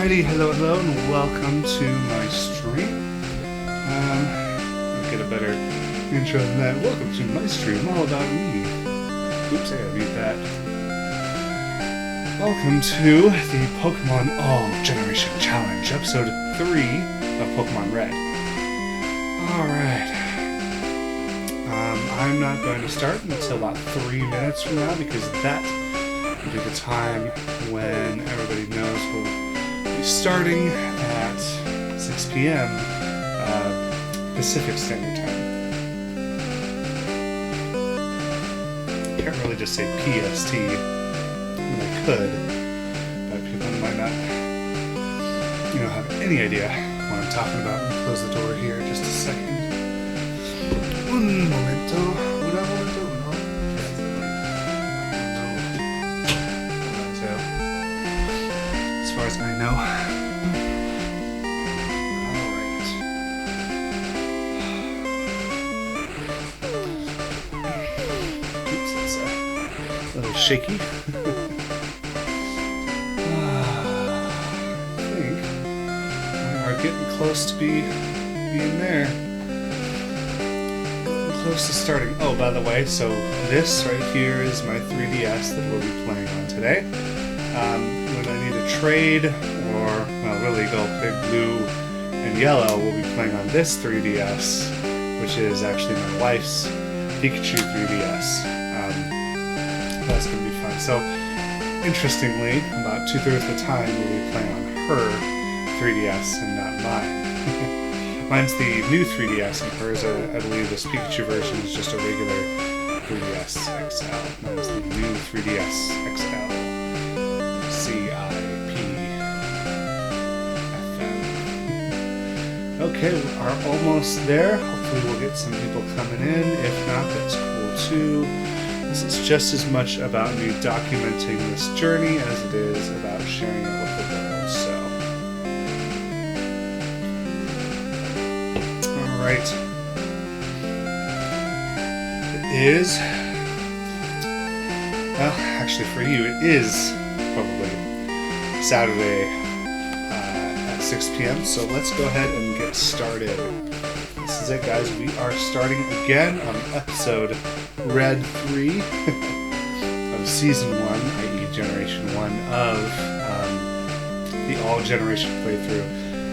Alrighty, hello and welcome to my stream. I'll get a better intro than that. Welcome to my stream, all about me. Oops, I gotta mute that. Welcome to the Pokemon All Generation Challenge, episode 3 of Pokemon Red. Alright. I'm not going to start until about 3 minutes from now because that will be the time when everybody knows we'll be starting at 6 p.m. Pacific Standard Time. I can't really just say PST. I mean, I could, but people might not, have any idea what I'm talking about. Let me close the door here just a second. Un momento. As far as I know. Alright. Oops, that's a little shaky. I think we are getting close to being there. Close to starting. Oh, by the way, so this right here is my 3DS that we'll be playing on today. When I need a trade, or, well, really go play blue and yellow, we'll be playing on this 3DS, which is actually my wife's Pikachu 3DS. That's going to be fun. So, interestingly, about 2/3 of the time we'll be playing on her 3DS and not mine. Mine's the new 3DS, and hers, I believe this Pikachu version is just a regular 3DS XL. Mine's the new 3DS XL. CIPFM. Okay, we are almost there. Hopefully we'll get some people coming in. If not, that's cool too. This is just as much about me documenting this journey as it is about sharing it with the world, so. Alright. It is... Well, actually for you, it is probably Saturday at 6 p.m. So let's go ahead and get started. This is it, guys. We are starting again on episode Red 3 of Season 1, i.e. Generation 1 of the All Generation playthrough.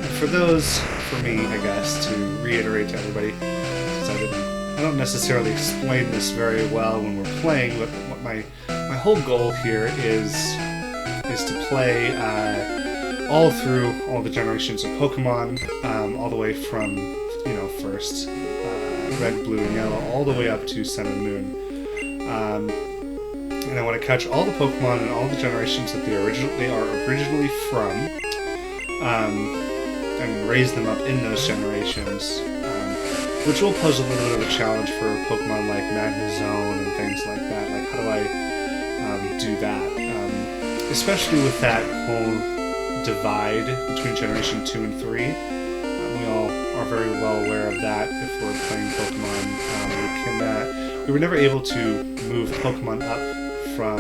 And for those, for me, I guess, to reiterate to everybody, since I don't necessarily explain this very well when we're playing, but what my whole goal here is to play all through all the generations of Pokemon, all the way from, first Red, Blue, and Yellow, all the way up to Sun and Moon. And I want to catch all the Pokemon and all the generations that they are originally from, and raise them up in those generations, which will pose a little bit of a challenge for Pokemon like Magnezone and things like that. Like, how do I do that? Especially with that whole divide between Generation 2 and 3. We all are very well aware of that if we're playing Pokemon. We were never able to move Pokemon up from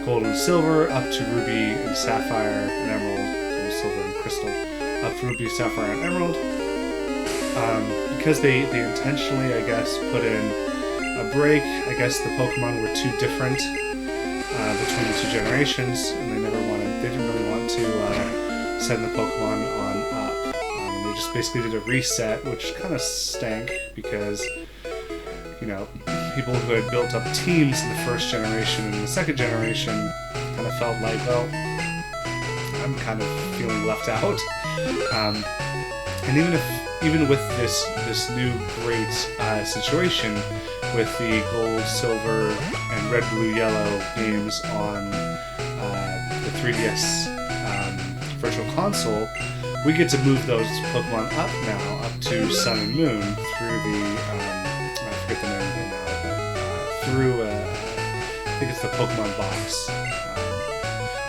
Gold and Silver up to Ruby and Sapphire and Emerald, Gold, Silver, and Crystal, up to Ruby, Sapphire, and Emerald, because they intentionally, I guess, put in a break. I guess the Pokemon were too different between the two generations, and they didn't really want to send the Pokemon on up. They just basically did a reset, which kind of stank because, people who had built up teams in the first generation and the second generation kind of felt like, well, I'm kind of feeling left out. And even with this new great situation with the Gold, Silver, and Red, Blue, Yellow games on the 3DS Virtual Console, we get to move those Pokemon up now, up to Sun and Moon, through the, I forget the name of it now, but through, I think it's the Pokemon box,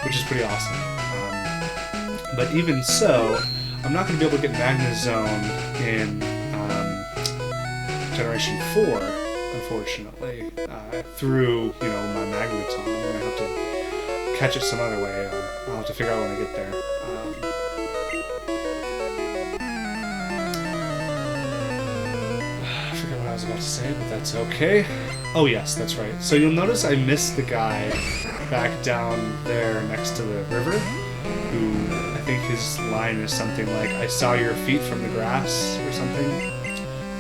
which is pretty awesome. But even so, I'm not going to be able to get Magnezone in Generation 4, unfortunately, through, my Magneton. I'm going to have to catch it some other way. I'll have to figure out when I get there. I was about to say, but that's okay. Oh yes, that's right. So you'll notice I missed the guy back down there next to the river, who I think his line is something like, "I saw your feet from the grass," or something,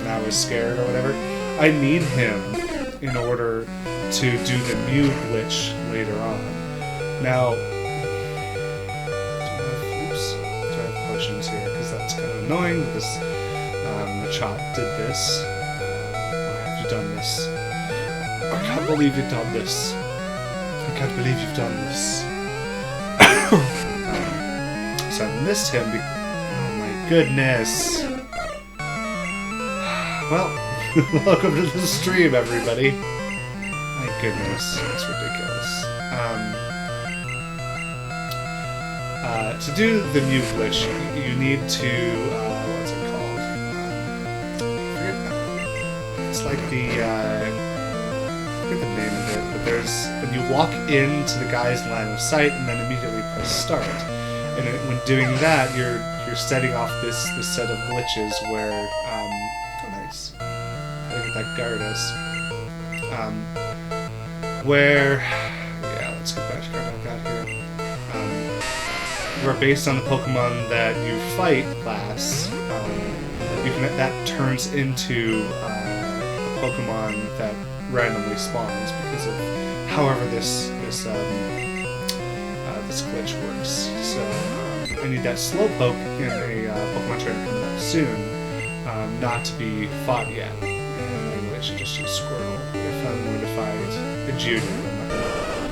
and I was scared or whatever. I need him in order to do the Mew glitch later on. Now, oops, do I have potions here? Because that's kind of annoying that this Machop did this. Why have you done this? I can't believe you've done this. I can't believe you've done this. So I missed him. Oh my goodness. Well, welcome to the stream, everybody. My goodness, that's ridiculous. To do the Mew glitch, you need to, what's it called? It's like the, I forget the name of it, but there's, when you walk into the guy's line of sight and then immediately press start. And when doing that, you're setting off this set of glitches where, oh nice, how to get that Gyarados, where, yeah, let's get that card I've got here, where based on the Pokemon that you fight class, that turns into a Pokemon that randomly spawns because of however this glitch works. So I need that Slowpoke in a Pokemon trainer coming up soon, not to be fought yet. And I really should just use Squirtle if I'm going to fight a Judy. I'm not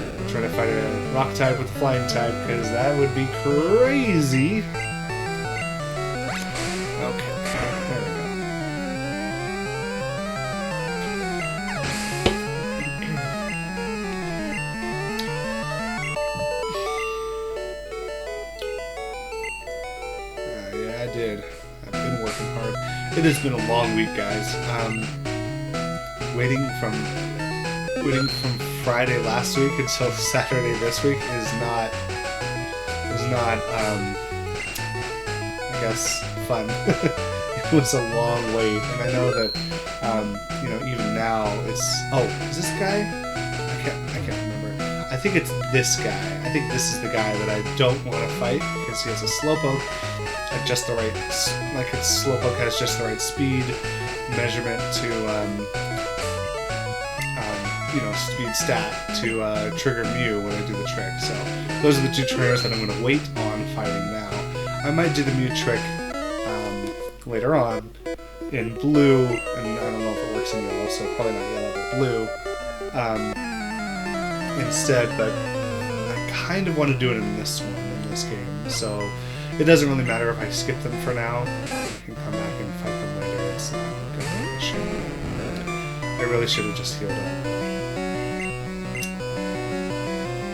going to try to fight a Rock type with a Flying type because that would be crazy. Okay, there we go. Yeah, I did. I've been working hard. It has been a long week, guys. Waiting from Friday last week until Saturday this week is not I guess fun. It was a long wait, and I know that you know, even now it's, oh, is this guy? I can't remember. I think it's this guy. I think this is the guy that I don't want to fight because he has a Slowpoke at just the right, like its Slowpoke has just the right speed measurement to you know, speed stat to trigger Mew when I do the trick. So those are the two trainers that I'm going to wait on fighting now. I might do the Mew trick later on in blue, and I don't know if it works in yellow, so probably not yellow, but blue instead. But I kind of want to do it in this one, in this game. So it doesn't really matter if I skip them for now. I can come back and fight them later. It's not a good issue. I really should have just healed up.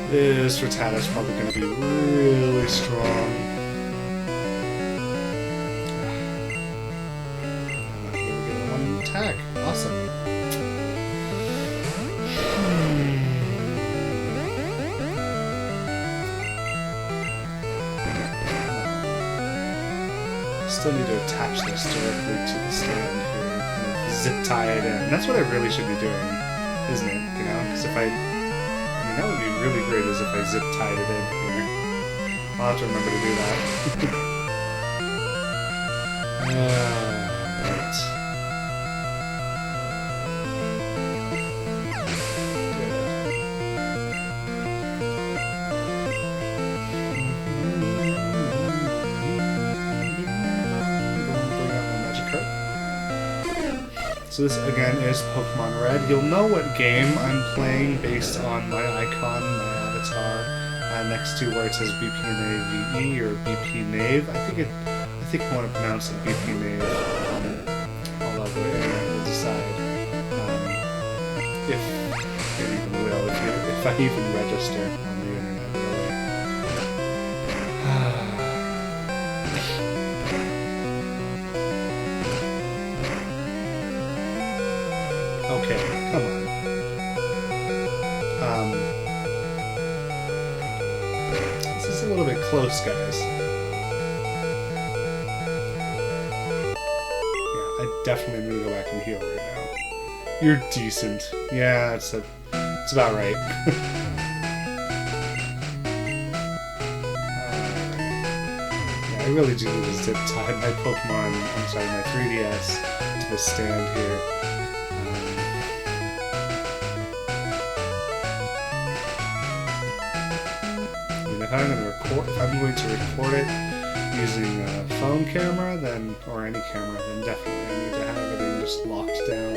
This Rattata's probably going to be really strong. I'm not going to get one attack. Awesome. Still need to attach this directly to the stand here and zip tie it in. That's what I really should be doing, isn't it? You know, because if that would be really great as if I zip tied it in here. I'll have to remember to do that. Right. Bring out my magic card. So this again is Pokémon Red. You'll know what game I'm playing based on my icon, my avatar, next to where it says BPNAVE or BP-Nave. I think I want to pronounce it BP-Nave. I'll love it, and we'll decide if it even will, if I even register on the internet, really. Okay, come on. This is a little bit close, guys. Yeah, I definitely need to go back and heal right now. You're decent. Yeah, it's about right. Yeah, I really do need to zip tie my Pokemon, I'm sorry, my 3DS to the stand here. If I'm going to record it using a phone camera, or any camera, then definitely I need to have everything just locked down.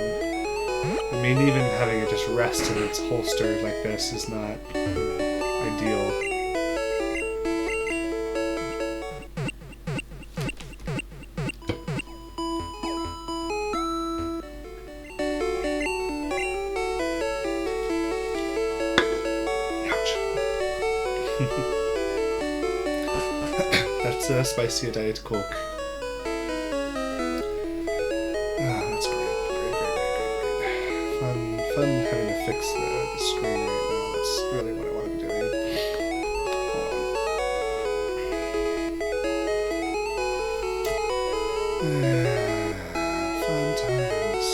I mean, even having it just rest in its holster like this is not, ideal. That's spicy Diet Coke. That's great. Fun having to fix the screen right now. That's really what I want to be doing. Fun times.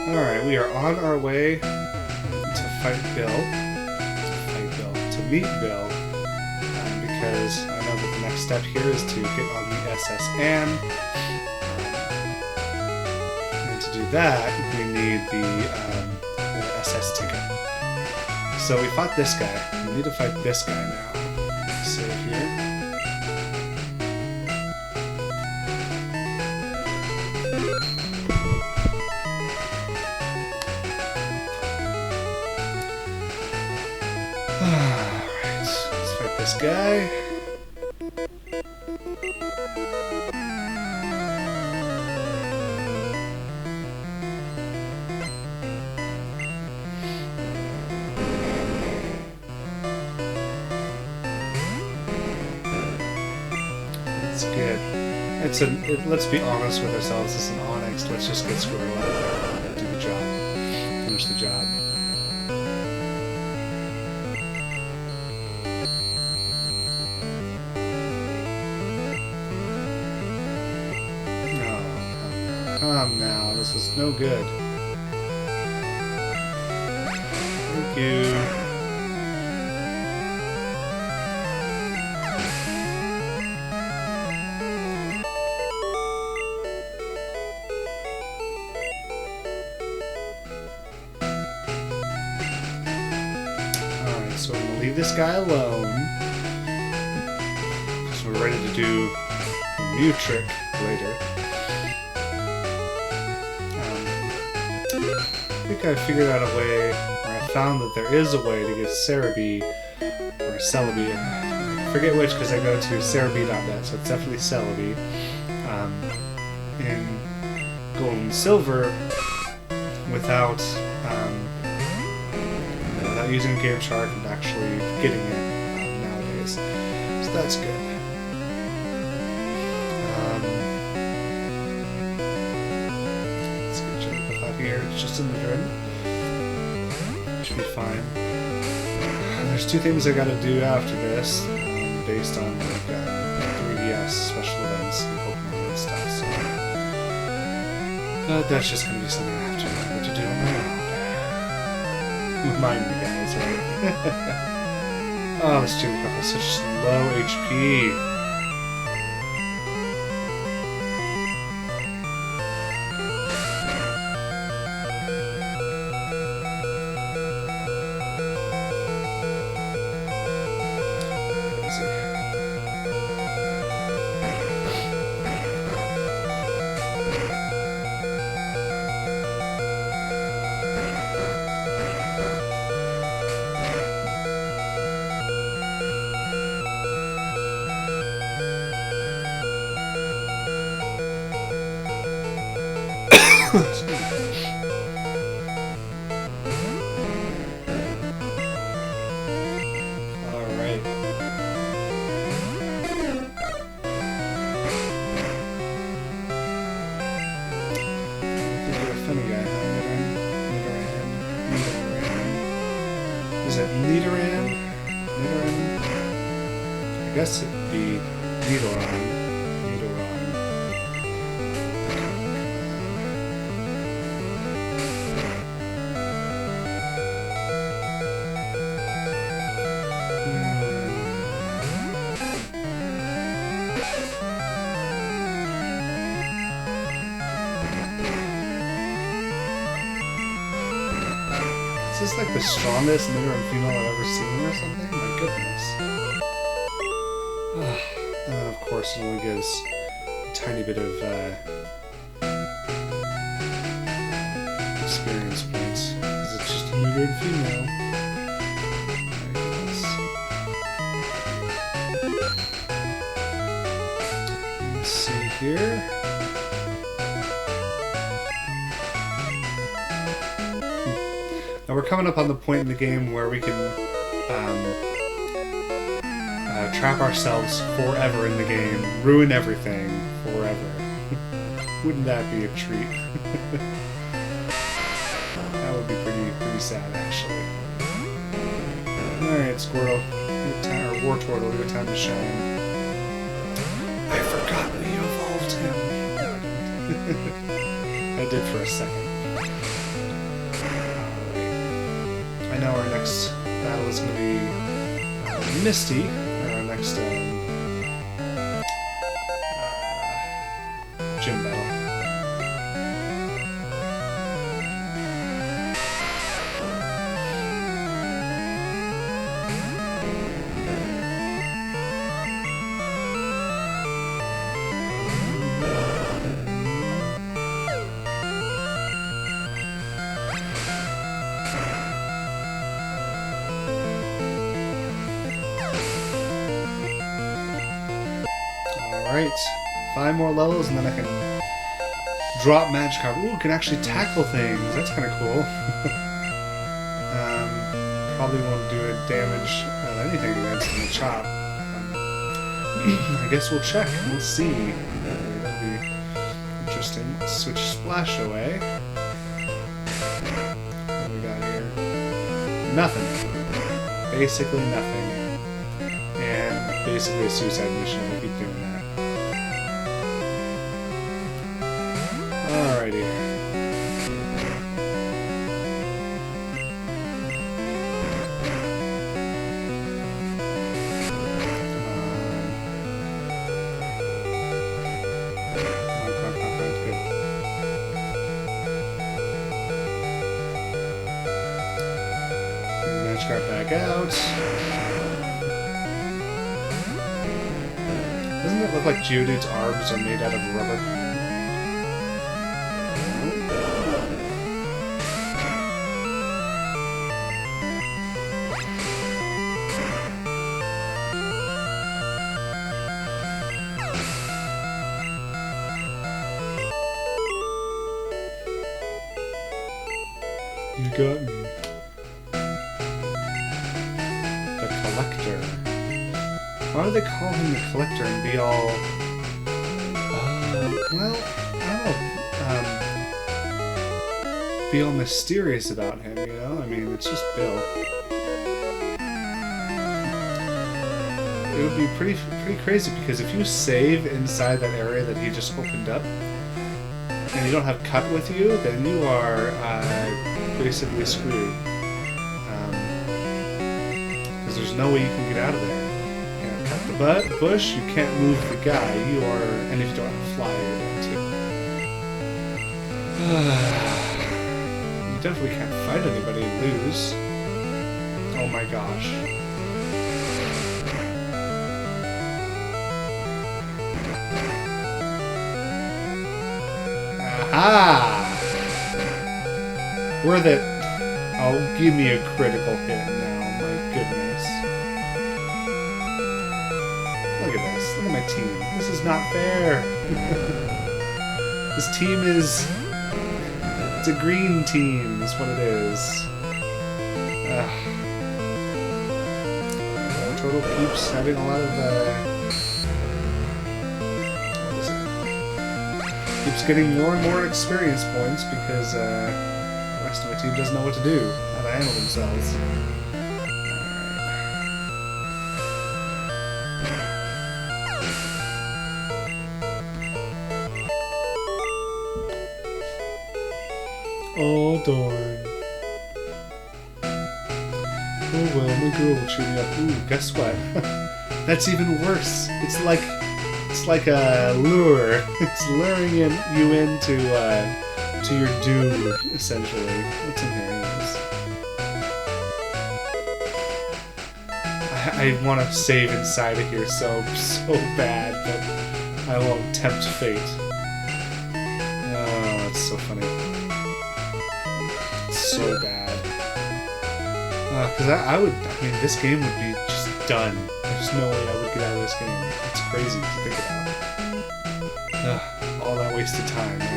Alright, we are on our way to meet Bill, because I know that the next step here is to get on the SS Anne, and to do that, we need the SS ticket. So we fought this guy, we need to fight this guy now. Save here. Alright, let's fight this guy. That's good. Let's be honest with ourselves, it's an Onyx. Let's just get Squirtle out of there and do the job. Finish the job. Come now, this is no good. Thank you. Alright, so we're gonna leave this guy alone. Because we're ready to do a Mew trick later. I think I figured out a way, or I found that there is a way to get Celebi, or Celebi, I forget which because I go to Celebi.net, so it's definitely Celebi, in Gold and Silver without using Game Shark and actually getting it nowadays. So that's good. Here, it's just in the drain. Should be fine. There's two things I gotta do after this, based on like 3DS special events and Pokemon and stuff. So, but that's just gonna be something I have to remember to do on my own. Remind me, guys, right? Oh, this Jigglypuff has such low HP. Is it Nidoran? Nidoran? I guess it'd be Nidoran. Nidoran. Is this like the strongest Nidoran female I've ever seen or something? My goodness. And then of course it only gives a tiny bit of experience points. Because it's just a Nidoran female. Let's see here. Now we're coming up on the point in the game where we can trap ourselves forever in the game, ruin everything forever. Wouldn't that be a treat? That would be pretty sad, actually. Alright, Squirtle, your time, or Wartortle, your time to shine. I forgot we evolved him. I did for a second. I know our next battle is going to be Misty, our next gym battle. Alright, 5 more levels and then I can drop Magikarp. Ooh, can actually tackle things. That's kind of cool. Probably won't do a damage anything against him to chop. I guess we'll check. We'll see. That'll be interesting. Let's switch Splash away. What do we got here? Nothing. Basically nothing. And basically a suicide mission. We'll keep doing that. Alrighty. Magikarp back out. Doesn't it look like Geodude's arms are made out of rubber? You got me. The Collector. Why would they call him the Collector and be all... well, I don't know. Be all mysterious about him, you know? I mean, it's just Bill. It would be pretty crazy, because if you save inside that area that he just opened up, and you don't have Cut with you, then you are basically screwed. Because there's no way you can get out of there. You can't cut the bush, you can't move the guy, you are... and if you don't have a fly, you're down too. You definitely can't fight anybody and lose. Oh my gosh. Aha! Worth it. Oh, give me a critical hit now. My goodness. Look at this. Look at my team. This is not fair. This team is... it's a green team. That's what it is. Turtle keeps having a lot of... keeps getting more and more experience points because rest of my team doesn't know what to do, how to handle themselves. Oh darn. Oh well, my girl will cheer me up. Ooh, guess what? That's even worse. It's like a lure. It's luring you into to your doom, essentially. What's in here anyways? I want to save inside of here so bad, but I won't tempt fate. Oh, it's so funny. It's so bad. Because I mean, this game would be just done. There's no way I would get out of this game. It's crazy to think about. All that wasted time, right?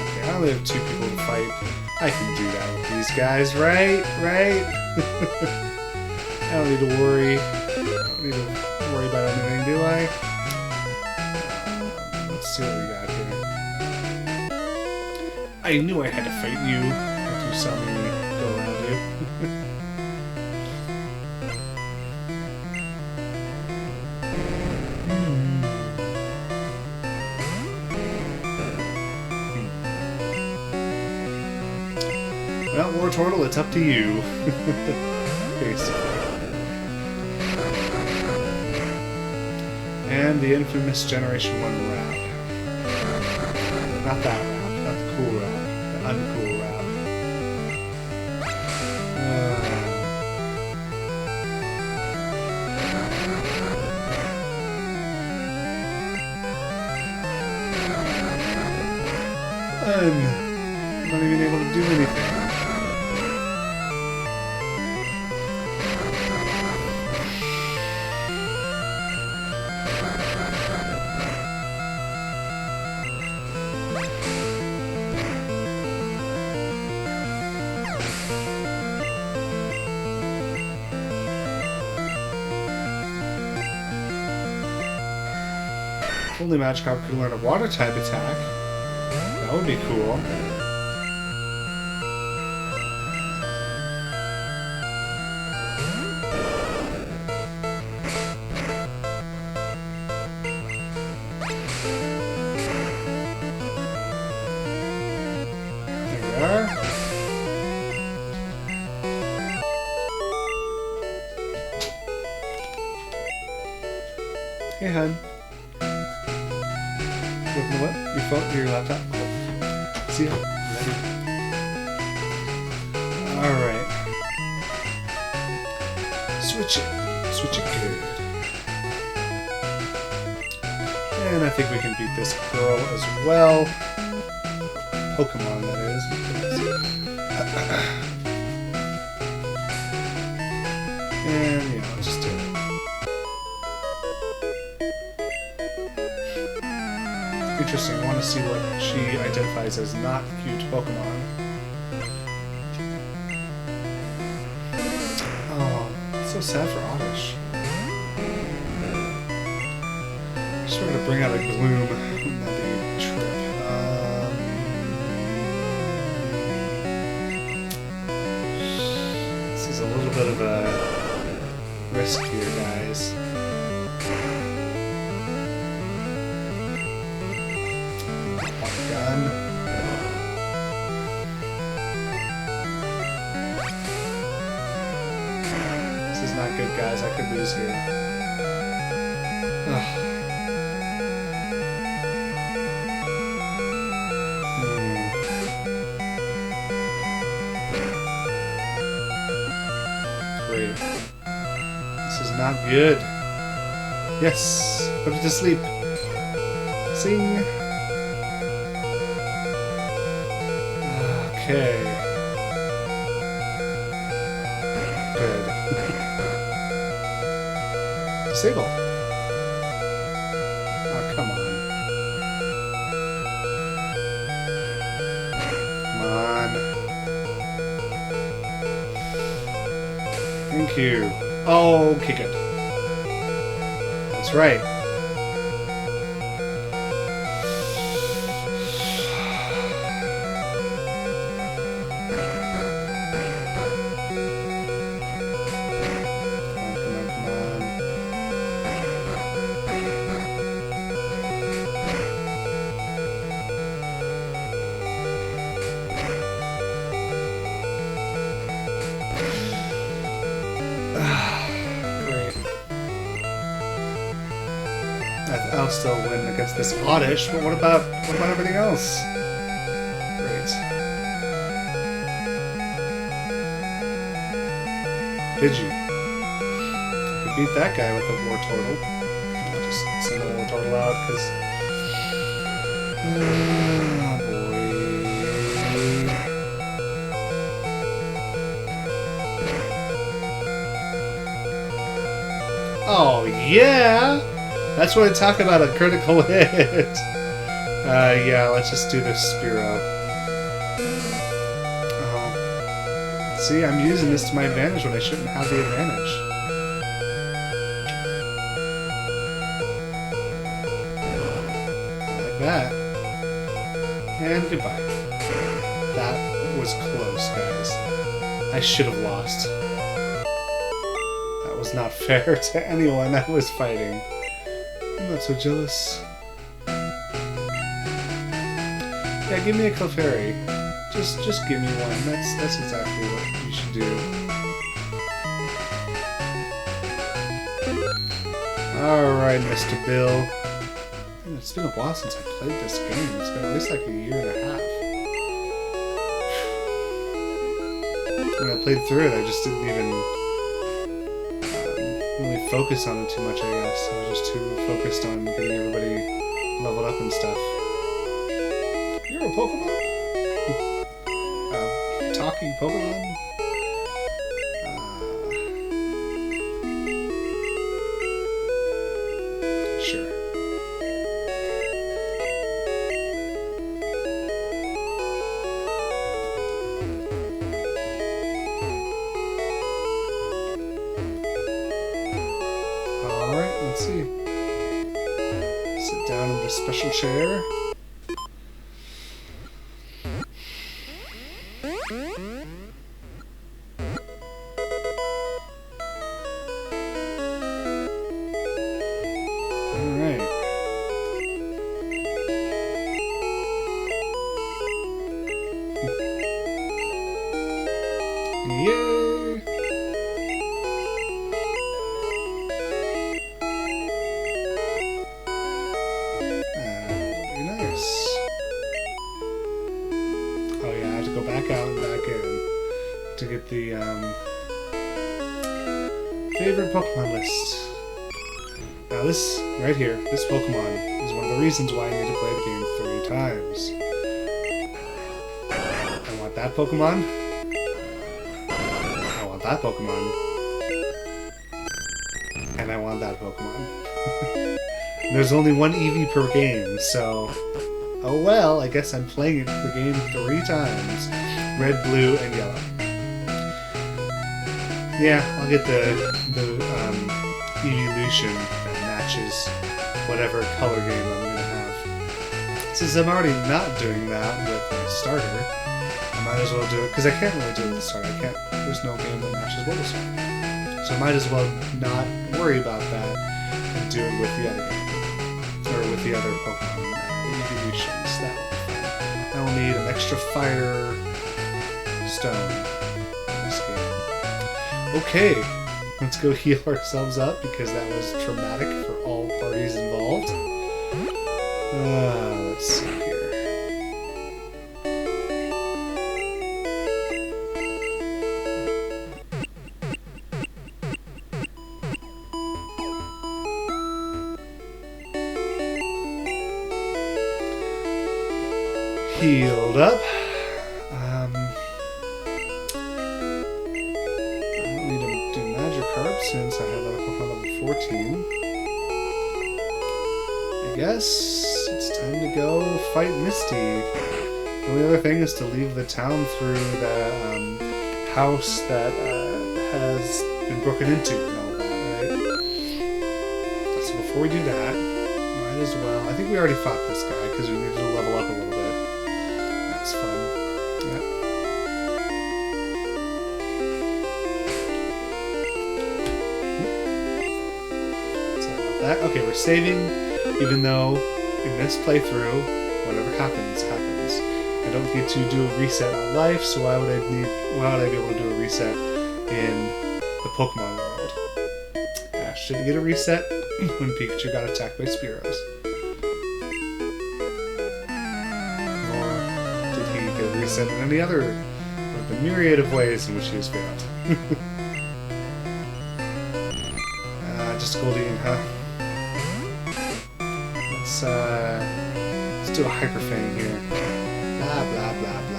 Okay, I only have 2 people to fight. I can do that with these guys, right? Right? I don't need to worry. I don't need to worry about anything, do I? Let's see what we got here. I knew I had to fight you after you saw me go around you. Well, War Turtle, it's up to you. Basically. And the infamous Generation 1 rap. Not that rap, not the cool rap. The uncool rap. I'm not even able to do anything. If only Magikarp could learn a water-type attack. That would be cool. There we are. Hey, hun. Open the what? Your phone? Your laptop? See ya. Ready? Alright. Switch it. Switch it good. And I think we can beat this girl as well. Pokémon, that is. And, yeah, let's just do it. Interesting. I want to see what she identifies as not cute Pokemon. Oh, it's so sad for Oddish. Just wanted to bring out a Gloom. That'd be a trip. This is a little bit of a risk here, guys. Gun. This is not good, guys. I could lose here. Great. This is not good. Yes! Put it to sleep. Sing! Okay. Good. Disable. Oh, come on. Come on. Thank you. Oh, okay, good. That's right. I'll still win against this Oddish, but what about everything else? Great. Pidgey. Could beat that guy with a Wartortle. I'll just send the Wartortle out, because... Oh, boy. Oh, yeah! That's what I talk about, a critical hit! Yeah, let's just do this Spearow. See, I'm using this to my advantage when I shouldn't have the advantage. Like that. And goodbye. That was close, guys. I should have lost. That was not fair to anyone I was fighting. I'm not so jealous. Yeah, give me a Clefairy. Just give me one. That's exactly what you should do. Alright, Mr. Bill. Man, it's been a while since I played this game. It's been at least like a year and a half. When I played through it, I just didn't even really focus on it too much, I guess. I was just too focused on getting everybody leveled up and stuff. You're a Pokemon? Talking Pokemon? Sure. Alright, let's see. Sit down in the special chair. Yay! Very nice. Oh yeah, I have to go back out and back in to get the favorite Pokemon list. Now this, right here, this Pokemon is one of the reasons why I need to play the game 3 times. I want that Pokemon. That Pokemon. And I want that Pokemon. There's only one EV per game, so... Oh well, I guess I'm playing the game 3 times. Red, blue, and yellow. Yeah, I'll get the evolution that matches whatever color game I'm gonna have. Since I'm already not doing that with my starter, I might as well do it, because I can't really do it with the starter. There's no game that matches Bulbasaur. So I might as well not worry about that and do it with the other game. Or with the other Pokemon evolutions. That would be fun. I will need an extra fire stone in this game. Okay, let's go heal ourselves up because that was traumatic for all parties involved. Let's see here. Healed up. I don't need to do Magikarp since I have a Pokemon level 14. I guess it's time to go fight Misty. The only other thing is to leave the town through the house that has been broken into and all that, right? So before we do that, might as well... I think we already fought this guy because we needed to level up a little bit. That's fun. Yep. Sorry about that. Okay, we're saving, even though in this playthrough, whatever happens, happens. I don't get to do a reset on life, so why would I be able to do a reset in the Pokemon world? Should I get a reset? when Pikachu got attacked by Spearows. Nor did he get reset in any other of the myriad of ways in which he has failed. Just Goldeen, huh? Let's do a Hyper Fang here. Blah blah blah blah.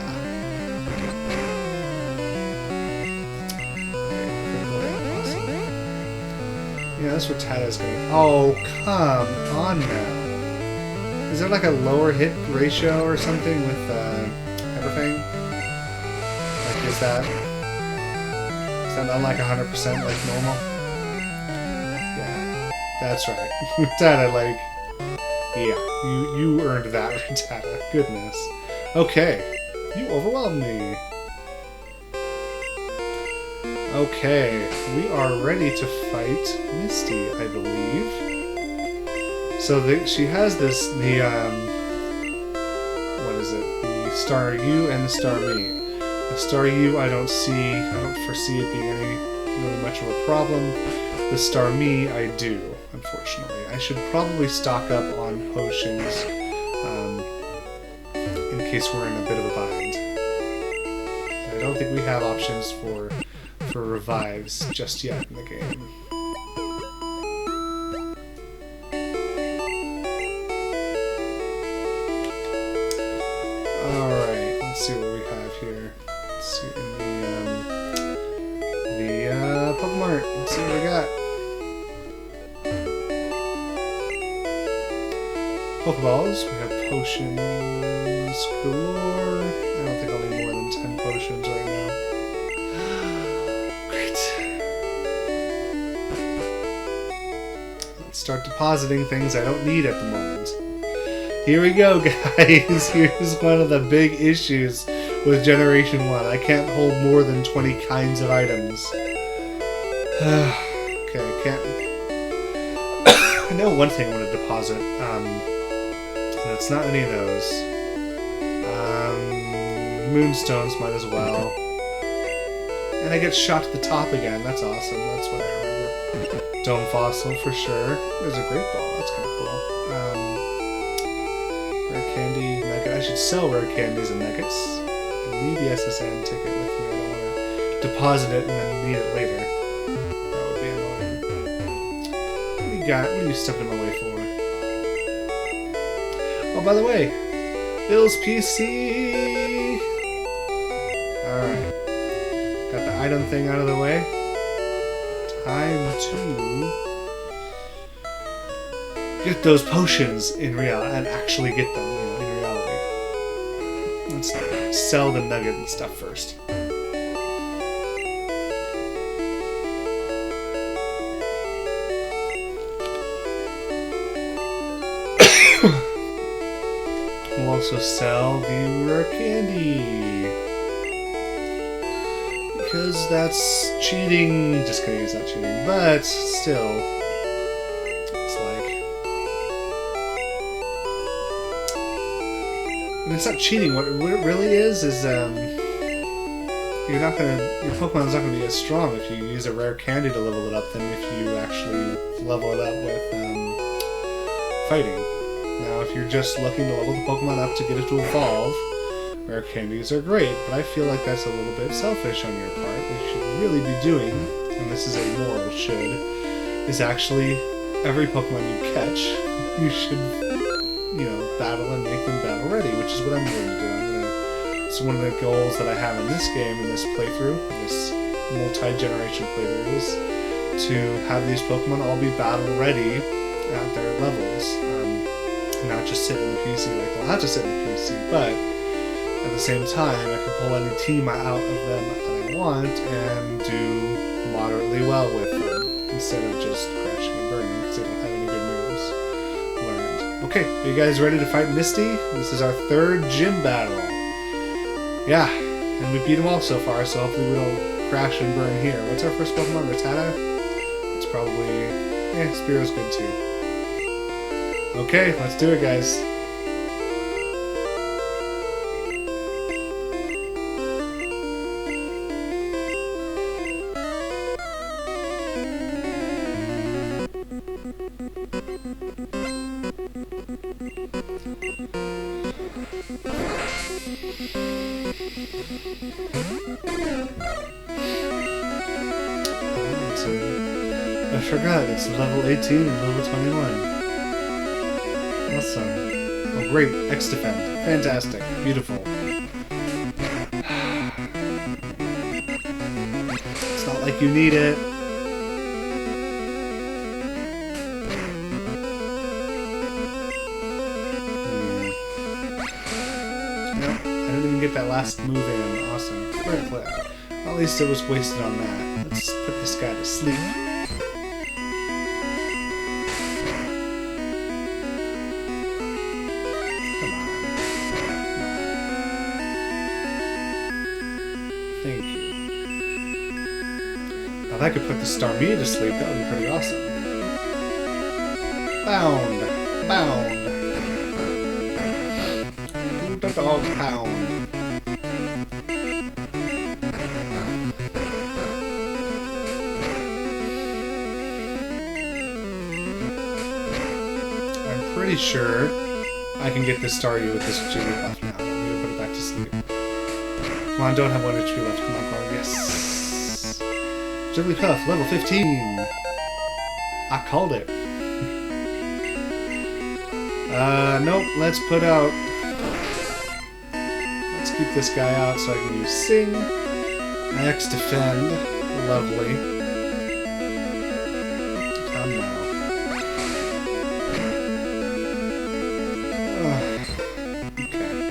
Yeah, that's where Tata's going. Oh, come on now. Is there like a lower hit ratio or something with Hyper Fang? Like, is that not like 100% like normal? Yeah, that's right. Tata, like, yeah, you earned that, Tata. Goodness. Okay, you overwhelmed me. Okay, we are ready to fight Misty, I believe. So she has what is it? The Star U and the Star Me. The Star U, I don't foresee it being really much of a problem. The Star Me, I do, unfortunately. I should probably stock up on potions in case we're in a bit of a bind. I don't think we have options for revives just yet in the game. Alright, let's see what we have here. Let's see in the Pokemon Art. Let's see what we got. Pokeballs, we have potions galore. I don't think I'll need more than 10 potions right now. Start depositing things I don't need at the moment. Here we go, guys. Here's one of the big issues with Generation 1. I can't hold more than 20 kinds of items. Okay, I can't... I know one thing I want to deposit. And it's not any of those. Moonstones might as well. And I get shot to the top again. That's awesome. That's what I remember. Dome Fossil for sure. There's a Great Ball. That's kind of cool. Rare Candy, Nugget. I should sell Rare Candies and Nuggets. I need the SSN ticket with me. I don't want to deposit it and then need it later. That would be annoying. What do you got? What are you stepping in my way for? Oh, by the way, Bill's PC! Alright. Got the item thing out of the way. Time to get those potions in reality and actually get them, in reality. Let's sell the nugget and stuff first. We'll also sell the rare candy. Because that's cheating. Just kidding, it's not cheating. But still, it's like... And it's not cheating. What it really is you're not gonna... Your Pokemon's not gonna be as strong if you use a rare candy to level it up than if you actually level it up with fighting. Now, if you're just looking to level the Pokemon up to get it to evolve, rare candies are great, but I feel like that's a little bit selfish on your part. What you should really be doing, and this is a moral should, is actually every Pokemon you catch, you should, battle and make them battle ready, which is what I'm going to do. It's one of the goals that I have in this game, in this playthrough, this multi-generation playthrough, is to have these Pokemon all be battle ready at their levels, not just sit in the PC like they'll have to sit in the PC, but at the same time, I can pull any team out of them that I want and do moderately well with them instead of just crashing and burning because they don't have any good moves learned. Okay, are you guys ready to fight Misty? This is our third gym battle. Yeah, and we beat them all so far, so hopefully we don't crash and burn here. What's our first Pokemon? Rattata? It's probably... Spearow's good too. Okay, let's do it, guys. I forgot, it's level 18 and level 21. Awesome. Oh great, X-Defend. Fantastic. Beautiful. It's not like you need it. Nope, I didn't even get that last move in. Awesome. Great play. At least it was wasted on that. Let's put this guy to sleep. Come on. Thank you. Now if I could put the Starmie to sleep, that would be pretty awesome. Bound. Bound. The dog pound. I'm pretty sure I can get this Staryu with this Jigglypuff now. I'm gonna put it back to sleep. Come on, don't have 1 HP left. Come on, come on. Yes! Jigglypuff, level 15! I called it. Nope, let's put out... Let's keep this guy out so I can use Sing. X-Defend. Lovely. Come now. Okay.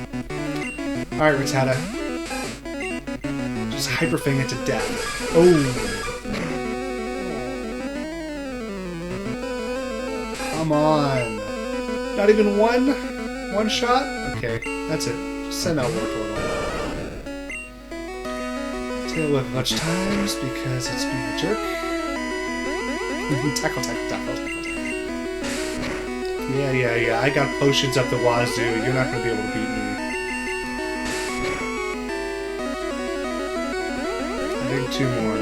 Alright, Rattata. Just Hyper Fang it to death. Oh! Come on! Not even one shot? Okay, that's it. Just send out Wartortle. Tail Whip a bunch of times because it's being a jerk. Tackle, tackle, tackle, tackle. Yeah. I got potions up the wazoo. You're not going to be able to beat me. I think 2 more.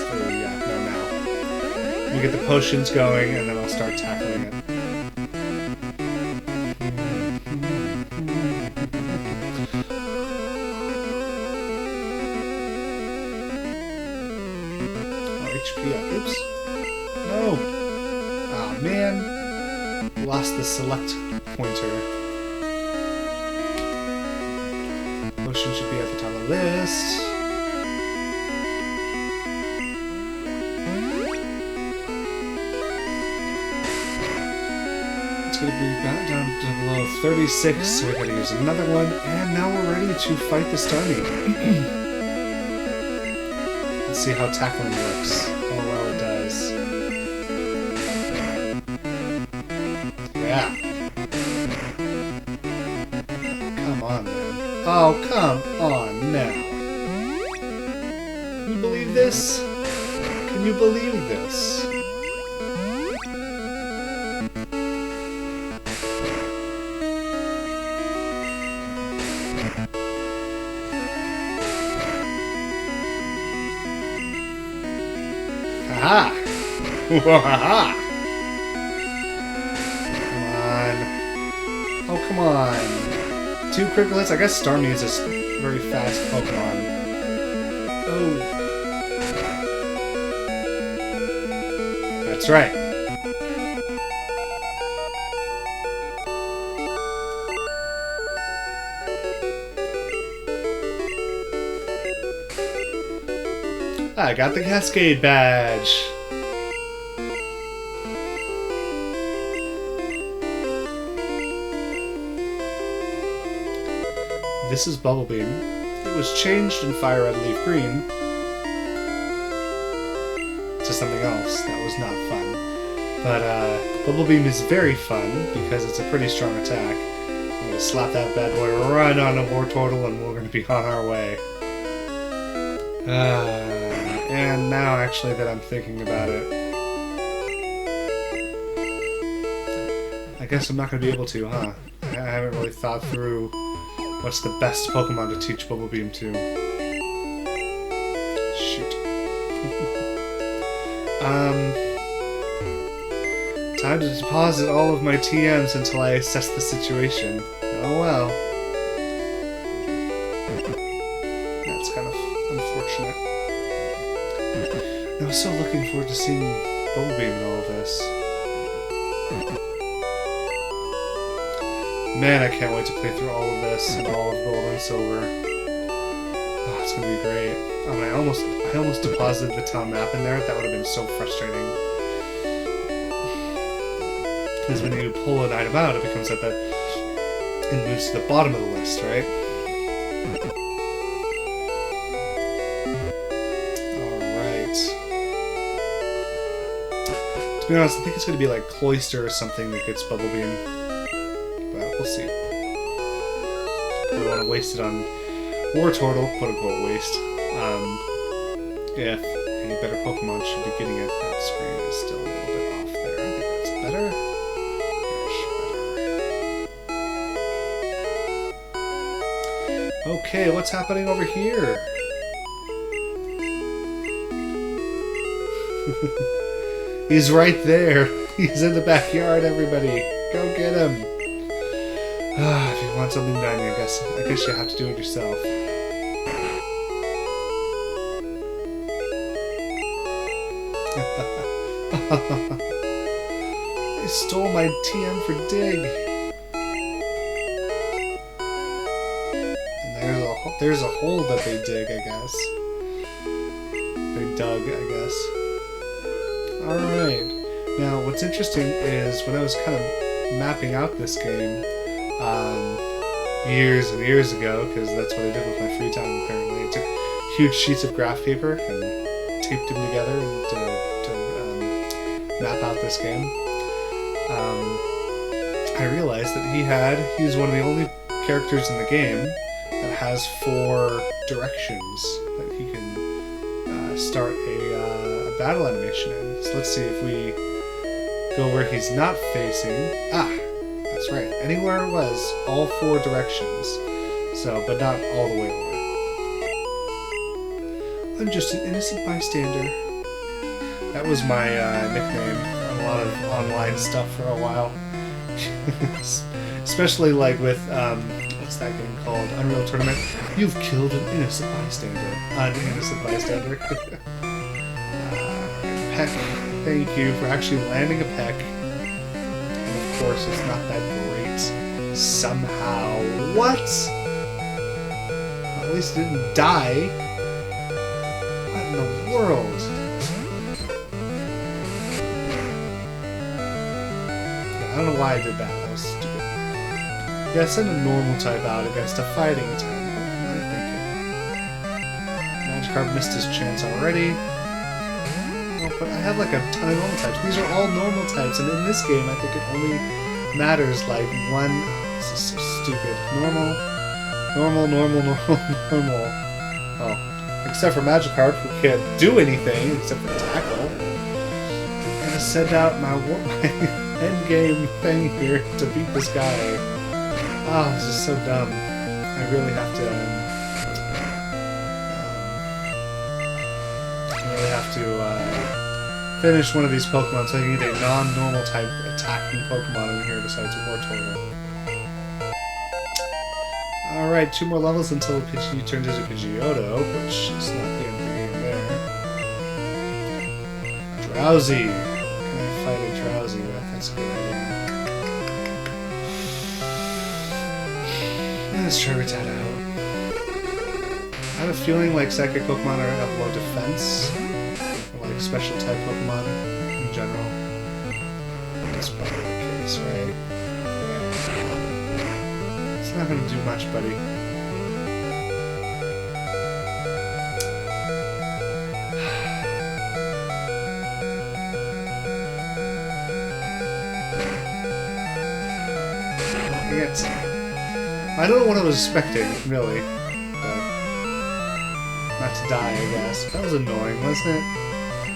Oh yeah, no, now. You get the potions going, and then I'll start tackling it. HP up. Oops. No! Aw, man. Lost the select pointer. Potion should be at the top of the list. It's gonna be back down to below 36, so we gotta use another one, and now we're ready to fight the Starmie. Let's see how tackling works. Oh, well, it does. Yeah. Come on, man. Oh, come on now. Can you believe this? Can you believe this? Aha! Wahaha! Come on. Oh, come on. 2 critical hits? I guess Starmie is a very fast Pokemon. Oh. That's right. I got the Cascade Badge! This is Bubble Beam. It was changed in Fire Red Leaf Green to something else that was not fun. But Bubble Beam is very fun because it's a pretty strong attack. I'm gonna slap that bad boy right on a Wartortle and we're gonna be on our way. And now, actually, that I'm thinking about it, I guess I'm not going to be able to, huh? I haven't really thought through what's the best Pokemon to teach Bubble Beam to. Shoot. Time to deposit all of my TMs until I assess the situation. Oh well. That's kind of unfortunate. I was so looking forward to seeing Bubble Beam in all of this. Man, I can't wait to play through all of this and all of Gold and Silver. Oh, it's gonna be great. Oh, I almost deposited the town map in there. That would have been so frustrating. Because when you pull an item out, it becomes it moves to the bottom of the list, right? Alright. To be honest, I think it's going to be like Cloister or something that gets Bubble Beam. But we'll see. I don't want to waste it on War Turtle, quote-unquote waste. If any better Pokemon should be getting it, that screen is still a little bit off there. I think that's better. Okay, what's happening over here? He's right there. He's in the backyard, everybody. Go get him. If you want something done, I guess you have to do it yourself. They stole my TM for Dig. There's a hole that they dig, I guess. They dug, I guess. Alright. Now, what's interesting is when I was kind of mapping out this game years and years ago, because that's what I did with my free time, apparently. I took huge sheets of graph paper and taped them together to map out this game. I realized that he's one of the only characters in the game that has 4 directions that he can start a battle animation in. So let's see if we go where he's not facing. Ah, that's right. Anywhere it was, all 4 directions. So, but not all the way over. I'm just an innocent bystander. That was my nickname on a lot of online stuff for a while. Especially like with what's that game called? Unreal Tournament. You've killed an innocent bystander. An innocent bystander. Peck. Thank you for actually landing a peck. And of course, it's not that great. Somehow. What? Well, at least it didn't die. What in the world? Yeah, I don't know why I did that. That was stupid. Yeah, send a normal type out against a fighting type. What am I thinking? Magikarp missed his chance already. Oh, but I have like a ton of normal types. These are all normal types, and in this game, I think it only matters like one. Oh, this is so stupid. Normal. Oh, except for Magikarp, who can't do anything except for tackle. I'm gonna send out my end game thing here to beat this guy. Oh, this is so dumb. I really have to finish one of these Pokemon, so I can get a non-normal type attacking Pokemon in here besides War Turtle. Alright, 2 more levels until Pidgey turns into Pidgeotto, which is not the end of the game there. Drowsy. What can I fight a Drowsy with? That's a good idea. Let's try Rattata out. I have a feeling like Psychic Pokemon have low defense, or like special type Pokemon in general. That's probably the case, right? Yeah. It's not gonna do much, buddy. I don't know what I was expecting, really, but not to die, I guess. That was annoying, wasn't it?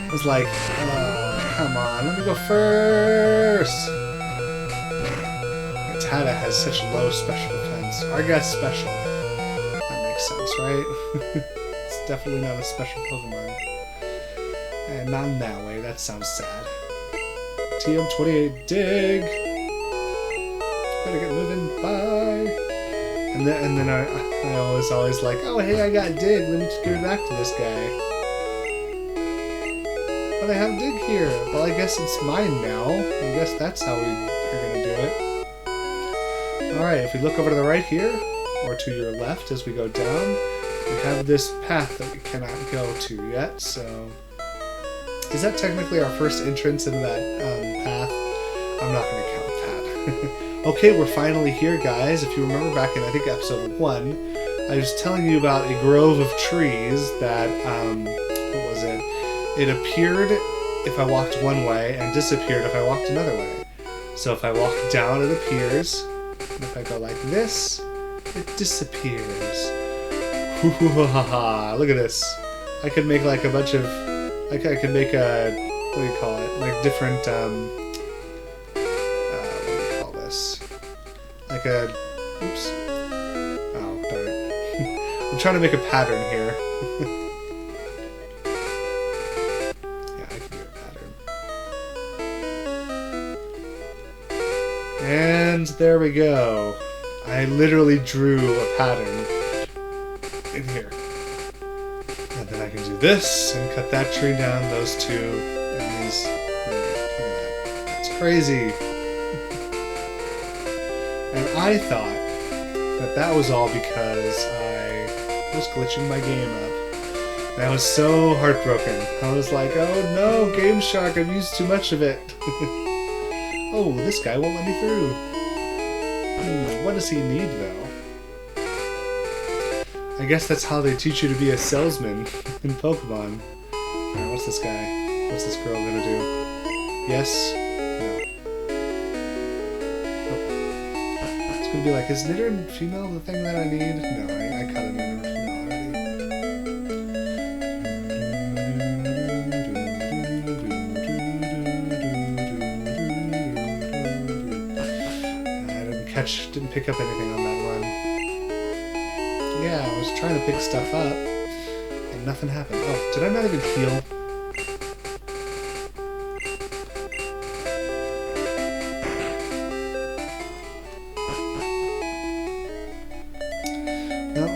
It was like, come on, let me go first! Rattata has such low special defense. Argat's special. That makes sense, right? It's definitely not a special Pokemon. And not in that way, that sounds sad. TM28 Dig! Better get moving. Bye. And then I was always like, oh hey, I got dig. Let me just give it back to this guy. But I have dig here. Well, I guess it's mine now. I guess that's how we are gonna do it. All right. If we look over to the right here, or to your left as we go down, we have this path that we cannot go to yet. So, is that technically our first entrance into that path? I'm not gonna count that. Okay, we're finally here, guys. If you remember back in, I think, episode 1, I was telling you about a grove of trees that, what was it? It appeared if I walked one way and disappeared if I walked another way. So if I walk down, it appears. And if I go like this, it disappears. Look at this. I could make like a bunch of... I could make a... What do you call it? Like different... like a... Oops. Oh, darn it. I'm trying to make a pattern here. Yeah, I can do a pattern. And there we go. I literally drew a pattern in here. And then I can do this and cut that tree down, those two, and these... Look at that. That's crazy. And I thought that that was all because I was glitching my game up. And I was so heartbroken. I was like, oh no, Game Shark, I've used too much of it. Oh, this guy won't let me through. What does he need, though? I guess that's how they teach you to be a salesman in Pokemon. Alright, what's this guy? What's this girl gonna do? Yes? Gonna be like, is knitter and female the thing that I need? No, I cut a knitter and female already. Didn't pick up anything on that run. Yeah, I was trying to pick stuff up, and nothing happened. Oh, did I not even heal?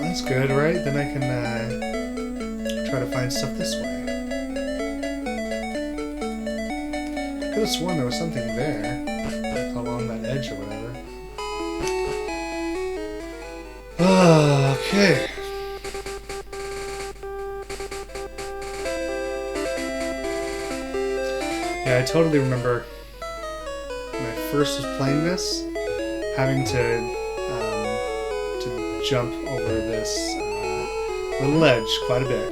That's good, right? Then I can try to find stuff this way. Could have sworn there was something there, along that edge or whatever. Okay. Yeah, I totally remember when I first was playing this, having to jump over this little ledge quite a bit.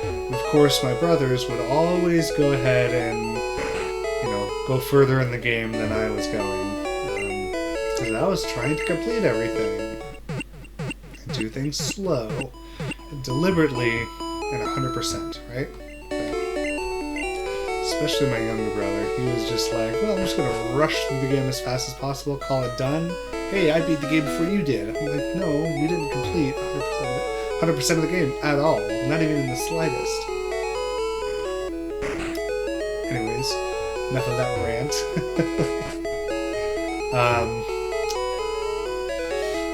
And of course, my brothers would always go ahead and, go further in the game than I was going. Because I was trying to complete everything. And do things slow. And deliberately and 100%, right? Especially my younger brother. He was just like, well, I'm just going to rush through the game as fast as possible, call it done. Hey, I beat the game before you did. I'm like, no, you didn't complete 100% of the game at all. Not even in the slightest. Anyways, enough of that rant.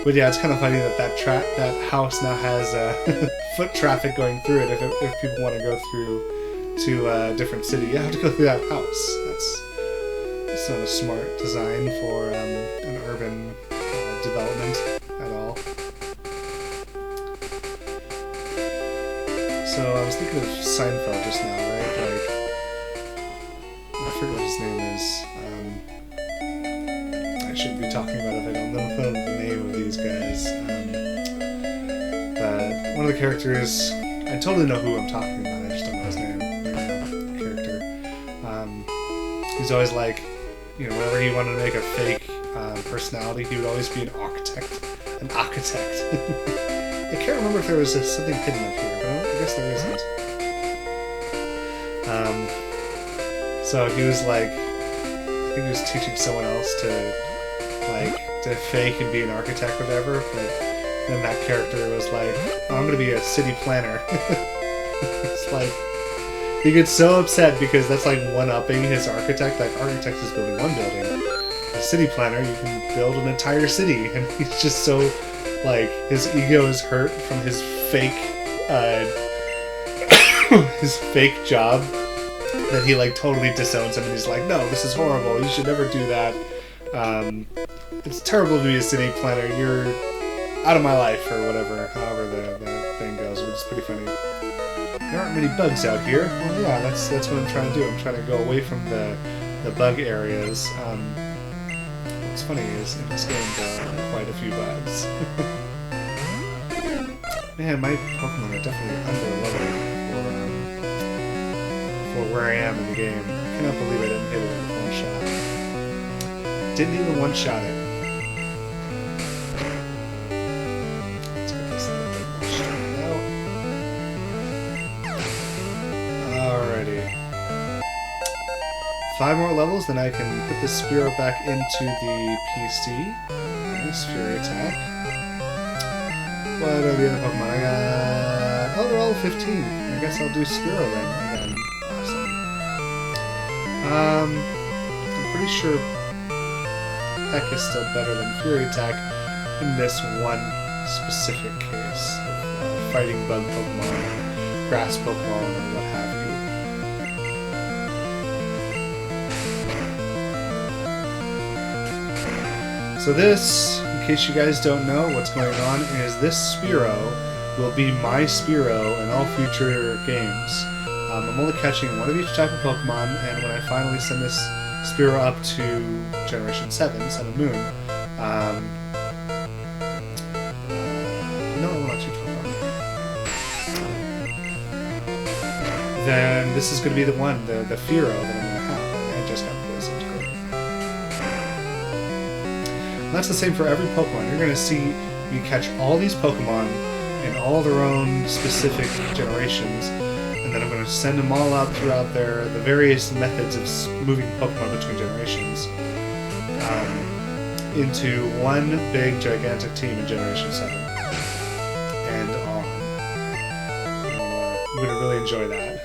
But yeah, it's kind of funny that that house now has foot traffic going through it. If people want to go through to a different city, you have to go through that house. That's not a smart design for an urban development at all. So I was thinking of Seinfeld just now, right? Like, I forget what his name is. I shouldn't be talking about it if I don't know the name of these guys. But one of the characters, I totally know who I'm talking about, I just don't know his name right now, the character. He's always like, whenever he wanted to make a fake personality, he would always be an architect. I can't remember if there was something hidden up here, but I guess there isn't. So he was like, I think he was teaching someone else to fake and be an architect or whatever, but then that character was like, oh, I'm gonna be a city planner. It's like, he gets so upset because that's like one-upping his architect. Like, architect is building one building, a city planner, you can build an entire city, and he's just so, like, his ego is hurt from his fake job that he, like, totally disowns him, and he's like, no, this is horrible, you should never do that. It's terrible to be a city planner, you're out of my life, or whatever, however the thing goes, which is pretty funny. There aren't many bugs out here. Well, yeah, that's what I'm trying to do. I'm trying to go away from the bug areas. What's funny is in this game there are quite a few bugs. Man, my Pokemon are definitely under-leveled for where I am in the game. I cannot believe I didn't hit it with one shot. Didn't even one-shot it. Let's get this a little bit more straightened out. Alrighty. 5 more levels, then I can put the Spearow back into the PC. Nice, Fury Attack. What are the other Pokemon? I got... Oh, they're all 15. I guess I'll do Spearow then again. Awesome. I'm pretty sure Peck is still better than Fury Attack in this one specific case of fighting bug Pokemon, grass Pokemon, or what have you. So this, in case you guys don't know what's going on, is this Spearow will be my Spearow in all future games. I'm only catching one of each type of Pokemon, and when I finally send this Spearow up to Generation 7, Sun and Moon, no, I will not choose Pokemon. Then this is going to be the one, the Fearow that I'm going to have. I just got poisoned. Great. And that's the same for every Pokemon. You're going to see me catch all these Pokemon in all their own specific generations, and then I'm going to send them all out throughout the various methods of moving Pokemon between generations into one big, gigantic team in Generation 7. And on. I'm going to really enjoy that.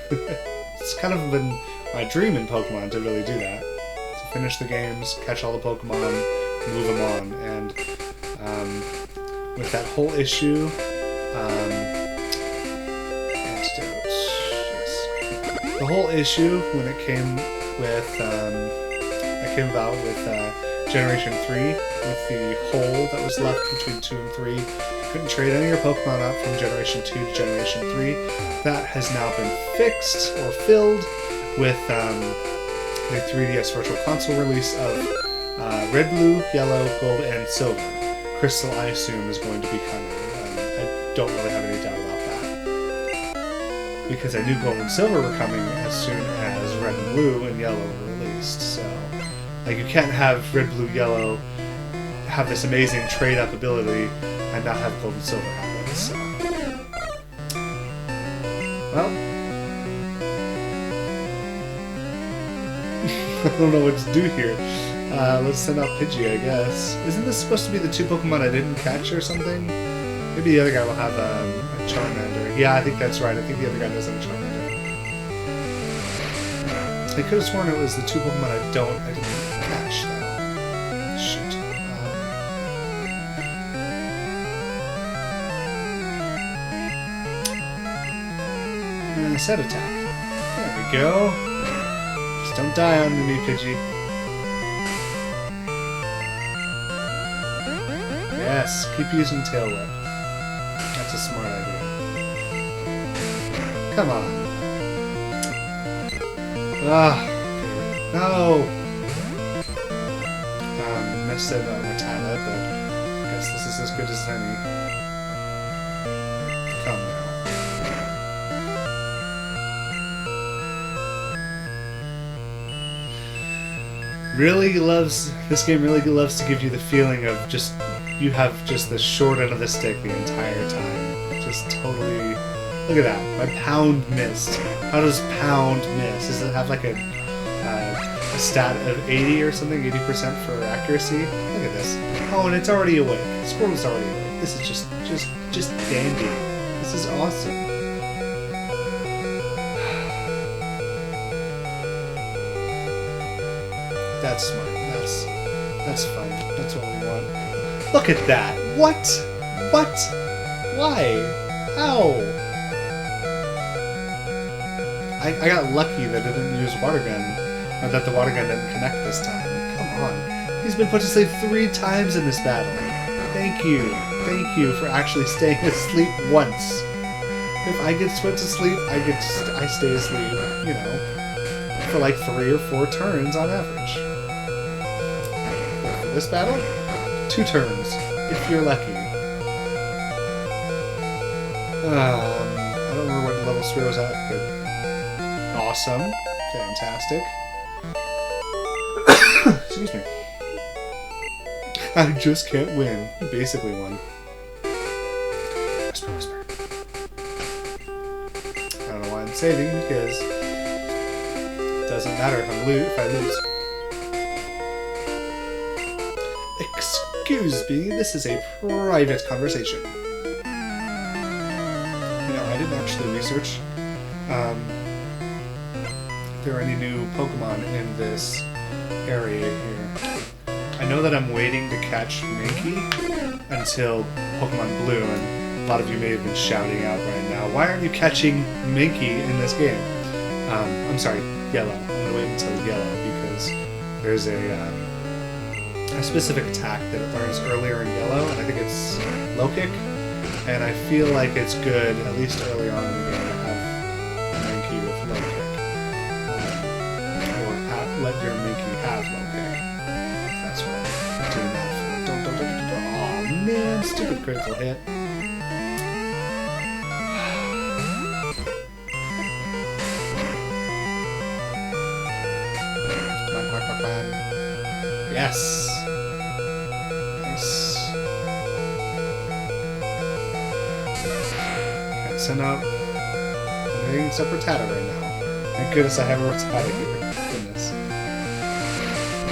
It's kind of been my dream in Pokemon to really do that. To finish the games, catch all the Pokemon, move them on. And with that whole issue... the whole issue when it came with that came about with Generation 3, with the hole that was left between 2 and 3. Couldn't trade any of your Pokemon up from Generation 2 to Generation 3. That has now been fixed or filled with the 3DS Virtual Console release of Red, Blue, Yellow, Gold, and Silver. Crystal, I assume, is going to be coming. I don't really have any doubt about that, because I knew Gold and Silver were coming as soon as Red and Blue and Yellow were released. So, like, you can't have Red, Blue, Yellow have this amazing trade-up ability and not have Gold and Silver have it. So, well, I don't know what to do here. Let's send out Pidgey, I guess. Isn't this supposed to be the 2 Pokemon I didn't catch or something? Maybe the other guy will have a Charmander. Yeah, I think that's right. I think the other guy does have a Charmander. I could have sworn it was the 2 Pokemon I didn't catch, though. Shoot. Set attack. There we go. Just don't die on me, Pidgey. Yes, keep using Tail Whip. That's a smart idea. Come on. Ah, no! Missed it on Rattata, but I guess this is as good as any. Come now. This game really loves to give you the feeling of just, you have just the short end of the stick the entire time. Just totally, look at that, my Pound missed. How does Pound miss? Does it have like a stat of 80 or something, 80% for accuracy? Look at this. Oh, and it's already awake. Squirtle's already awake. This is just dandy. This is awesome. That's smart. That's fine. That's what we want. Look at that! What? What? Why? How? I got lucky that it didn't use water gun, or that the water gun didn't connect this time. Come on. He's been put to sleep 3 times in this battle. Thank you. Thank you for actually staying asleep once. If I get put to sleep, I stay asleep, you know, for like 3 or 4 turns on average. For this battle, 2 turns, if you're lucky. I don't remember what level Sphere was at. Good. Awesome. Fantastic. Excuse me. I just can't win. You basically won. Whisper, whisper. I don't know why I'm saving, because it doesn't matter if I lose. Excuse me, this is a private conversation. You know, I didn't actually research if there are any new Pokemon in this area here. I know that I'm waiting to catch Minky until Pokemon Blue, and a lot of you may have been shouting out right now, why aren't you catching Minky in this game? I'm sorry, Yellow. I'm going to wait until Yellow, because there's a specific attack that it learns earlier in Yellow, and I think it's Low Kick, and I feel like it's good, at least early on in the game, to have Minky with Low Kick. Or let your Minky have Low Kick. That's what I'm doing that for. Aw, man, stupid critical hit. Yes! Nice. Can't send out anything except Rattata right now. Thank goodness I have a Rattata here. Goodness.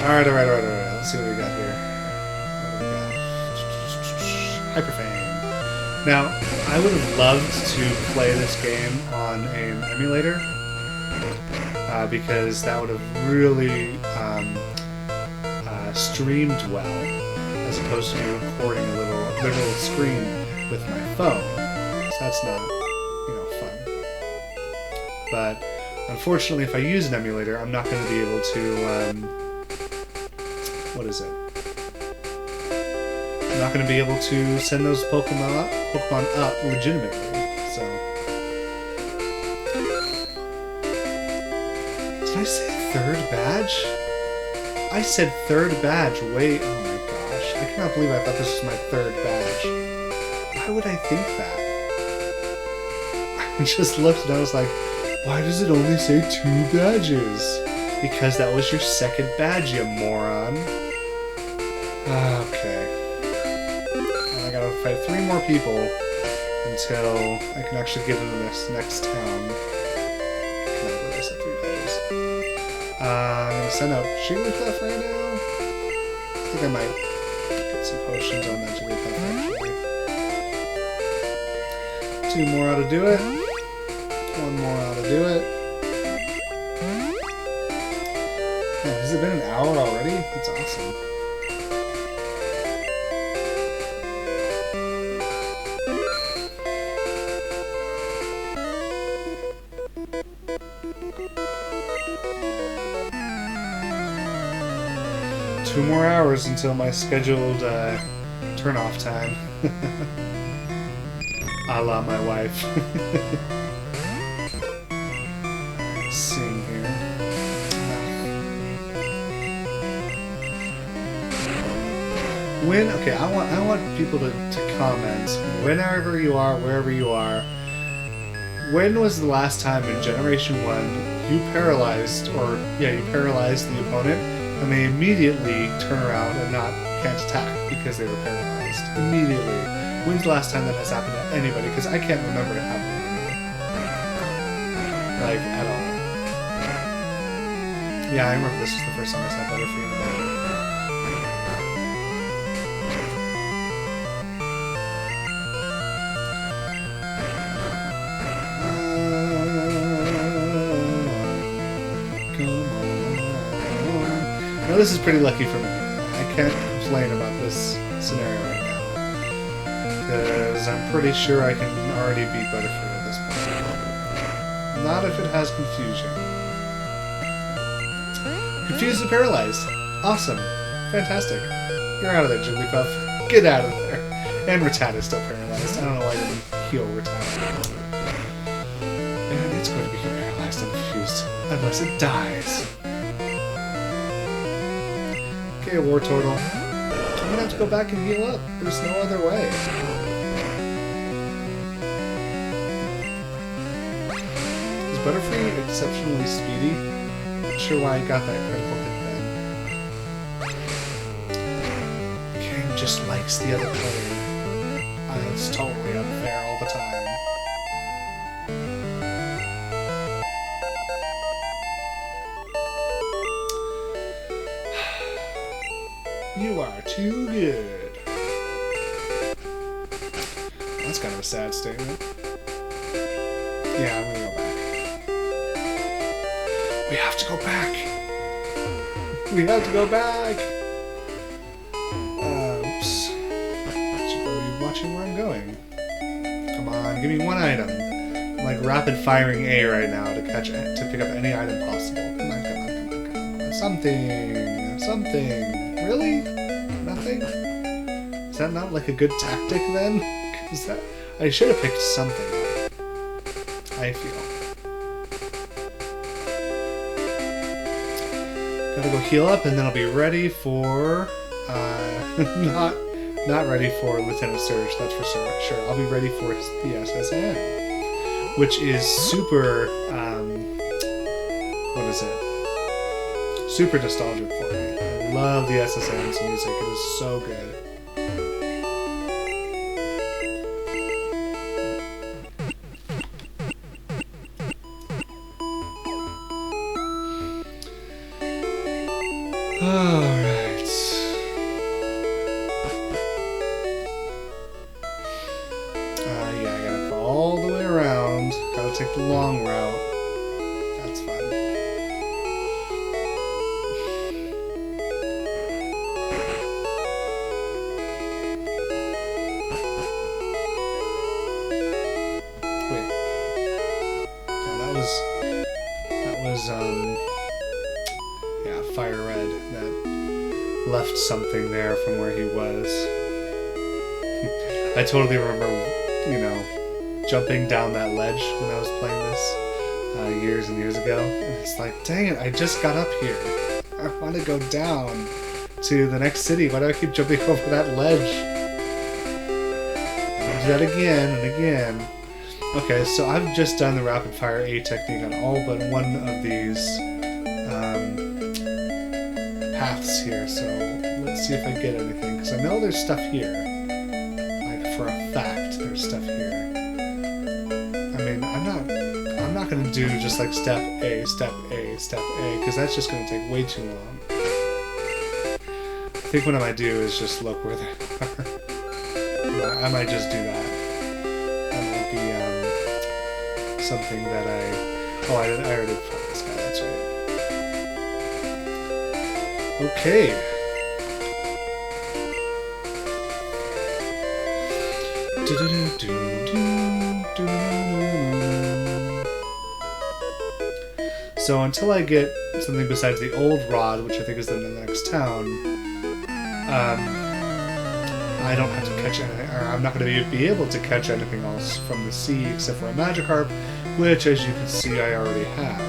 Alright. Let's see what we got here. Hyperfang. Now, I would have loved to play this game on an emulator, because that would have really streamed well, as opposed to me recording a little screen with my phone. So that's not, you know, fun. But unfortunately, if I use an emulator, I'm not going to be able to, what is it? I'm not going to be able to send those Pokemon up legitimately. So, did I say 3rd badge? I said 3rd badge. Wait, oh my gosh. I cannot believe I thought this was my 3rd badge. Why would I think that? I just looked and I was like, why does it only say 2 badges? Because that was your 2nd badge, you moron. Okay. And I gotta fight 3 more people until I can actually get into this next town. I'm gonna send out Jigglypuff right now. I think I might get some potions on that Jigglypuff actually. 2 more ought to do it. 1 more ought to do it. Man, has it been an hour already? That's awesome. Two more hours until my scheduled turn-off time. A la my wife. Let's sing here. Okay, I want people to comment whenever you are, wherever you are. When was the last time in Generation 1 you paralyzed the opponent? And they immediately turn around and can't attack because they were paralyzed. Immediately. When's the last time that has happened to anybody? Because I can't remember it happening to me. Like, at all. Yeah, I remember this was the first time I saw Butterfree in the battle. Now this is pretty lucky for me. I can't complain about this scenario right now. Because I'm pretty sure I can already beat Butterfree at this point. Not if it has confusion. Confused and paralyzed. Awesome. Fantastic. You're out of there, Jigglypuff. Get out of there. And Rattata is still paralyzed. I don't know why I didn't heal Rattata. And it's going to be paralyzed and confused. Unless it dies. Okay, Wartortle. I'm gonna have to go back and heal up. There's no other way. Is Butterfree exceptionally speedy? Not sure why I got that critical hit then. Game just likes the other player. It's totally unfair all the time. You are too good. That's kind of a sad statement. Yeah, I'm gonna go back. We have to go back! We have to go back! Oops. Should probably be watching where I'm going. Come on, give me one item. I'm like rapid firing A right now to pick up any item possible. Come on, come on, come on, come on. Something. Something. Really? Nothing? Is that not like a good tactic then? Because that I should have picked something up. I feel. Gotta go heal up and then I'll be ready for not ready for Lieutenant Surge, that's for sure. I'll be ready for the SSN. Which is super what is it? Super nostalgic for me. I love the SSN's music. It is so good. Alright. Yeah, I gotta go all the way around. Gotta take the long route. That's fun. Yeah, Fire Red that left something there from where he was. I totally remember, you know, jumping down that ledge when I was playing this years and years ago. And it's like, dang it, I just got up here. I want to go down to the next city. Why do I keep jumping over that ledge? I'll do that again and again. Okay, so I've just done the rapid fire A technique on all but one of these paths here, so let's see if I get anything, because I know there's stuff here. Like, for a fact, there's stuff here. I mean, I'm not gonna do just like step A, step A, step A, because that's just gonna take way too long. I think what I might do is just look where they are. I might just do that. That might be something that I already found this guy, that's right. Okay. So until I get something besides the old rod, which I think is in the next town, I don't have to catch anything, or I'm not going to be able to catch anything else from the sea except for a Magikarp, which, as you can see, I already have.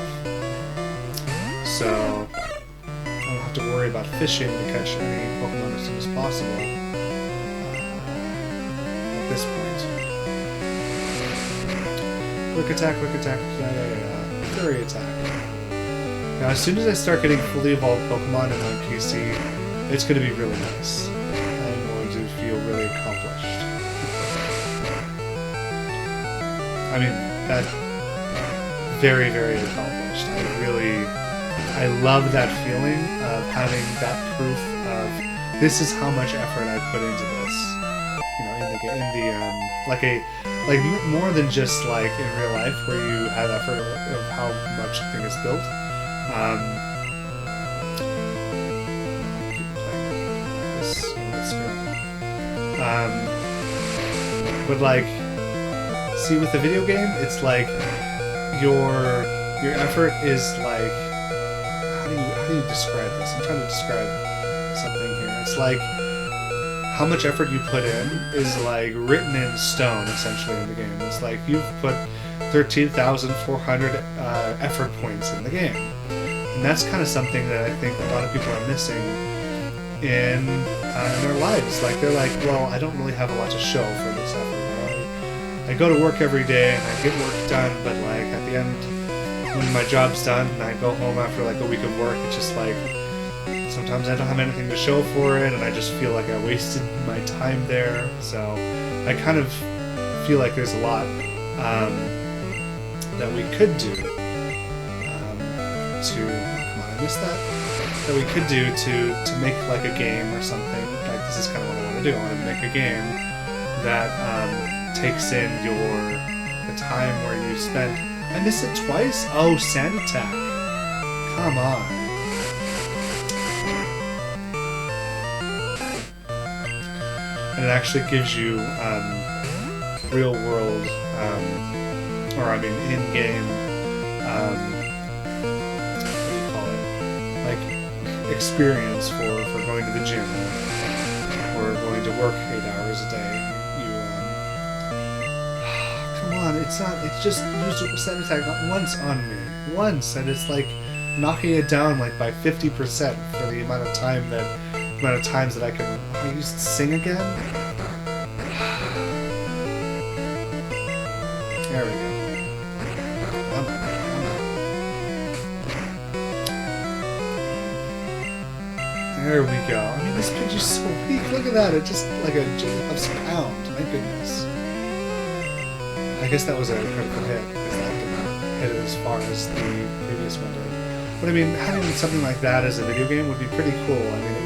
So I don't have to worry about fishing to catch any Pokemon as soon as possible at this point. Quick attack, Flurry attack. Now, as soon as I start getting fully evolved Pokemon in my PC, it's going to be really nice. I'm going to feel really accomplished. I mean, that very, very accomplished. I love that feeling of having that proof of this is how much effort I put into this. You know, like more than just like in real life where you have effort of how much the thing is built. But like, see, with the video game, it's like your effort is like, how do you describe this? I'm trying to describe something here. It's like how much effort you put in is like written in stone essentially in the game. It's like you've put 13,400 effort points in the game, and that's kind of something that I think a lot of people are missing in their lives. Like they're like, well, I don't really have a lot to show for this effort. I go to work every day and I get work done, but like at the end, when my job's done and I go home after like a week of work, it's just like sometimes I don't have anything to show for it, and I just feel like I wasted my time there. So I kind of feel like there's a lot that we could do to, come on, I missed that we could do to make like a game or something. Like, this is kind of what I want to do. I want to make a game that takes in the time where you spent. I missed it twice? Oh, Sand Attack. Come on. And it actually gives you real world, or I mean in-game, what do you call it? Like, experience for going to the gym or going to work 8 hours a day. Come on, it's just used a Sand Attack once on me. Once, and it's like knocking it down like by 50% for the amount of times that I can. I used sing again? There we go. Come on. There we go. I mean, this picture's so weak. Look at that. It's just like a Jigglypuff's pound. My goodness. I guess that was a critical hit, because that didn't hit it as far as the previous one did. But I mean, having something like that as a video game would be pretty cool. I mean,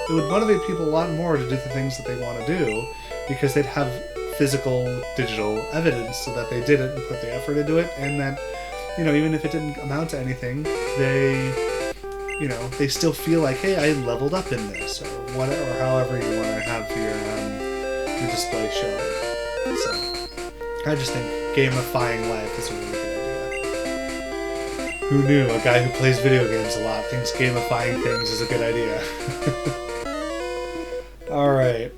it would motivate people a lot more to do the things that they want to do, because they'd have physical, digital evidence so that they did it and put the effort into it, and that, you know, even if it didn't amount to anything, they still feel like, hey, I leveled up in this, or whatever, or however you want to have your display show. So, I just think gamifying life is a really good idea. Who knew? A guy who plays video games a lot thinks gamifying things is a good idea. Alright.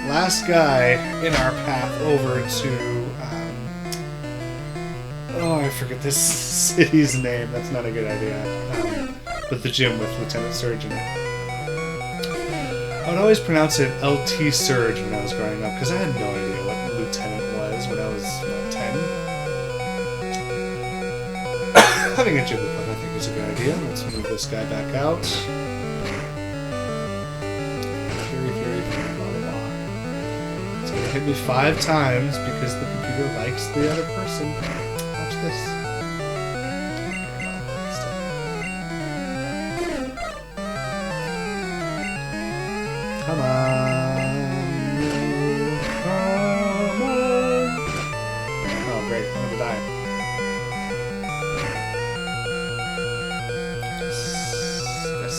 Last guy in our path over to... I forget this city's name. That's not a good idea. But the gym with Lieutenant Surge in it. I would always pronounce it LT Surge when I was growing up, because I had no idea what Lieutenant was when I was, 10? Having a Jigglypuff, I think, is a good idea. Let's move this guy back out. Fury, blah, blah, blah. It's going to hit me 5 times because the computer likes the other person. Watch this. Come on. Come on. Oh, great. I'm gonna die. Yes.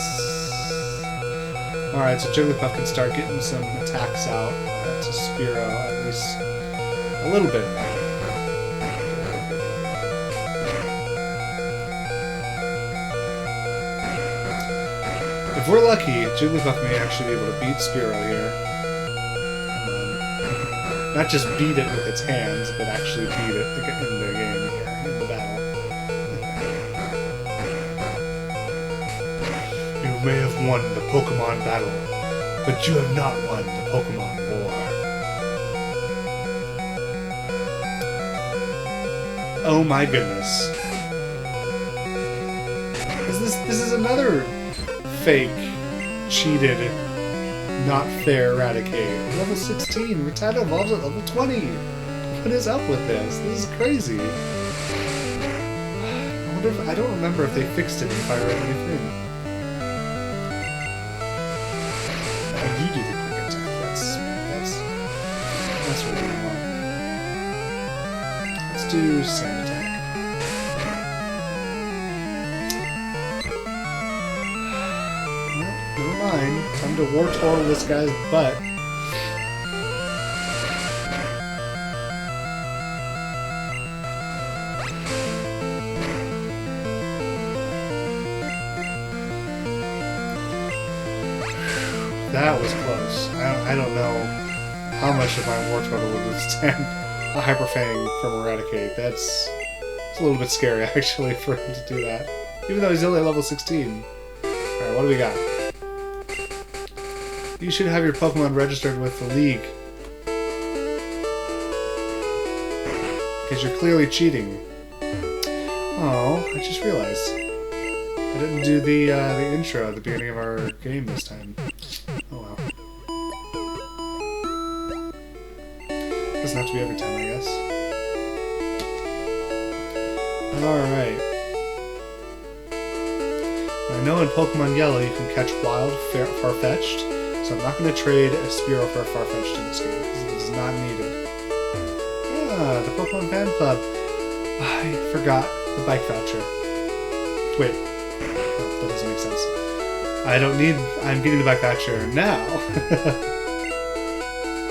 Alright, so Jigglypuff can start getting some attacks out to Spearow, at least a little bit. If we're lucky, Jigglypuff may actually be able to beat Spearow here. Not just beat it with its hands, but actually beat it in the game here, in the battle. You may have won the Pokémon battle, but you have not won the Pokémon War. Oh my goodness. This is another fake, cheated, not fair Raticate. Level 16, Rattata evolves at level 20. What is up with this? This is crazy. I don't remember if they fixed it in Fire Red 23. You do the quick attack. That's what we want. Let's do Sand Attack. Never mind. Time to Wartortle this guy's butt. That was close. I don't know how much of my Wartortle would withstand a Hyper Fang from Eradicate. It's a little bit scary, actually, for him to do that. Even though he's only at level 16. Alright, what do we got? You should have your Pokemon registered with the League. Because you're clearly cheating. Oh, I just realized. I didn't do the intro at the beginning of our game this time. Oh well. Doesn't have to be every time, I guess. Alright. I know in Pokemon Yellow you can catch wild Farfetch'd, so I'm not going to trade a Spearow for a Farfetch'd in this game, because it is not needed. Ah, the Pokemon Fan Club. I forgot the bike voucher. Wait. No, that doesn't make sense. I'm getting the bike voucher now.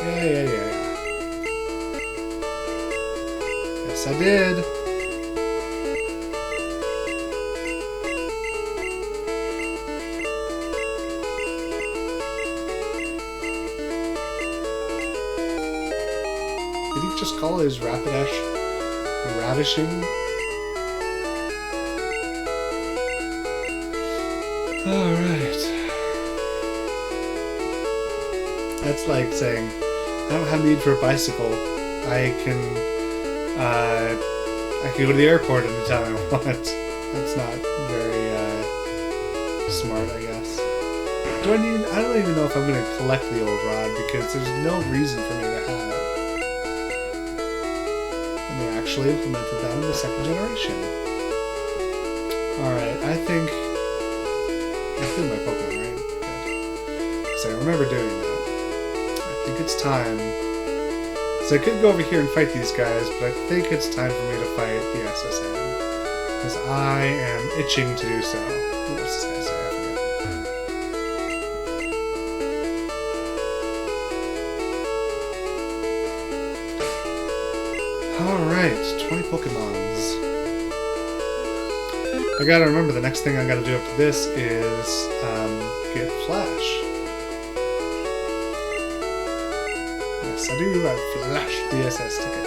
Yeah. Yes, I did. Did he just call his Rapidash ravishing? Alright. That's like saying, I don't have need for a bicycle. I can go to the airport anytime I want. That's not very smart, I guess. I don't even know if I'm going to collect the old rod, because there's no reason for me to have it. And they actually implemented that in the second generation. Alright, I think I killed my Pokemon, right? Good. Because I remember doing that. I think it's time. So I could go over here and fight these guys, but I think it's time for me to fight the SSN. Because I am itching to do so. What's this guy say? I forget. Alright, 20 Pokemons. I gotta remember, the next thing I gotta do after this is get Flash. Yes, I do have Flash DSS ticket.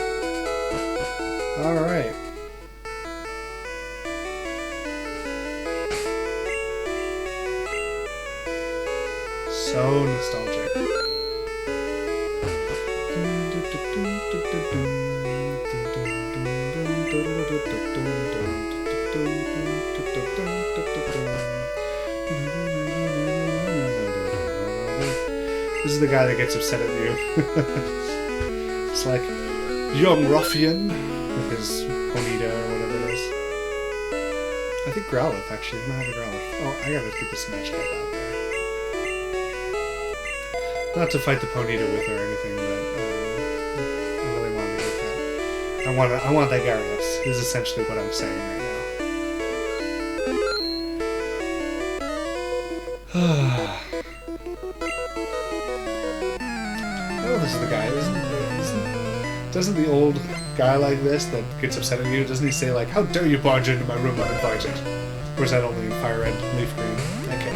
Alright. So nostalgic. This is the guy that gets upset at you. It's like, young ruffian, with his Ponyta or whatever it is. I think Growlithe, actually. I might have a Growlithe. Oh, I gotta get this match up out there. Not to fight the Ponyta with her or anything, but I really want to get that. I want that Gyarados, is essentially what I'm saying right now. Oh, this is the guy, doesn't the old guy like this that gets upset at you, doesn't he say like, how dare you barge into my room uninvited? Or is that only Fire Red, Leaf Green? Okay.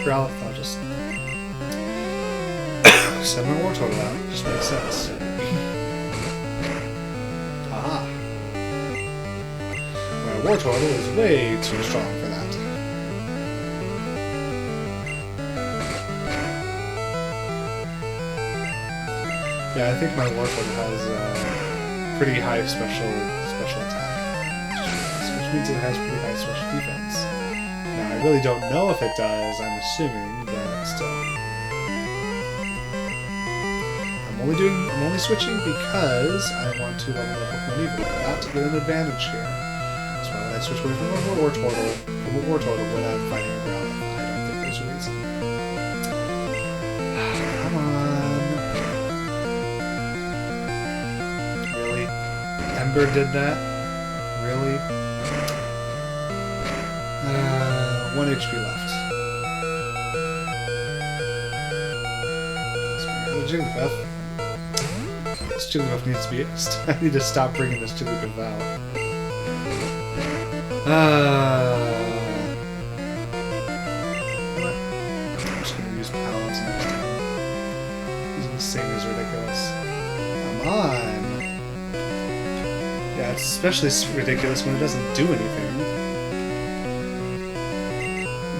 Growlithe, I'll just send my Wartortle out. Just makes sense. Aha. My Wartortle is way too strong for that. Yeah, I think my Wartortle has pretty high special attack, which means it has pretty high special defense. Now, I really don't know if it does, I'm assuming, but still. I'm only switching because I want to level up Pokemon even, not to get an advantage here. That's why I switch away from a Wartortle without fighting a Growlithe. I don't think there's a reason. Come on. Really? Ember did that? Really? 1 HP left. Jigglypuff. This Jigglypuff needs to be... I need to stop bringing this Jigglypuff out. I'm just gonna use Balance next time. Using the same is ridiculous. Come on! Yeah, it's especially ridiculous when it doesn't do anything.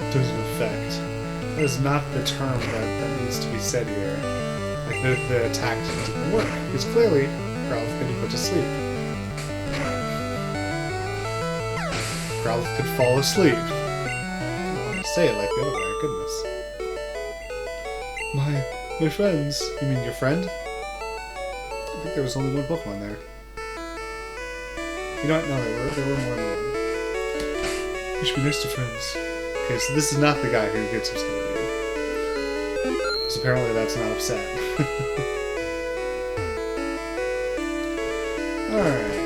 It doesn't affect. That is not the term that needs to be said here. Like, the attack didn't work. Because clearly, Growlithe could be put to sleep. Growlithe could fall asleep. I don't want to say it like the other way, goodness. My friends. You mean your friend? I think there was only one Pokemon there. You know what? No, there were more than one. You should be nice to friends. Okay, so this is not the guy who gets upset at you. Because apparently that's not upset. Alright.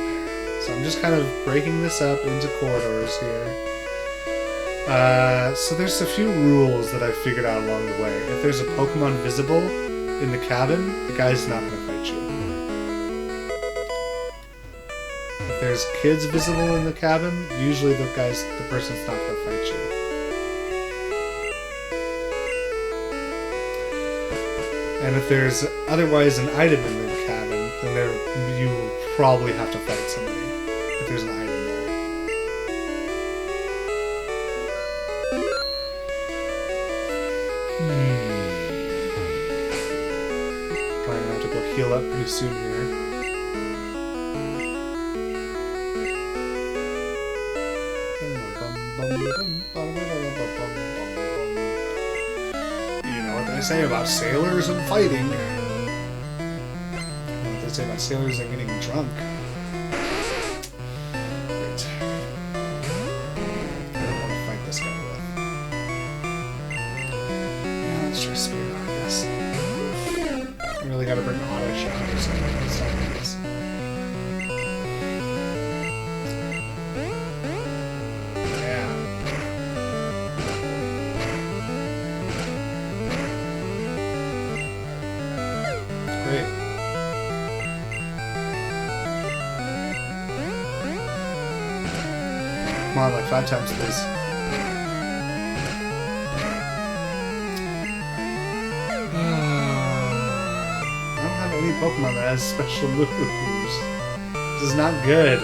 So I'm just kind of breaking this up into corridors here. So there's a few rules that I've figured out along the way. If there's a Pokemon visible in the cabin, the guy's not going to fight you. If there's kids visible in the cabin, usually the person's not going to fight you. And if there's otherwise an item in the cabin, then you will probably have to fight somebody. If there's an item there. Probably gonna have to go heal up pretty soon here. You know what they say about sailors and fighting. You know what they say about sailors and getting drunk. Great. I don't want to fight this guy with. Yeah, let's try Spear, I guess. I really gotta bring Auto Shot or something to stop this. Come on, like 5 times, please. I don't have any Pokemon that has special moves. This is not good.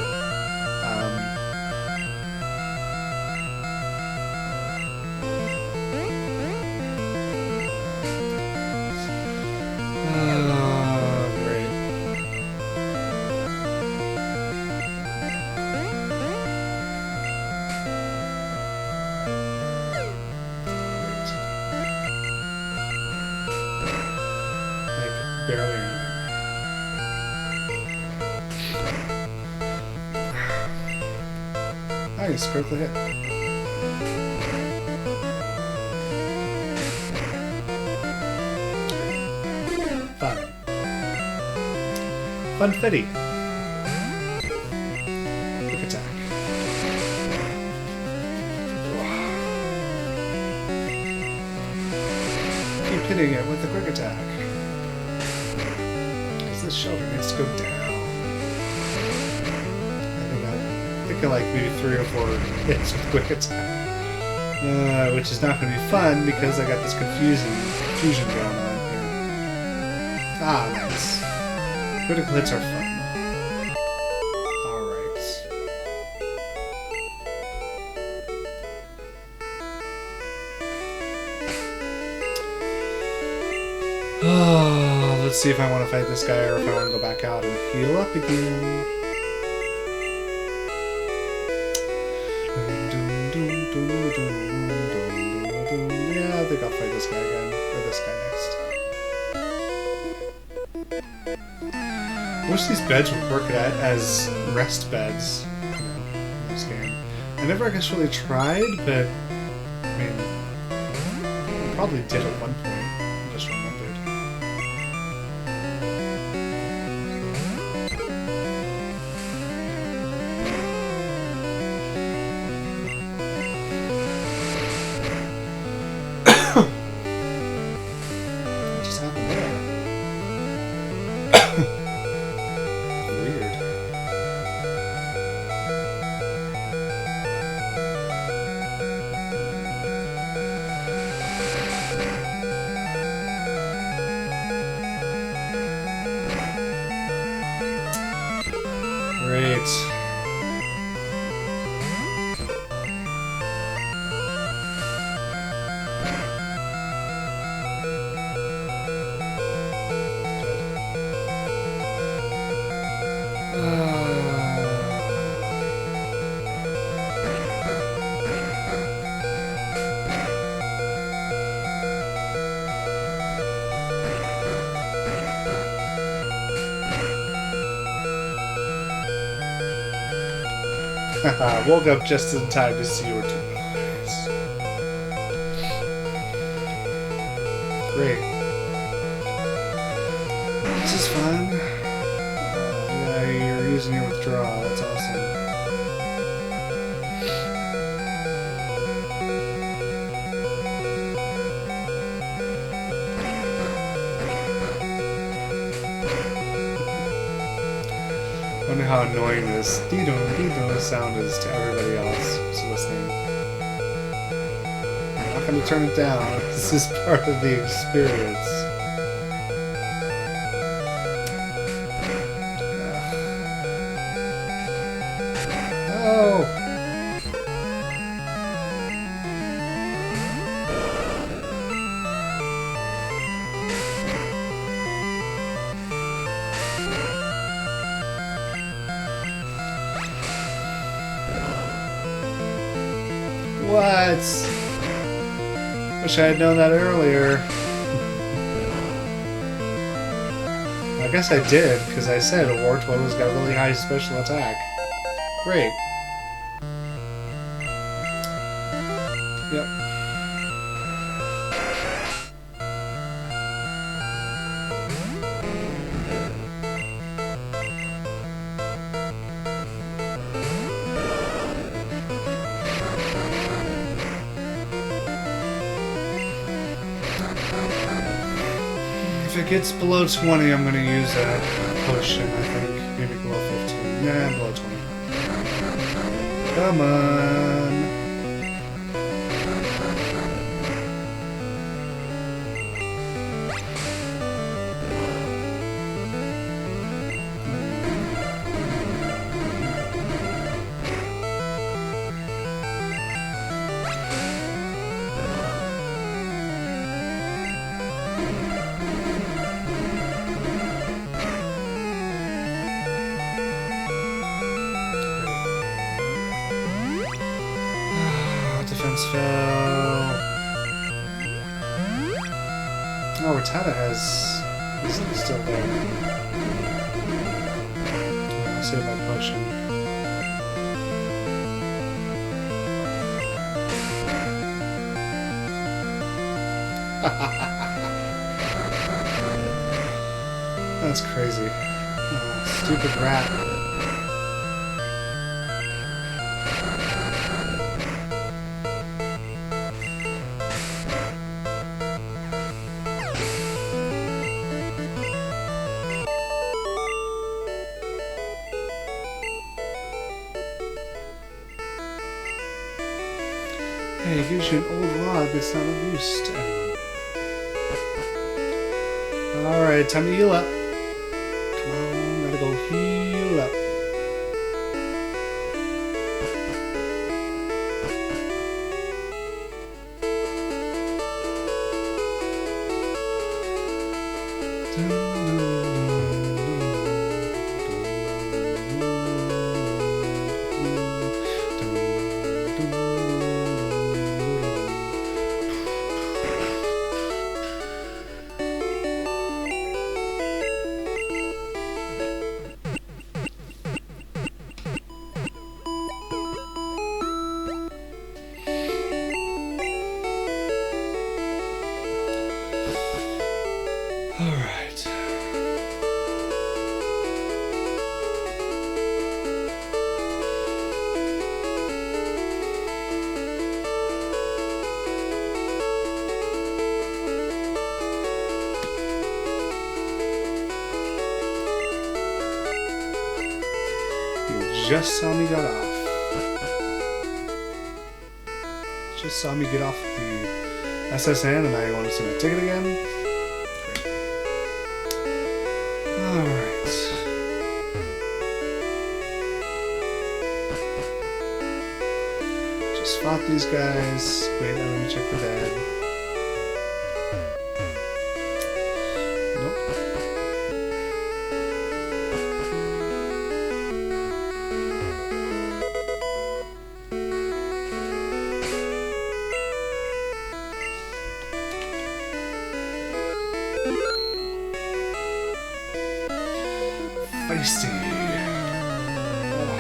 Barely anything. Nice, critical hit. Fun. Funfetti. Quick attack. Keep hitting it with the quick attack. This shelter needs to go down. I think I like maybe 3 or 4 hits with quick attack. Which is not going to be fun because I got this confusion going on here. Ah, nice. Critical hits are fun. Alright. Let's see if I want to fight this guy or if I want to go back out and heal up again. Yeah, I think I'll fight this guy again. Or this guy next. I wish these beds would work as rest beds, you know, in this game. I never, I guess, really tried, but I mean, I probably did at one point. I just remembered. Woke up just in time to see your two eyes. Great. This is fun. Yeah, you're using your withdrawal. That's awesome. I wonder how annoying this dee-do sound is to everybody else who's listening. I'm not going to turn it down. This is part of the experience. Oh! What? Wish I had known that earlier. I guess I did, because I said a Wartortle's got a really high special attack. Great. Yep. If it gets below 20, I'm going to use a potion, I think. Maybe below 15. Nah, below 20. Come on. Defense fell. Oh, Rattata is still there. I'll save my potion. That's crazy. Oh, stupid rat. Hey, it gives you an old log that's not of use to anyone. Alright, time to heal up. Come on, gotta go heal up. Alright. You just saw me get off. Just saw me get off the SSN and now you want to see my ticket again? Alright. Just fought these guys. Wait, let me check the bed. Nope. Feisty. Oh,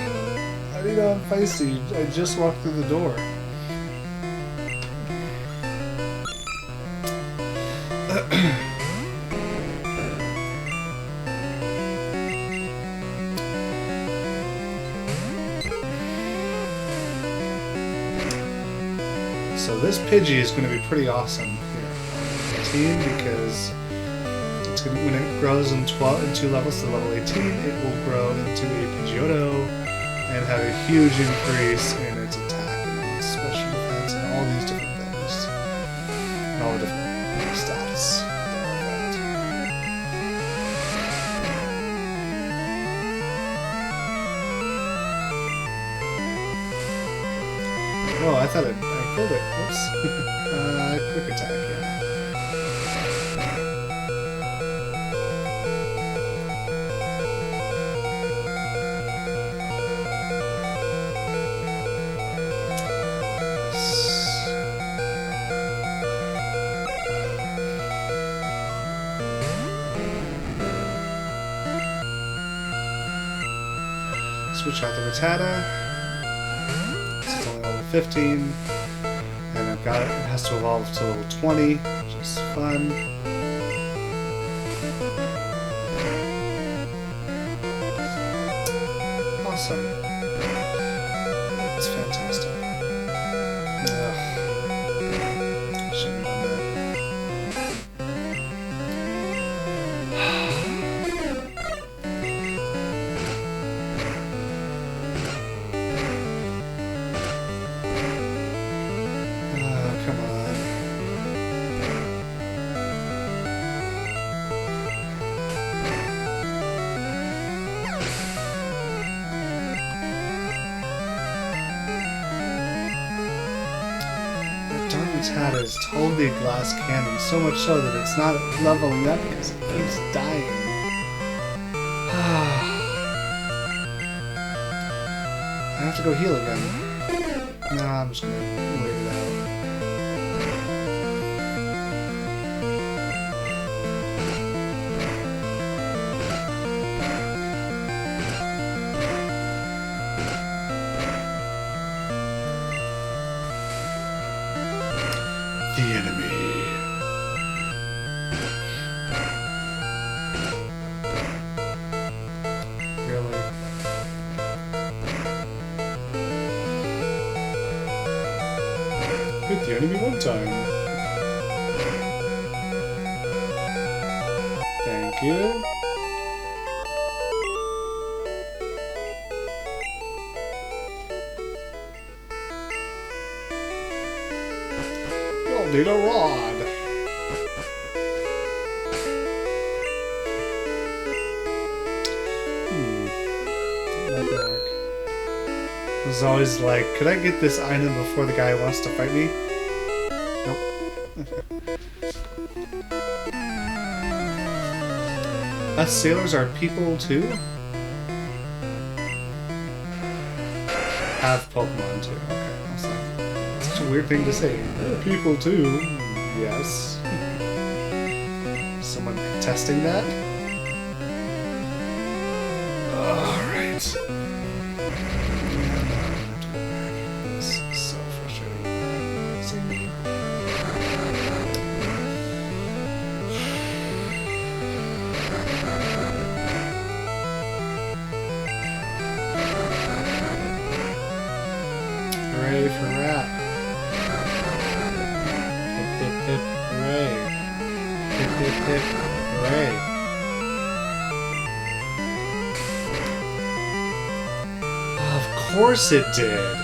I Ready to feisty. I just walked through the door. So this Pidgey is going to be pretty awesome here. 18, because it's going to, when it grows in 2 levels to level 18, it will grow into a Pidgeotto and have a huge increase in its attack and its special defense and all these different things. And all the different stats. Oh, I thought I killed it. Whoops. Quick attack, yeah. Switch out the Rattata. 15, and I've got it. It has to evolve to level 20, which is fun. Awesome. That's fantastic. Ugh. Shouldn't have done Rattata is totally a glass cannon, so much so that it's not leveling up because it keeps dying. I have to go heal again. Nah, I'm just gonna wait it out. The enemy. Really? Hit the enemy one time. Thank you. Need a rod. That might work. It was always like, could I get this item before the guy wants to fight me? Nope. Us sailors are people too? Have Pokemon too. Okay. I was like, such a weird thing to say. People too. Yes. Someone contesting that? Alright. This is so frustrating. Hooray for Rat. Hip, hip, hooray. Hip, hip, hip, hooray. Of course it did.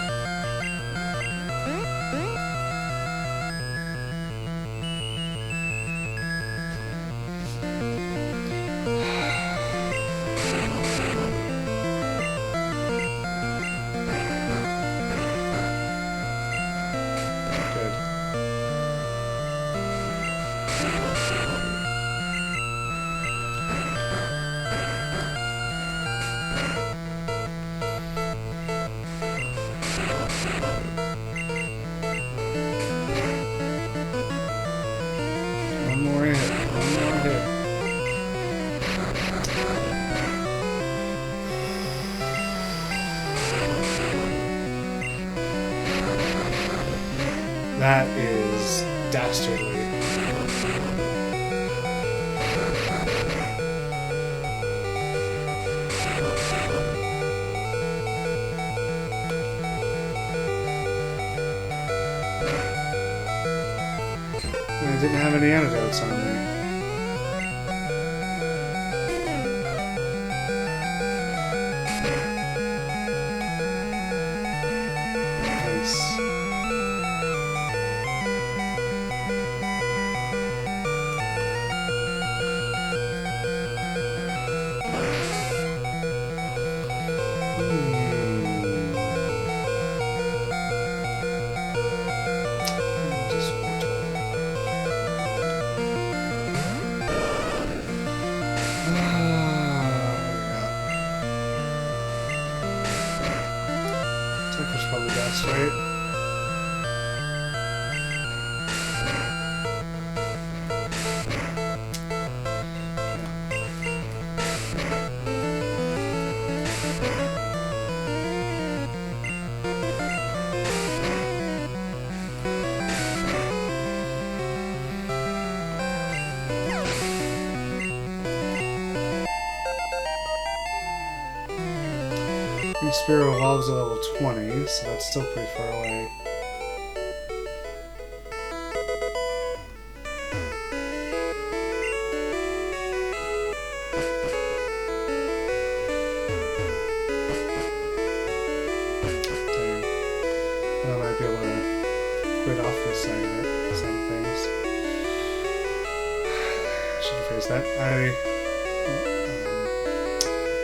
That is dastardly. I didn't have any antidotes on me. Nice. Probably best, right? Your Spear evolves at level 20, so that's still pretty far away. Dang. I might be able to quit off this side of things. I should have phrased that.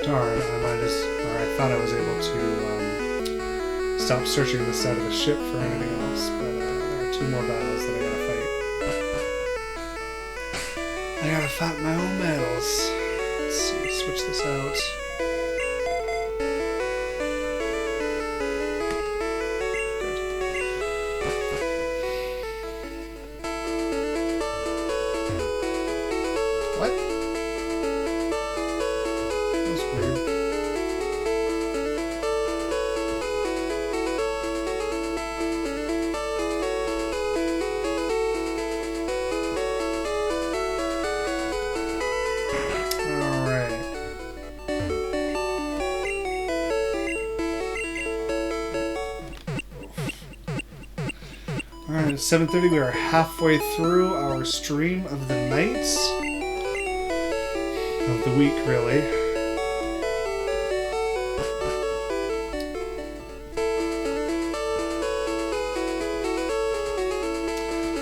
Darn, I thought I was able to stop searching the side of the ship for anything else, but there are 2 more battles that I gotta fight. I gotta fight my own battles. Let's see, switch this out. What? That was weird. Alright, it's 7:30. We are halfway through our stream of the night. Of the week, really.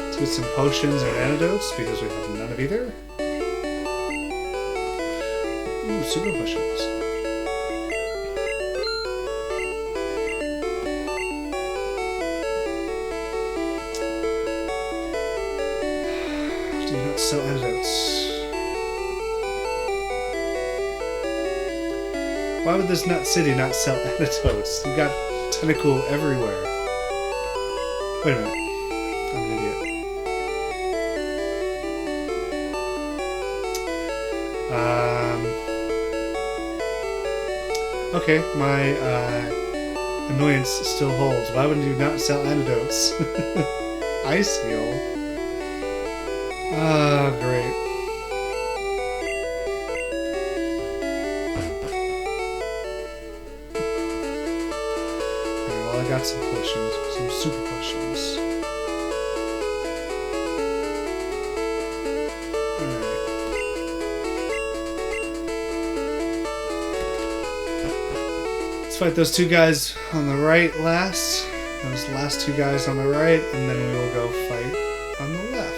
Let's get some potions and antidotes because we have none of either. Ooh, super potions. Do not sell antidotes. Why would this nut city not sell antidotes? You got tentacle everywhere. Wait a minute. I'm an idiot. Okay, my annoyance still holds. Why would you not sell antidotes? Ice heal? Ah, great. Alright, well, I got some potions. Some super potions. Alright. Let's fight those 2 guys on the right last. Those last 2 guys on the right, and then we will go fight on the left.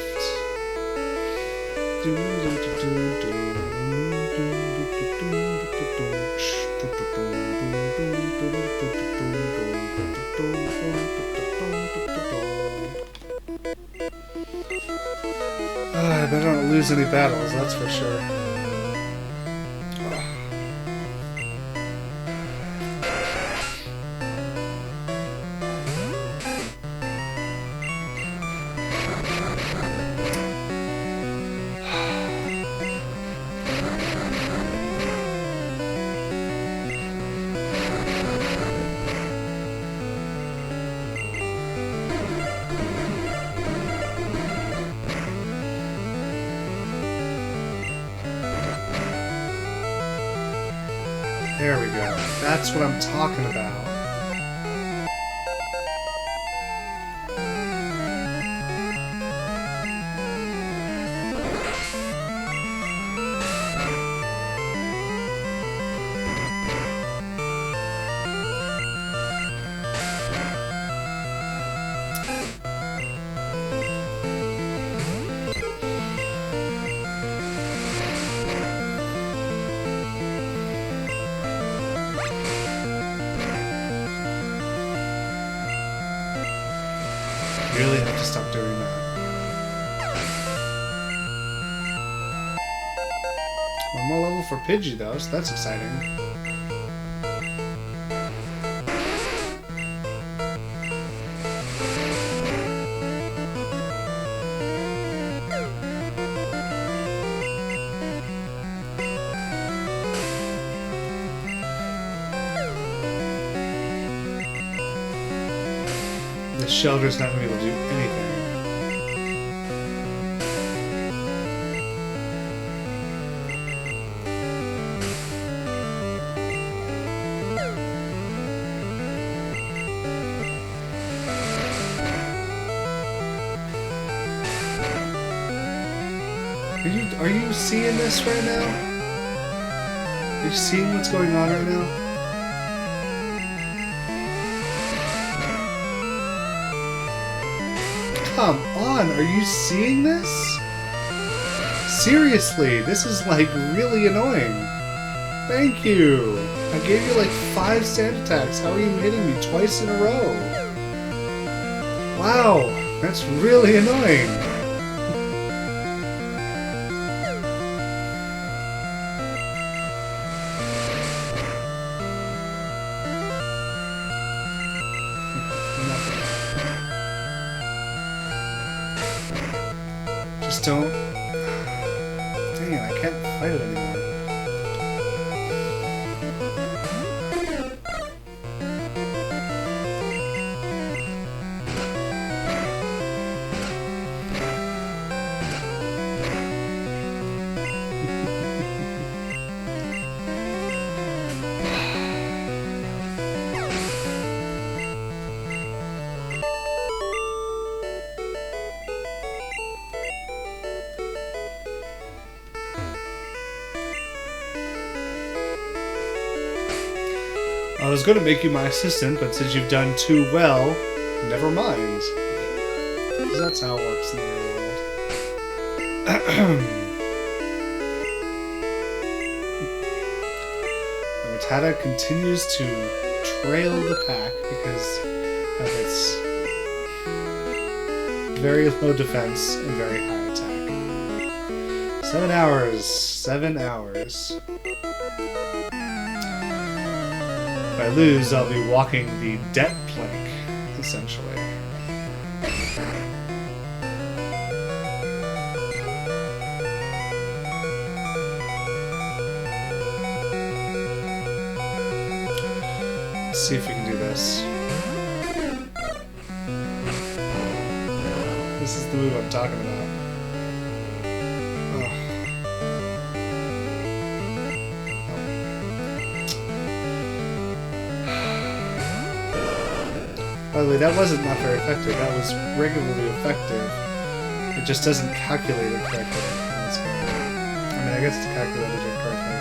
I better not lose any battles, that's for sure. There we go. That's what I'm talking about. Really have to stop doing that. One more level for Pidgey though, so that's exciting. The shelter's not going to be able to do anything. Are you seeing this right now? Are you seeing what's going on right now? Come on, are you seeing this? Seriously, this is like really annoying. Thank you. I gave you like 5 sand attacks. How are you hitting me twice in a row? Wow, that's really annoying. Just don't. Dang it, I can't fight it anymore. I was going to make you my assistant, but since you've done too well, never mind. Because that's how it works in the real world. Rattata continues to trail the pack because of its very low defense and very high attack. 7 hours. 7 hours. If I lose, I'll be walking the debt plank, essentially. Let's see if we can do this. This is the move I'm talking about. By the way, that wasn't not very effective. That was regularly effective. It just doesn't calculate it correctly. That's good. I mean, I guess it's calculated it correctly.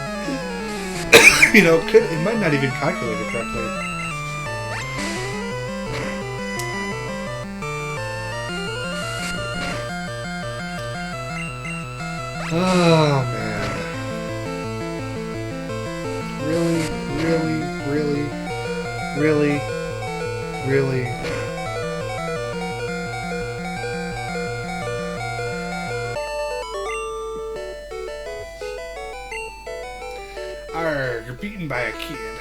You know, it might not even calculate it correctly. Oh, man. Really? Really? Really? Really? Really? Arrgh, you're beaten by a kid.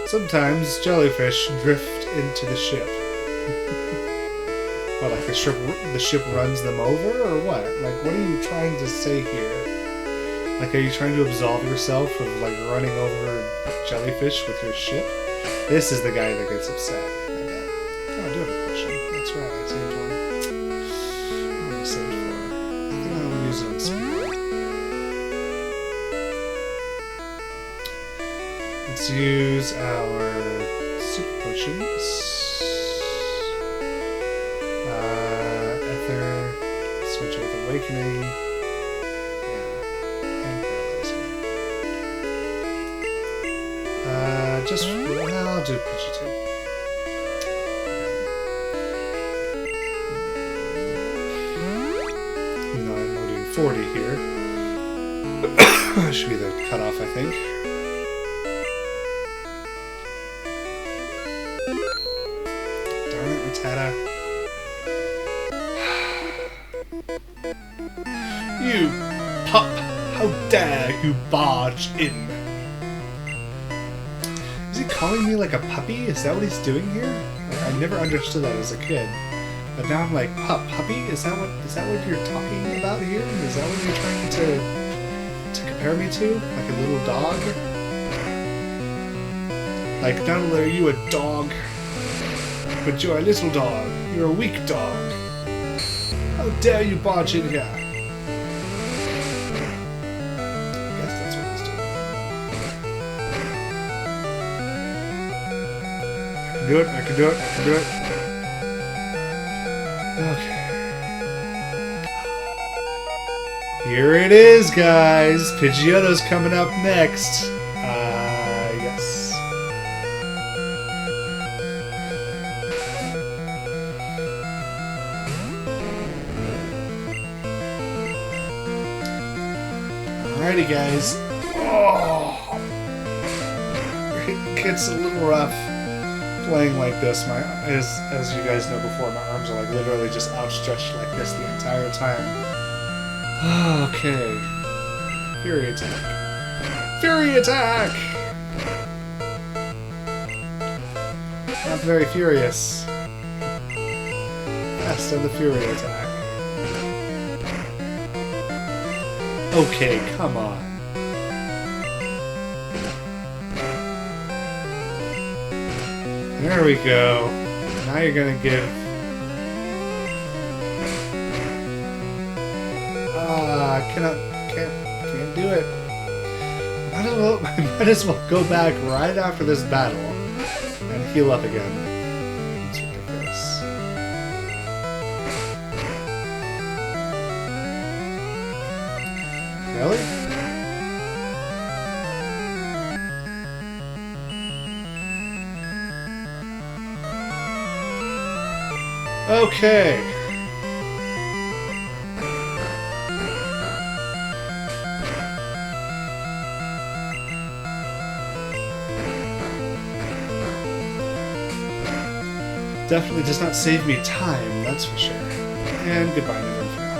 Sometimes jellyfish drift into the ship. What, like the ship runs them over, or what? Like, what are you trying to say here? Like, are you trying to absolve yourself of, like, running over jellyfish with your ship? This is the guy that gets upset, I bet. Oh, I do have a question. That's right, I saved one. What did I save for? I think I'll use it on speed. use our super potions. Ether, switch with Awakening. Yeah, and Paralyze. Well, I'll do Pidgey too. Even though I'm only doing 40 here. That should be the cutoff, I think. Darn it, Rattata. You pup! How dare you barge in? Is he calling me like a puppy? Is that what he's doing here? Like, I never understood that as a kid. But now I'm like, puppy? Is that what you're talking about here? Is that what you're trying to compare me to? Like a little dog? Like, not only are you a dog, but you're a little dog. You're a weak dog. How dare you barge in here? I guess that's what he's doing. I can do it, I can do it, I can do it. Okay. Here it is, guys. Pidgeotto's coming up next. Yes. Alrighty, guys. Oh, it gets a little rough playing like this. As you guys know before, my arms are like literally just outstretched like this the entire time. Okay. Fury attack. Fury attack! Not very furious. Fast on the Fury attack. Okay, come on. There we go. Now you're gonna give... can't do it. Might as well go back right after this battle and heal up again. It's ridiculous. Really? Okay. Definitely does not save me time, that's for sure. And goodbye, everyone, for now.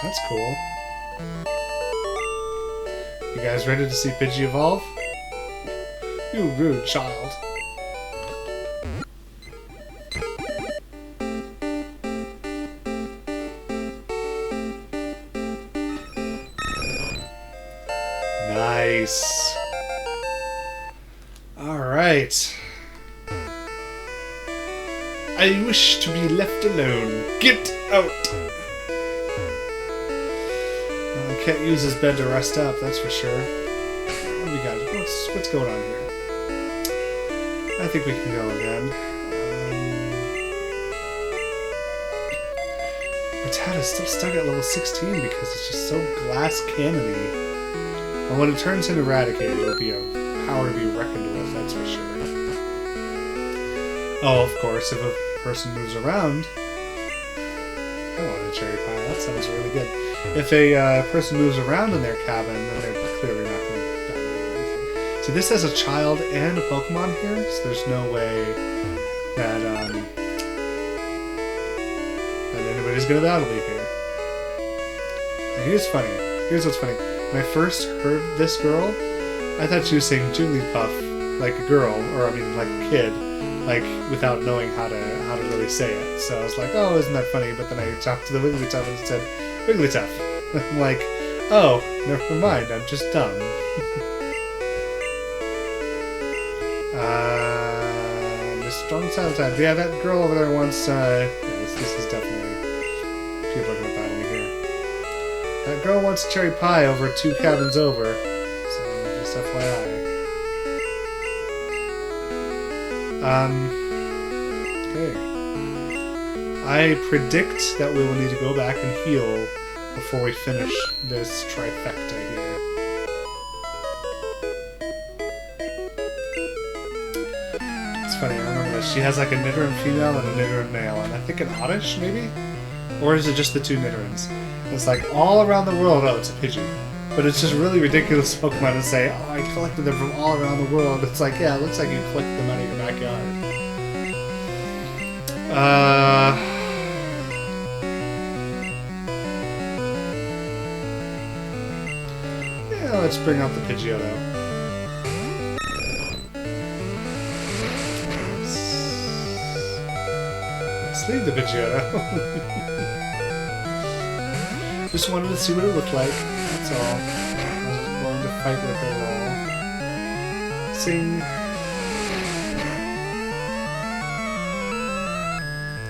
That's cool. You guys ready to see Pidgey evolve? You rude child. Nice. Alright. I wish to be left alone. Get out! Well, I can't use his bed to rest up, that's for sure. What do we got? What's going on here? I think we can go again. Rattata's still stuck at level 16 because it's just so glass cannon-y. And when it turns into Eradicated, it'll be a power to be reckoned with, that's for sure. Oh, of course, if a person moves around... I want a cherry pie, that sounds really good. If a person moves around in their cabin, then they're clearly not going to die or anything. So this has a child and a Pokemon here, so there's no way that, that anybody's going to battle me here. And here's what's funny. When I first heard this girl, I thought she was saying Jigglypuff like a girl, or I mean like a kid, like without knowing how to really say it. So I was like, oh, isn't that funny? But then I talked to the Wigglytuff and it said Wigglytuff. I'm like, oh, never mind, I'm just dumb. This strong silent time. Yeah, that girl over there once. Yeah, this is definitely people are gonna battle me here. That girl wants a cherry pie over 2 cabins over. So, just FYI. Okay. I predict that we will need to go back and heal before we finish this trifecta here. It's funny, I remember this. She has like a Nidoran female and a Nidoran male, and I think an Oddish, maybe? Or is it just the 2 Nidorans? It's like all around the world. Oh, it's a Pidgey. But it's just really ridiculous Pokemon to say, oh, I collected them from all around the world. It's like, yeah, it looks like you collected them out of your backyard. Yeah, let's bring out the Pidgeotto. Let's leave the Pidgeotto. Just wanted to see what it looked like, that's all. I wasn't going to fight with it at all. Sing.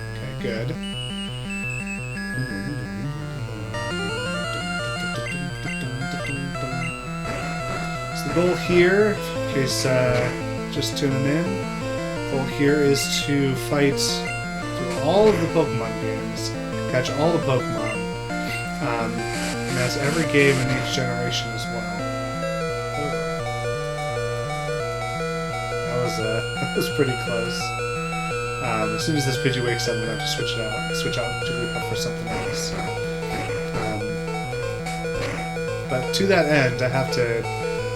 Okay, good. So the goal here, in case just tuning in, the goal here is to fight through all of the Pokemon games, catch all the Pokemon. And that's every game in each generation as well. That was pretty close. As soon as this Pidgey wakes up, I'm going to have to switch out Jigglypuff for something else. But to that end, I have to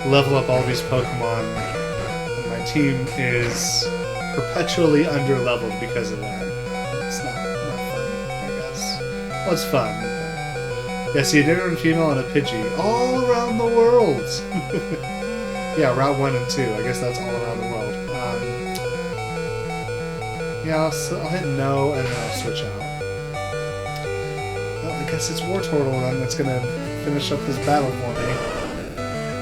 level up all these Pokemon. And my team is perpetually under-leveled because of that. It's not fun, I guess. Well, it's fun. Yeah, see, a Nidoran female and a Pidgey all around the world. Yeah, Route 1 and 2. I guess that's all around the world. Yeah, I'll hit no and then I'll switch out. Well, I guess it's Wartortle then that's gonna finish up this battle for me.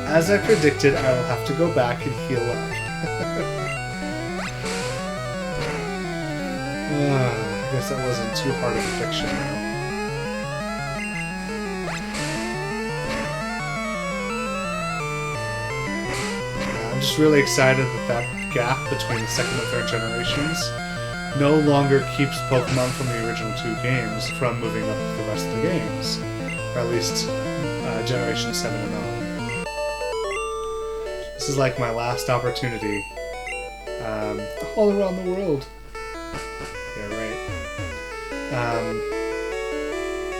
As I predicted, I will have to go back and heal up. I guess that wasn't too hard of a prediction though. I'm just really excited that that gap between the second and third generations no longer keeps Pokemon from the original 2 games from moving up the rest of the games. Or at least Generation 7 and on. This is like my last opportunity. All around the world. Yeah, right.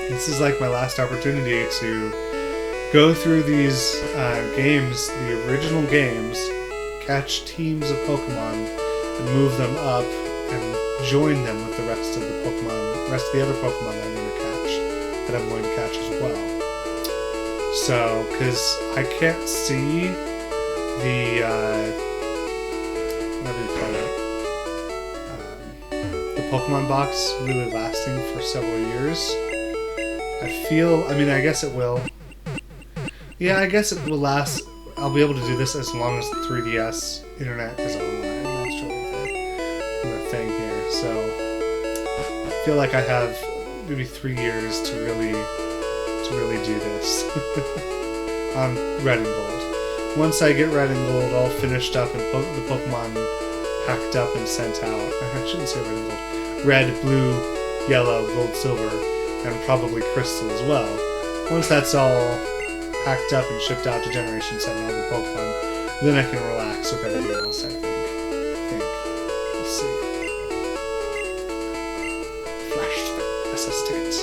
This is like my last opportunity to go through these games, the original games, catch teams of Pokemon, and move them up and join them with the rest of the other Pokemon that I'm going to catch as well. So, because I can't see the, whatever you call it, the Pokemon box really lasting for several years. I guess it will. Yeah, I guess it will last. I'll be able to do this as long as the 3DS internet is online. That's really the thing here. So I feel like I have maybe 3 years to really do this on Red and Gold. Once I get Red and Gold all finished up and the Pokemon packed up and sent out. I shouldn't say Red and Gold. Red, Blue, Yellow, Gold, Silver, and probably Crystal as well. Once that's all packed up and shipped out to Generation 7 all the Pokemon, then I can relax with everything else, I think. Let's see. Flash assistant.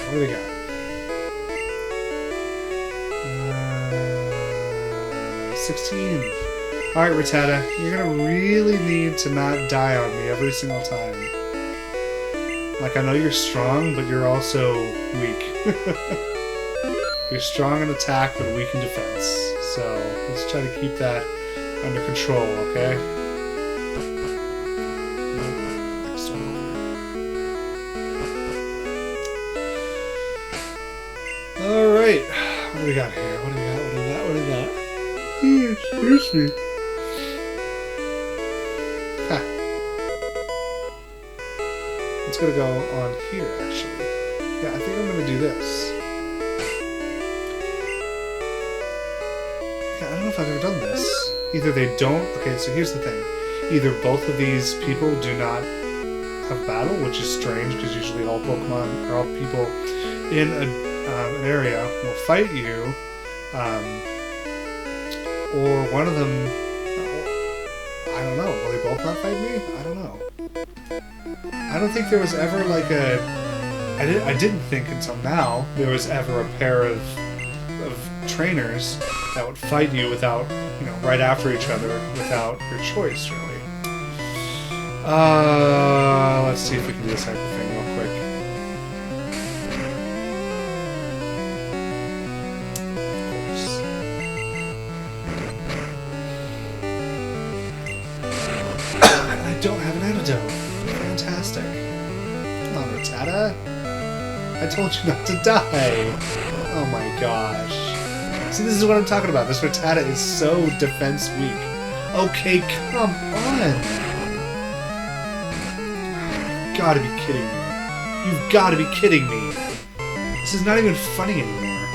What do we got? 16. Alright, Rattata, you're gonna really need to not die on me every single time. Like, I know you're strong, but you're also weak. You're strong in attack, but weak in defense. So, let's try to keep that under control, okay? Next one over. Alright. What do we got here? What do we got? Excuse me. Let's gonna go on here, actually. Yeah, I think I'm gonna do this. Yeah, I don't know if I've ever done this. Either they don't... Okay, so here's the thing. Either both of these people do not have battle, which is strange, because usually all Pokemon, or all people in an area will fight you, or one of them... I don't know. Will they both not fight me? I don't know. I don't think there was ever like a... I didn't think until now there was ever a pair of trainers that would fight you without, you know, right after each other without your choice, really. Let's see if we can do this type of thing real quick. Of course. I don't have an antidote. Fantastic. Come on, Rattata. I told you not to die. Oh my gosh. See, this is what I'm talking about. This Rattata is so defense weak. Okay, come on. You've got to be kidding me. You've got to be kidding me. This is not even funny anymore.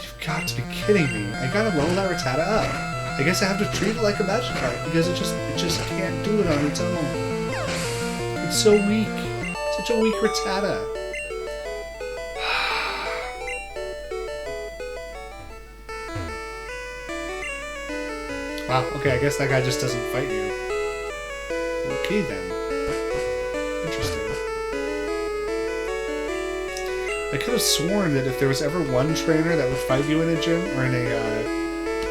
You've got to be kidding me. I gotta level that Rattata up. I guess I have to treat it like a Magikarp because it just can't do it on its own. It's so weak. Such a weak Rattata. Wow, okay, I guess that guy just doesn't fight you. Okay then. Interesting. I could have sworn that if there was ever one trainer that would fight you in a gym or in a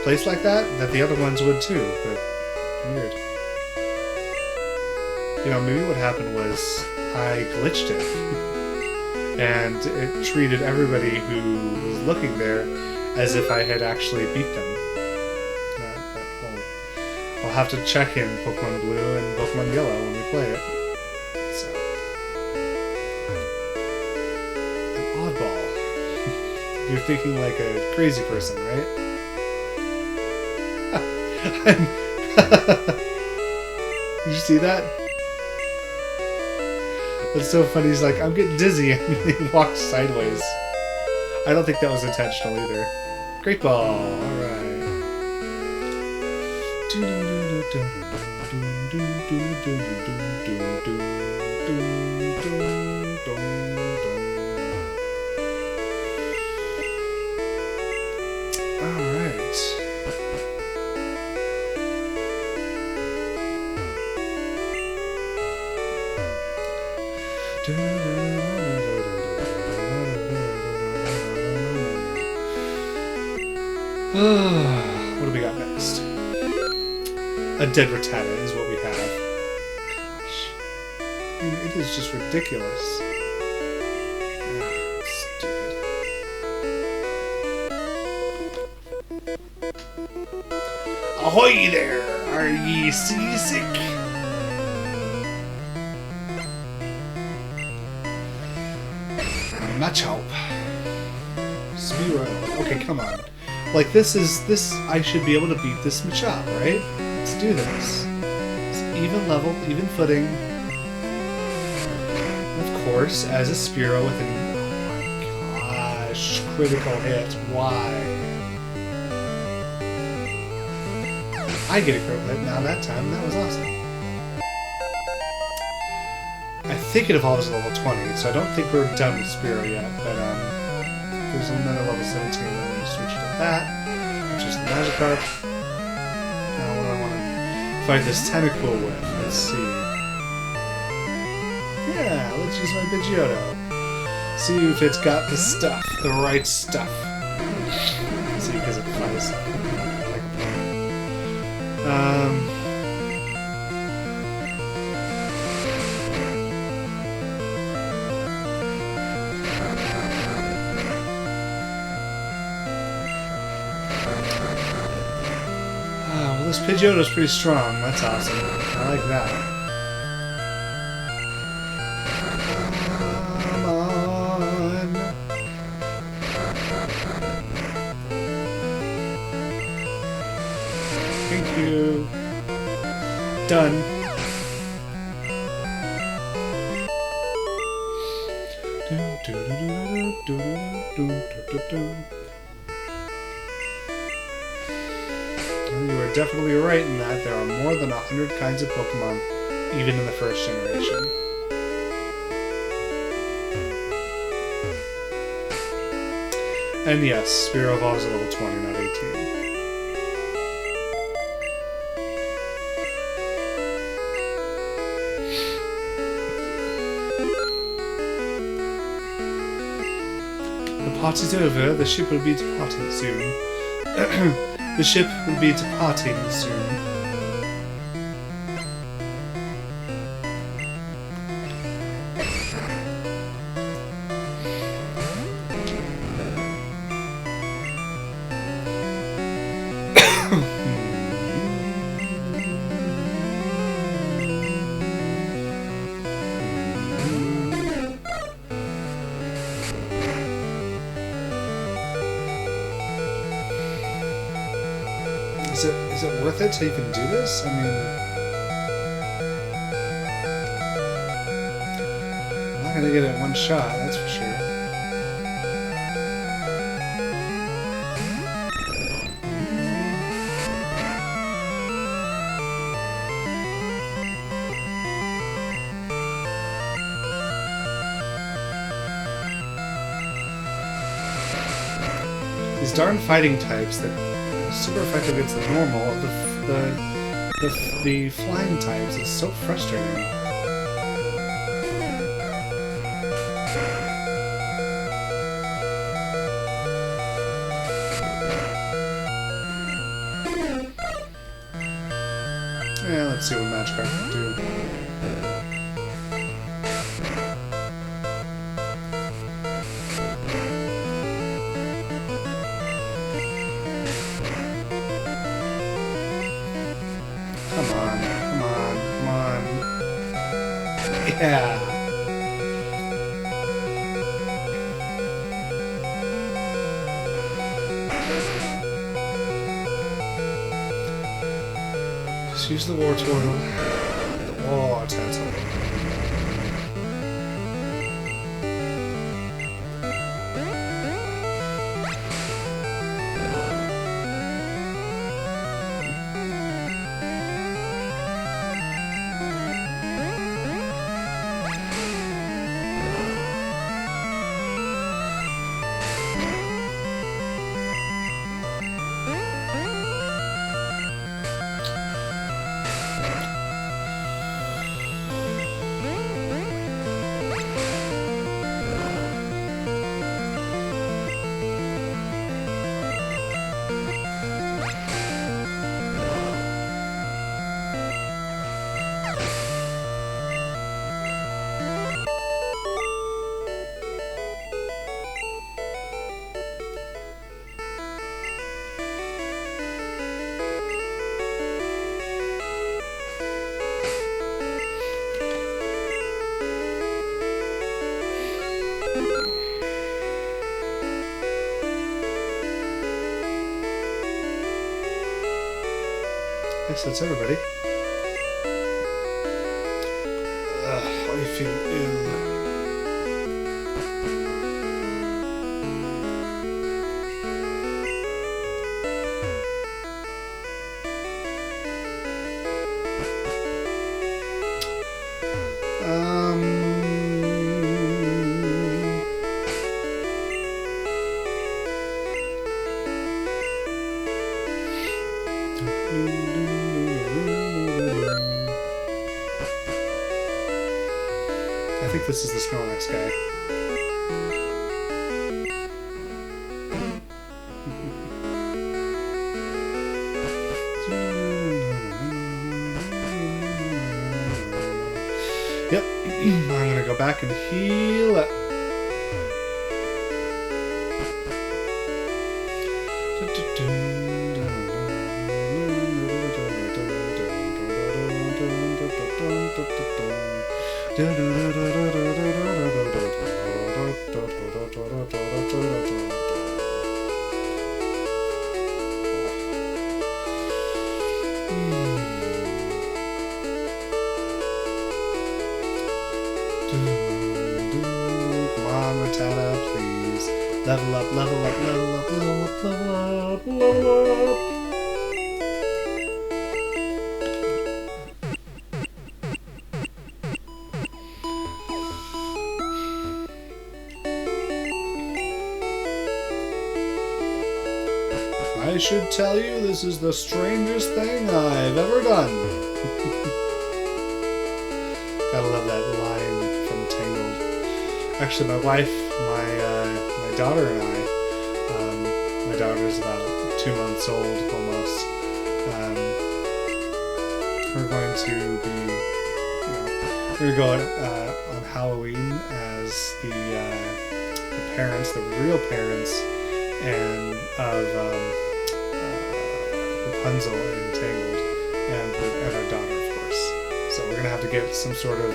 place like that the other ones would too, but weird. You know, maybe what happened was I glitched it, and it treated everybody who was looking there as if I had actually beat them. I'll have to check in Pokemon Blue and Pokemon Yellow when we play it. So, an oddball. You're thinking like a crazy person, right? Did you see that? That's so funny. He's like, I'm getting dizzy, and he walks sideways. I don't think that was intentional either. Great ball. All right. What do we got next? A dead Rattata is what we have. Gosh. I mean, it is just ridiculous. Stupid. Ahoy there! Are ye seasick? Machop. Spearow. Okay, come on. Like, this, I should be able to beat this Machop, right? Let's do this. It's even level, even footing. Of course, as a Spearow with an... Oh my gosh, critical hit. Why? I get a critical hit now that time, that was awesome. I think it evolves at level 20, so I don't think we're done with Spearow yet, but there's another level 17, I'm going to switch to that, which is the Magikarp. Now what do I want to fight this Tentacool with? Let's see. Yeah, let's use my Pidgeotto. See if it's got the stuff, the right stuff. See, because it flies like a plane. This Pidgeotto's pretty strong. That's awesome. I like that. Come on. Thank you. Done. You are definitely right in that there are more than 100 kinds of Pokemon, even in the first generation. And yes, Spearow evolves at level 20, not 18. The party's over. The ship will be departing soon. The ship will be departing soon. Is it worth it so you can do this? I mean, I'm not gonna get it in one shot, that's for sure. These darn fighting types that super effective against the normal, the flying types is so frustrating. Yeah, let's see what Magikarp can do. Come on. Yeah. Just use the War Turtle. The War Turtle. Yes, that's everybody. I feel ill. I think this is the Snorlax guy. Yep, I'm gonna go back and heal up. Come on, Level up! I should tell you, this is the strangest thing I've ever done. Gotta love that line from Tangled. Actually, my wife, my daughter and I, my daughter's about 2 months old almost. We're going to be, we're going to go on Halloween as the parents, the real parents, and of Rapunzel in Tangled, and our daughter, of course. So we're gonna have to get some sort of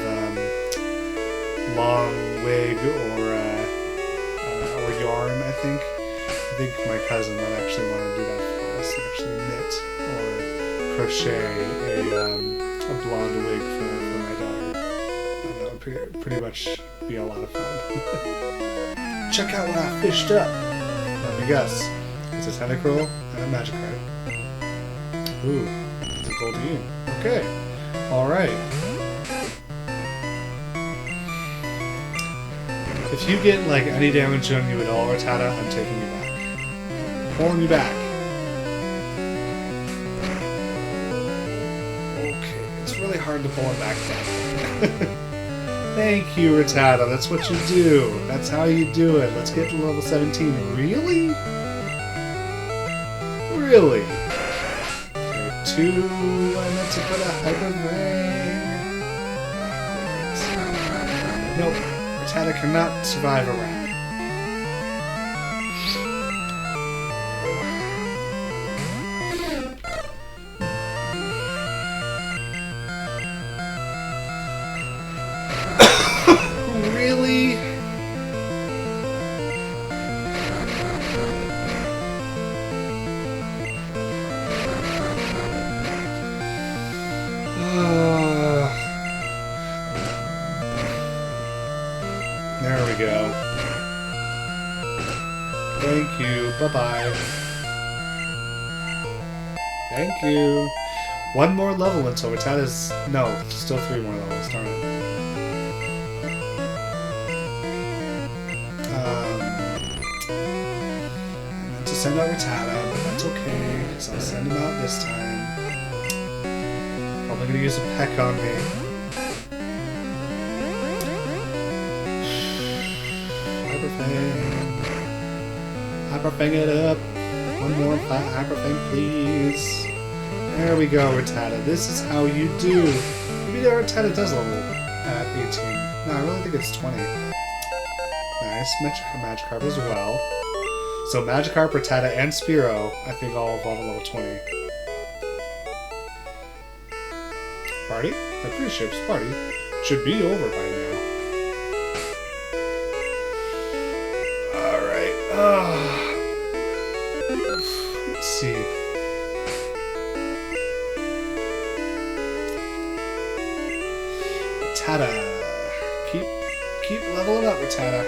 long wig or yarn. I think my cousin might actually want to do that for us, and actually knit or crochet a blonde wig for my daughter. That would pretty much be a lot of fun. Check out what I fished up. Let me guess. It's a tentacruel and a magic card. Ooh, it's a Goldeen. Okay. Alright. If you get, like, any damage on you at all, Rattata, I'm taking you back. Pulling you back. Okay. It's really hard to pull it back down. Thank you, Rattata. That's what you do. That's how you do it. Let's get to level 17. Really? Really? I meant to put a hyper ring. Nope. Rattata cannot survive a rat. Really? There we go. Thank you. Bye-bye. Thank you. One more level until Rattata's... No, still 3 more levels. Darn it. I meant to send out Rattata, but that's okay, because I'll send him out this time. Probably gonna use a peck on me. Hyperfang it up. One more Hyperfang, please. There we go, Rattata. This is how you do. Maybe Rattata does level at 18. No, I really think it's 20. Nice. Magikarp as well. So Magikarp, Rattata, and Spearow, I think all evolve at level 20. Party? I'm pretty sure this party should be over by now. Let's see. Rattata. Keep leveling up, Rattata.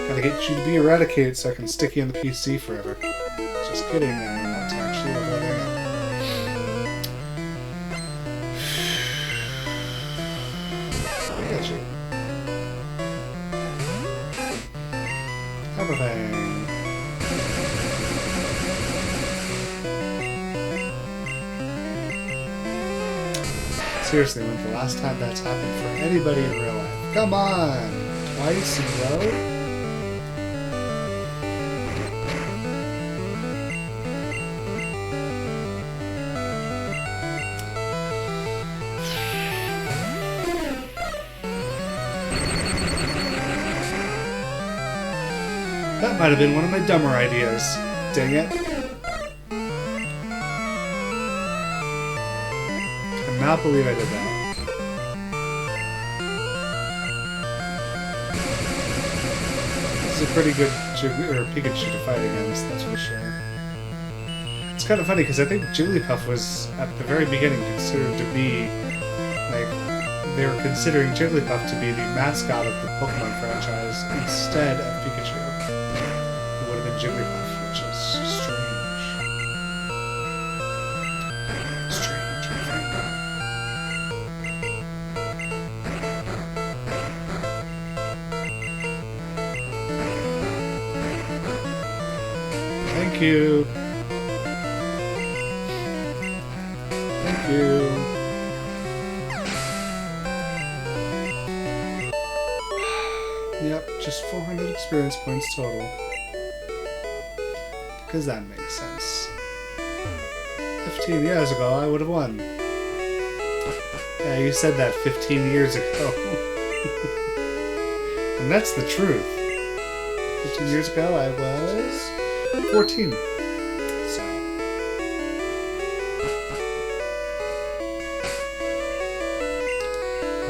Gotta get you to be eradicated so I can stick you in the PC forever. Just kidding, I'm not actually leveling up. I got you. Hyperfang. Seriously, when's the last time that's happened for anybody in real life? Come on! Twice in a row? That might have been one of my dumber ideas. Dang it. I cannot believe I did that. This is a pretty good Pikachu to fight against, that's for sure. It's kind of funny because I think Jigglypuff was, at the very beginning, considered to be, like, they were considering Jigglypuff to be the mascot of the Pokemon franchise instead of Pikachu. It would have been Jigglypuff, which is strange. Strange, I think. Thank you. Thank you. Yep, just 400 experience points total. Because that makes sense. 15 years ago, I would have won. Yeah, you said that 15 years ago. And that's the truth. 15 years ago, I was 14. So.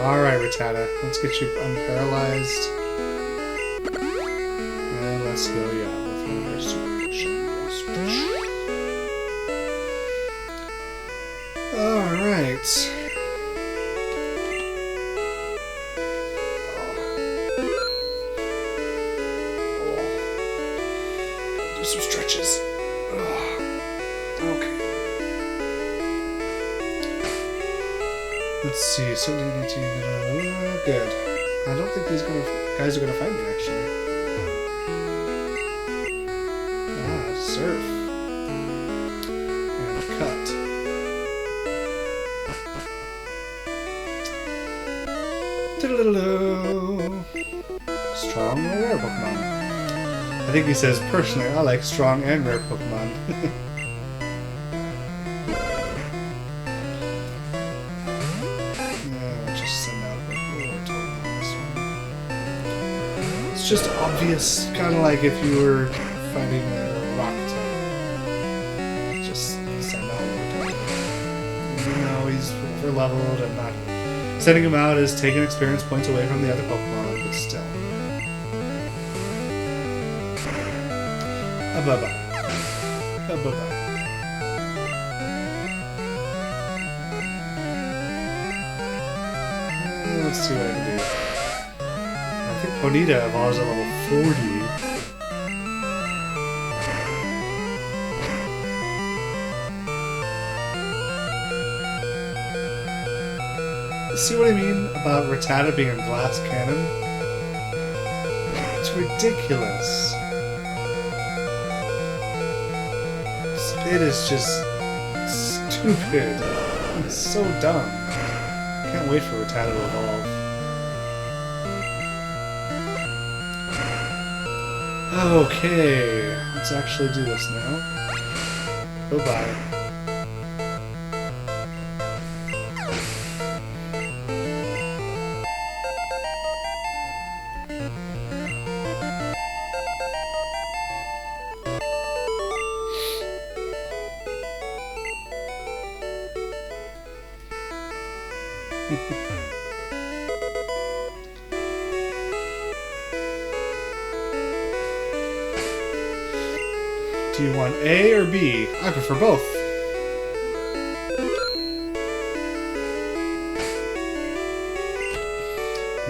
Alright, Rattata. Let's get you unparalyzed. And let's heal you up with one of our super potions. Alright. Do some stretches. Okay. Let's see. 17, 18. Good. I don't think these guys are gonna fight me actually. Surf. And cut. Strong or rare Pokemon? I think he says, personally, I like strong and rare Pokemon. Let's just send out a bit more total on this one. It's just obvious, kind of like if you were fighting a rock type. Just send out more. Even though he's over leveled and not sending him out is taking experience points away from the other Pokemon, but still. Bye-bye. Bye-bye. Let's see what I can do. I think Ponyta evolves at level 40. See what I mean about Rattata being a glass cannon? It's ridiculous. It is just stupid. It's so dumb. Can't wait for Rattata to evolve. Okay, let's actually do this now. Bye-bye. Do you want A or B? I prefer both.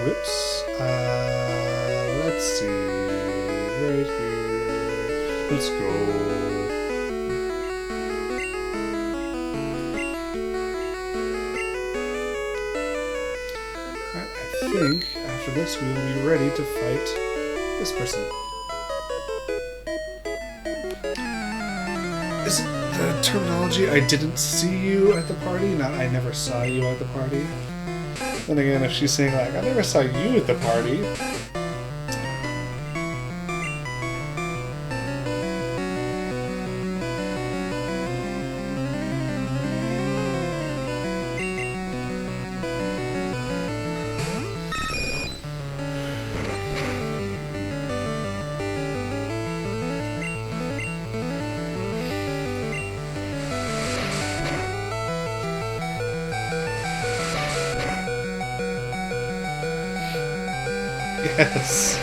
Whoops. Let's see. Right here. Let's go. Alright, I think after this we will be ready to fight this person. Is it the terminology I didn't see you at the party? Not I never saw you at the party? Then again, if she's saying like, I never saw you at the party. Yes.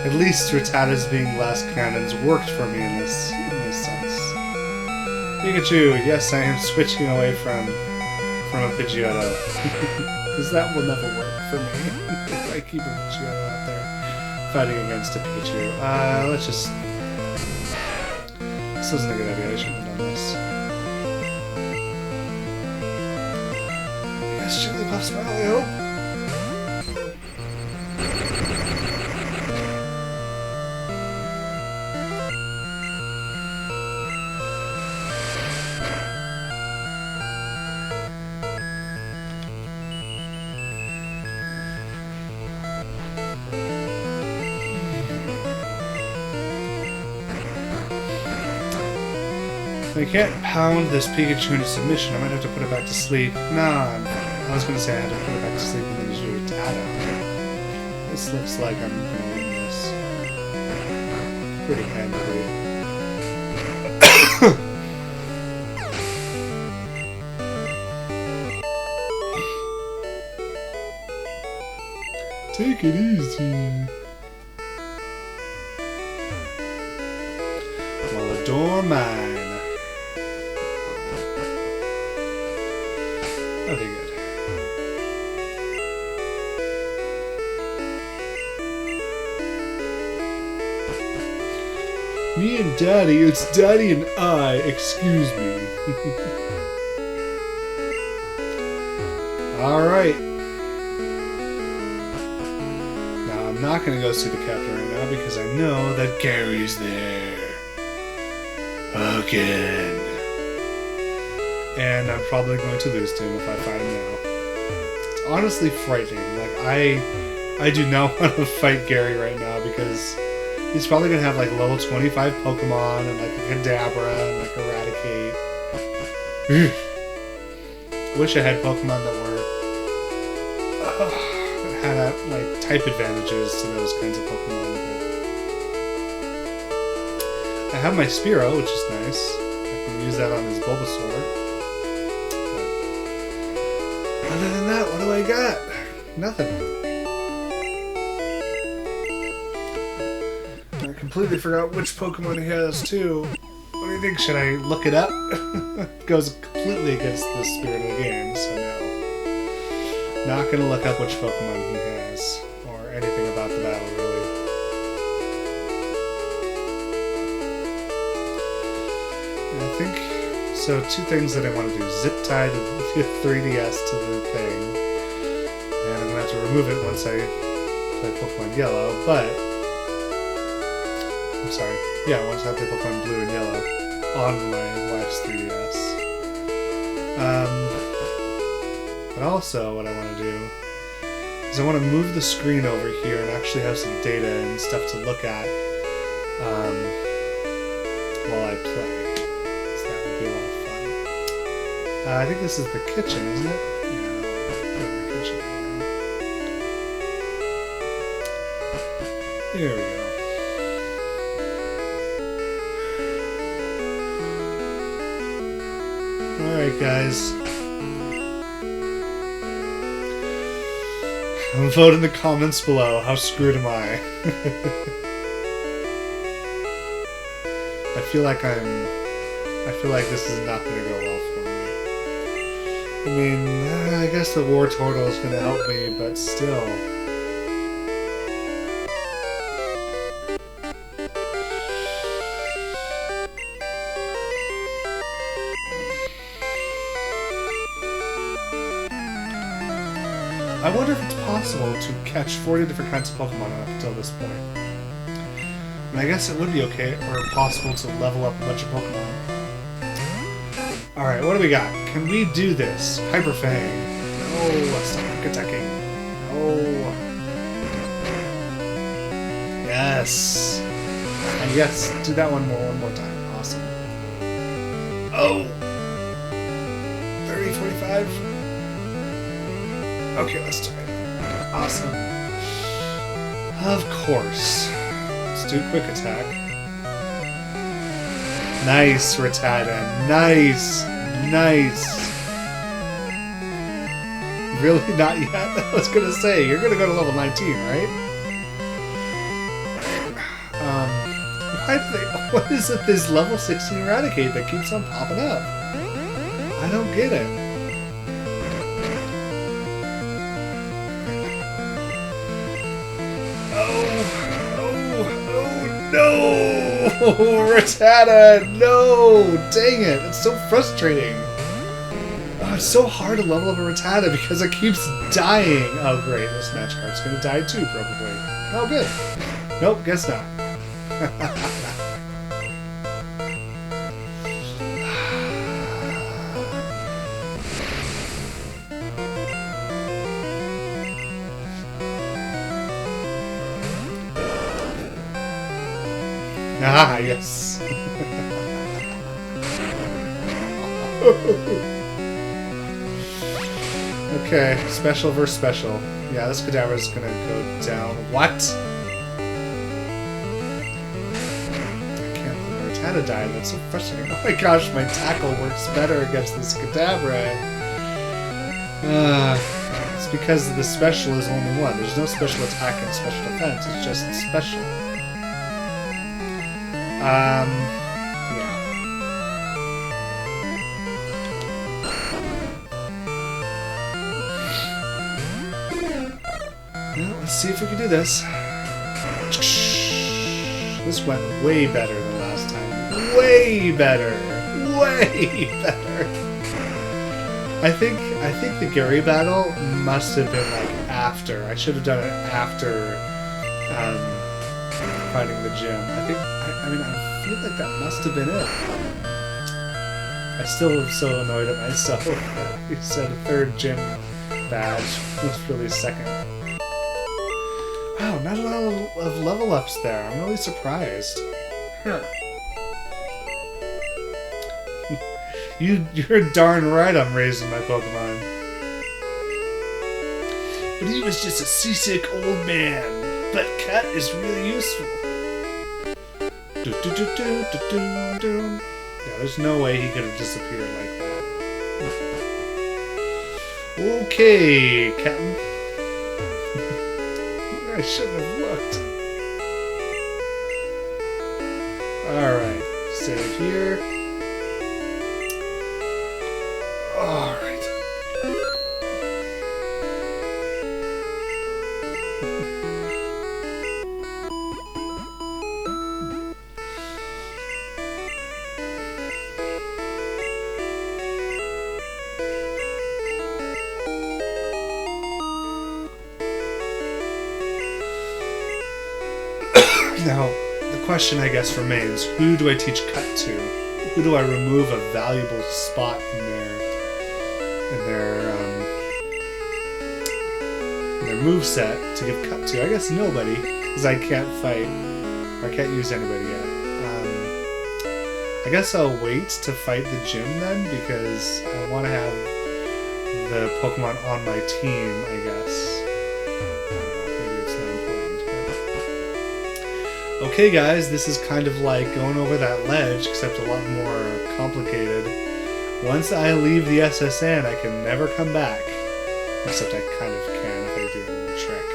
At least Rattata's being glass cannons worked for me in this sense. Pikachu, yes, I am switching away from a Pidgeotto. Because that will never work for me if I keep a Pidgeotto out there fighting against a Pikachu. Let's just This wasn't a good idea. I shouldn't have done this. Yes, Jigglypuff smile, I hope. I can't pound this Pikachu into submission. I might have to put it back to sleep. Nah, I'm fine. I was gonna say I had to put it back to sleep and then use your Tata. This looks like I'm gonna win this. Pretty handily. Take it easy. Well, adore mine. Okay, good. Me and Daddy, it's Daddy and I, excuse me. Alright. Now, I'm not gonna go see the captain right now because I know that Gary's there. Again. And I'm probably going to lose to him if I fight him now. It's honestly frightening. Like, I do not want to fight Gary right now because he's probably going to have like level 25 Pokemon and like a Kadabra and like Eradicate. Wish I had Pokemon that were that had like type advantages to those kinds of Pokemon. But I have my Spearow, which is nice. I can use that on his Bulbasaur. Other than that, what do I got? Nothing. I completely forgot which Pokemon he has, too. What do you think? Should I look it up? It goes completely against the spirit of the game, so no. Not gonna look up which Pokemon he has, or anything about the battle, really. And I think... So, two things that I want to do. Zip tie the 3DS to the thing. And I'm going to have to remove it once I play Pokemon Yellow, but... I'm sorry. Yeah, once I play Pokemon Blue and Yellow on my wife's 3DS. But also, what I want to do is I want to move the screen over here and actually have some data and stuff to look at while I play. Be a lot of fun. I think this is the kitchen, isn't it? Yeah, the kitchen right now. There we go. Alright, guys. Vote in the comments below. How screwed am I? I feel like this is not going to go well for me. I mean, I guess the War Turtle is going to help me, but still. I wonder if it's possible to catch 40 different kinds of Pokemon up until this point. And I guess it would be okay, or possible to level up a bunch of Pokemon. Alright, what do we got? Can we do this? Hyper Fang. No, stop attacking. No. Yes. And yes, do that one more time. Awesome. Oh! 30, 45? Okay, let's try it. Awesome. Of course. Let's do quick attack. Nice, Rattata. Nice. Nice. Really? Not yet? I was gonna say, you're gonna go to level 19, right? What is it, this level 16 Eradicate that keeps on popping up? I don't get it. Oh, no! Rattata! No! Dang it! It's so frustrating. Oh, it's so hard to level up a Rattata because it keeps dying. Oh, great. This match card's gonna die too, probably. Oh, good. Nope, guess not. Ah, yes. Okay, special versus special. Yeah, this cadaver is gonna go down. What? I can't believe Rattata died. That's so frustrating. Oh my gosh, my tackle works better against this Kadabra. It's because the special is only one. There's no special attack and special defense. It's just special. Yeah. Well, let's see if we can do this. This went way better than last time. Way better. Way better. I think the Gary battle must have been like after. I should have done it after fighting the gym. I mean, I feel like that must have been it. I still am so annoyed at myself. You said a third gym badge was really second. Wow, not a lot of level ups there. I'm really surprised. You're darn right I'm raising my Pokemon. But he was just a seasick old man. But Cut is really useful. Yeah, there's no way he could have disappeared like that. Okay, Captain. I shouldn't have looked. Alright, save here. Alright. Now, the question I guess remains, who do I teach Cut to? Who do I remove a valuable spot in their moveset to give Cut to? I guess nobody, because I can't fight, or I can't use anybody yet. I guess I'll wait to fight the gym then, because I want to have the Pokemon on my team, I guess. Okay guys, this is kind of like going over that ledge, except a lot more complicated. Once I leave the SSN, I can never come back. Except I kind of can if I do a trick.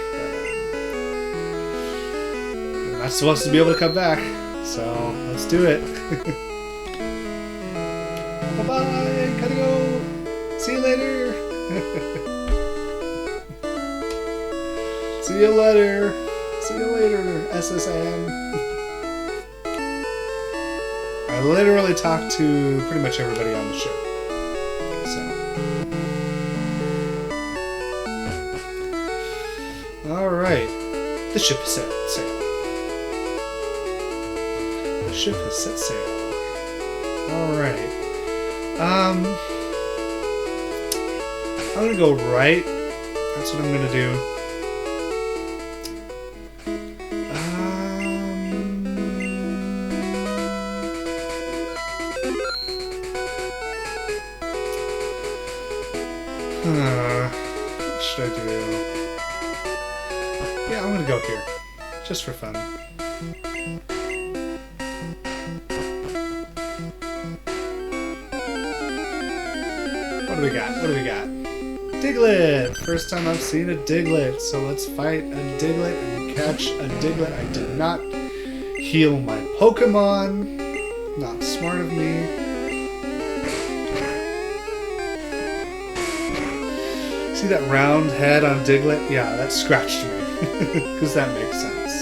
But I'm not supposed to be able to come back, so let's do it. Bye-bye, gotta go! See you later! See you later! See you later, SSN. I literally talked to pretty much everybody on the show. So. Alright. The ship has set sail. The ship has set sail. Alright. I'm gonna go right. That's what I'm gonna do. What should I do? Yeah, I'm gonna go here. Just for fun. What do we got? What do we got? Diglett! First time I've seen a Diglett, so let's fight a Diglett and catch a Diglett. I did not heal my Pokemon. Not smart of me. See that round head on Diglett? Yeah, that scratched me. Because that makes sense.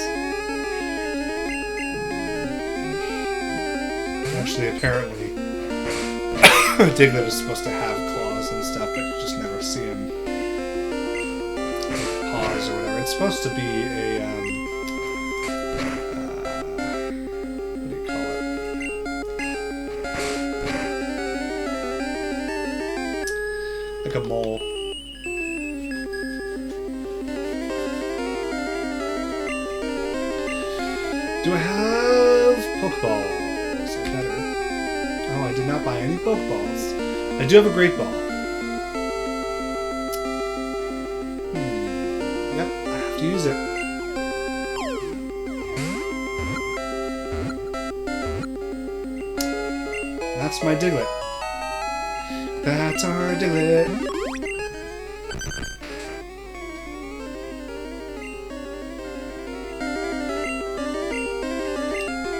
eventually, apparently, Diglett is supposed to have claws and stuff, but you just never see him. Paws or whatever. It's supposed to be a, what do you call it? Like a mole. Do I have Pokeballs? Is that better? Oh, I did not buy any Pokeballs. I do have a Great Ball. Yep, I have to use it. That's my Diglett. That's our Diglett.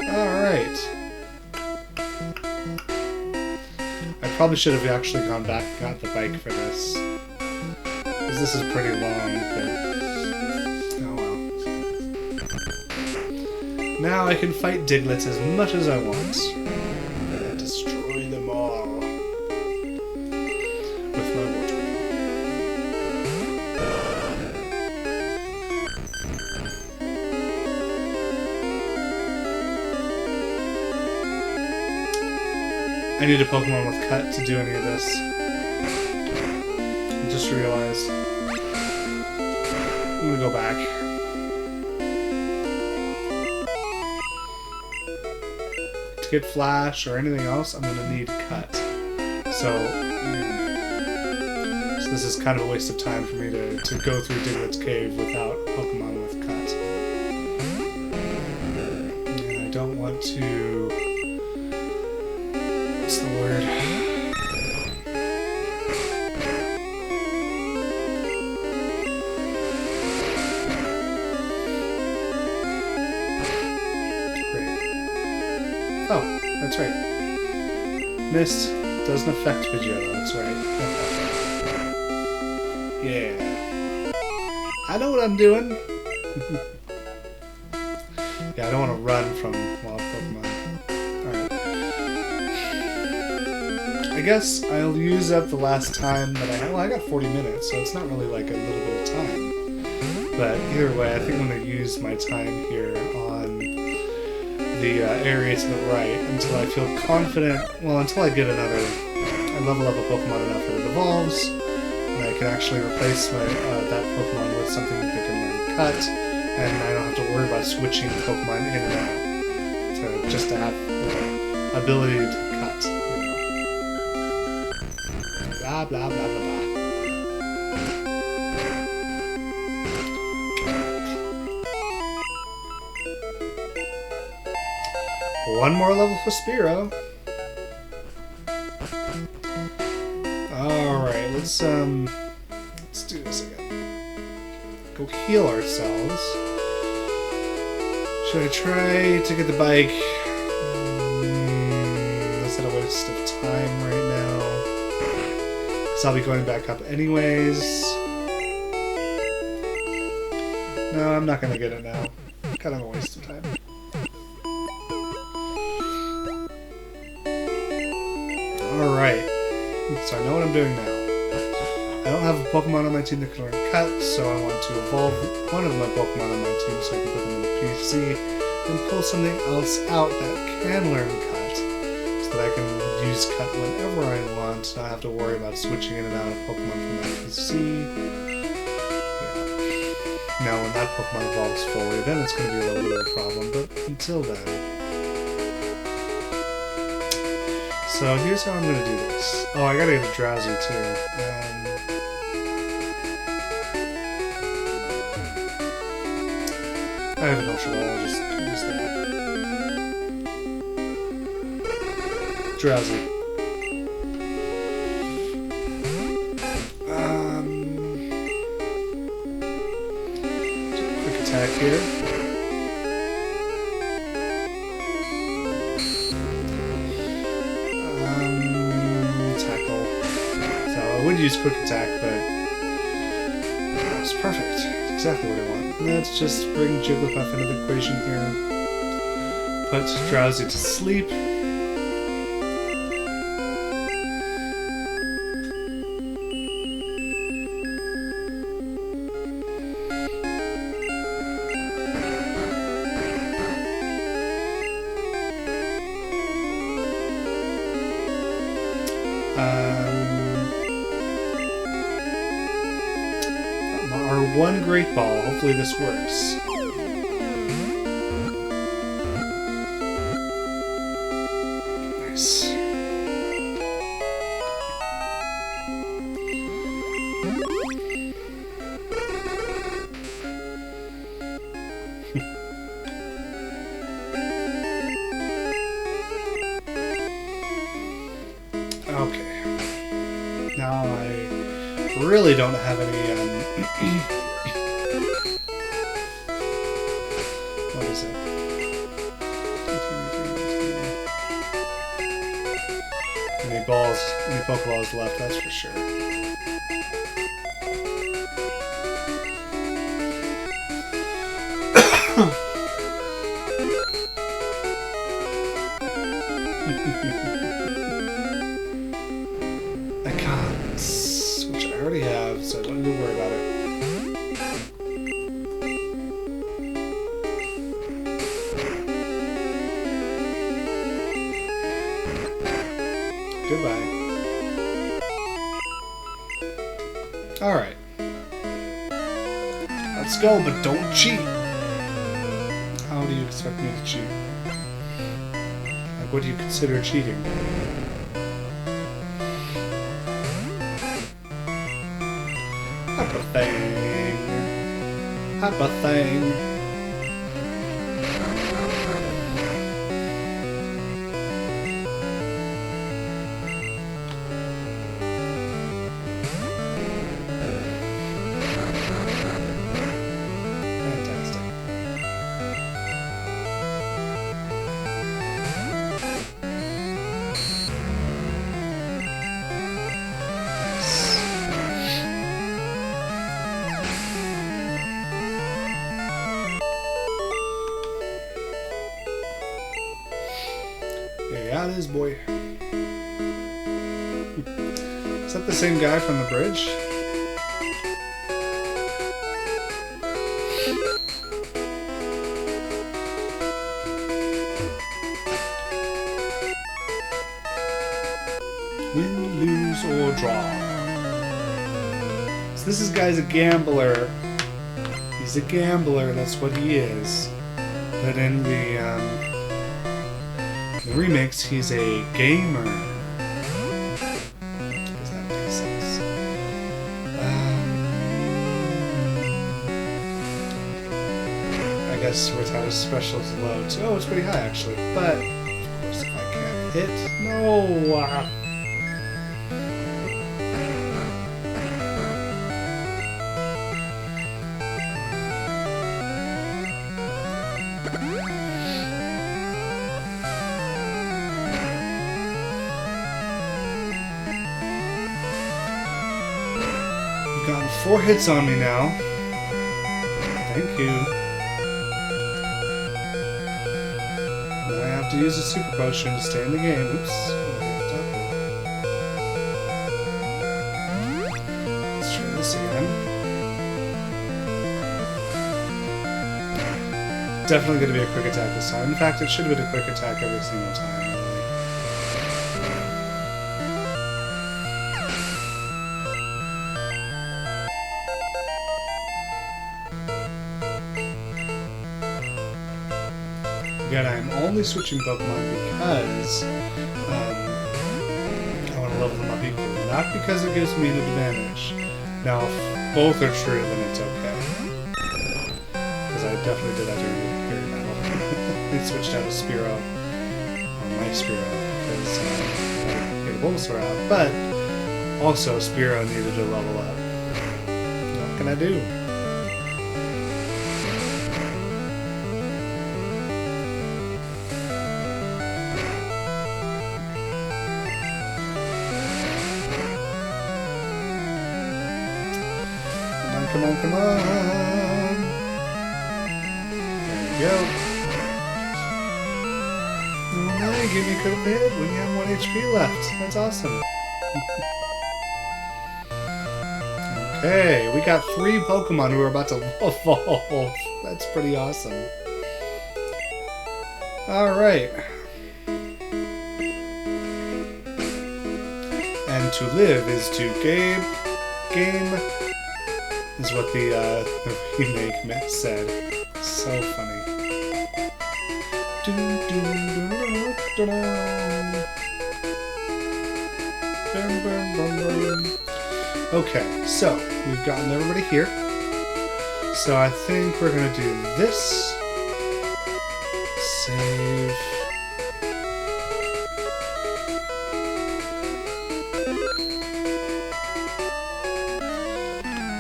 Alright. I probably should have actually gone back and got the bike for this. Because this is pretty long, but... oh well. Now I can fight Diglets as much as I want. And destroy them all. With my water. I need a Pokemon with Cut to do any of this. I just realized. I'm gonna go back. To get Flash or anything else, I'm gonna need Cut. So this is kind of a waste of time for me to go through Diglett's cave without a Pokemon with Cut. And I don't want to... what's the word? Great. Oh, that's right. Mist doesn't affect Pidgeotto, that's right. Yeah. I know what I'm doing. Yeah, I don't want to run from wild Pokemon. I guess I'll use up the last time that I have. Well, I got 40 minutes, so it's not really like a little bit of time. But either way, I think I'm going to use my time here on the area to the right until I feel confident. Well, until I get another. I level up a Pokemon enough that it evolves, and I can actually replace my that Pokemon with something that can learn Cut, and I don't have to worry about switching Pokemon in and out just to have the ability to cut. Blah, blah, blah, blah, blah. One more level for Spearow. Alright, let's do this again. Go heal ourselves. Should I try to get the bike? Is that a waste of time right now? Because I'll be going back up anyways. No, I'm not going to get it now. Kind of a waste of time. Alright. So I know what I'm doing now. I don't have a Pokemon on my team that can learn Cut, so I want to evolve one of my Pokemon on my team so I can put them in the PC and pull something else out that can learn Cut, so that I can use Cut whenever I want, not have to worry about switching in and out of Pokemon from my PC. Yeah. Now when that Pokemon evolves fully, then it's going to be a little bit of a problem, but until then... So here's how I'm going to do this. Oh, I gotta get a Drowsy too. I have an Ultra Ball, I'll just use that. Drowsy. Quick attack here. Tackle. So I would use quick attack, but that's perfect. It's exactly what I want. Let's just bring Jigglypuff into the equation here. Put Drowsy to sleep. one Great Ball. Hopefully this works. Nice. Okay. Now I really don't have any, what is it? Any balls, any Pokeballs left, that's for sure. Which I already have, so I don't need to worry about it. Goodbye. Alright. Let's go, but don't cheat! How do you expect me to cheat? Like, what do you consider cheating? Have a thing. Fantastic. Yeah, it is, boy. Is that the same guy from the bridge? Win, lose, or draw. So this guy's a gambler. He's a gambler, that's what he is. But in the remix, he's a gamer. Does that make sense? I guess Rattata's special is low too. Oh, it's pretty high actually. But of course, if I can't hit, no. Gotten 4 hits on me now. Thank you. Now I have to use a super potion to stay in the game. Oops. Let's try this again. Definitely going to be a quick attack this time. In fact, it should have been a quick attack every single time. Again, I'm only switching Pokemon because I want to level them up equally, not because it gives me an advantage. Now, if both are true, then it's okay. Because I definitely did that during the Fairy battle. I switched out a Spearow, or my Spearow, because I get a Bulbasaur out, but also Spearow needed to level up. What can I do? Come on, come on! There we go. Oh no, you gave me a critical hit when you have 1 HP left. That's awesome. Okay, we got 3 Pokemon who are about to evolve. That's pretty awesome. Alright. And to live is to game is what the remake myth said. So funny. Okay, so we've gotten everybody here. So I think we're gonna do this. Save.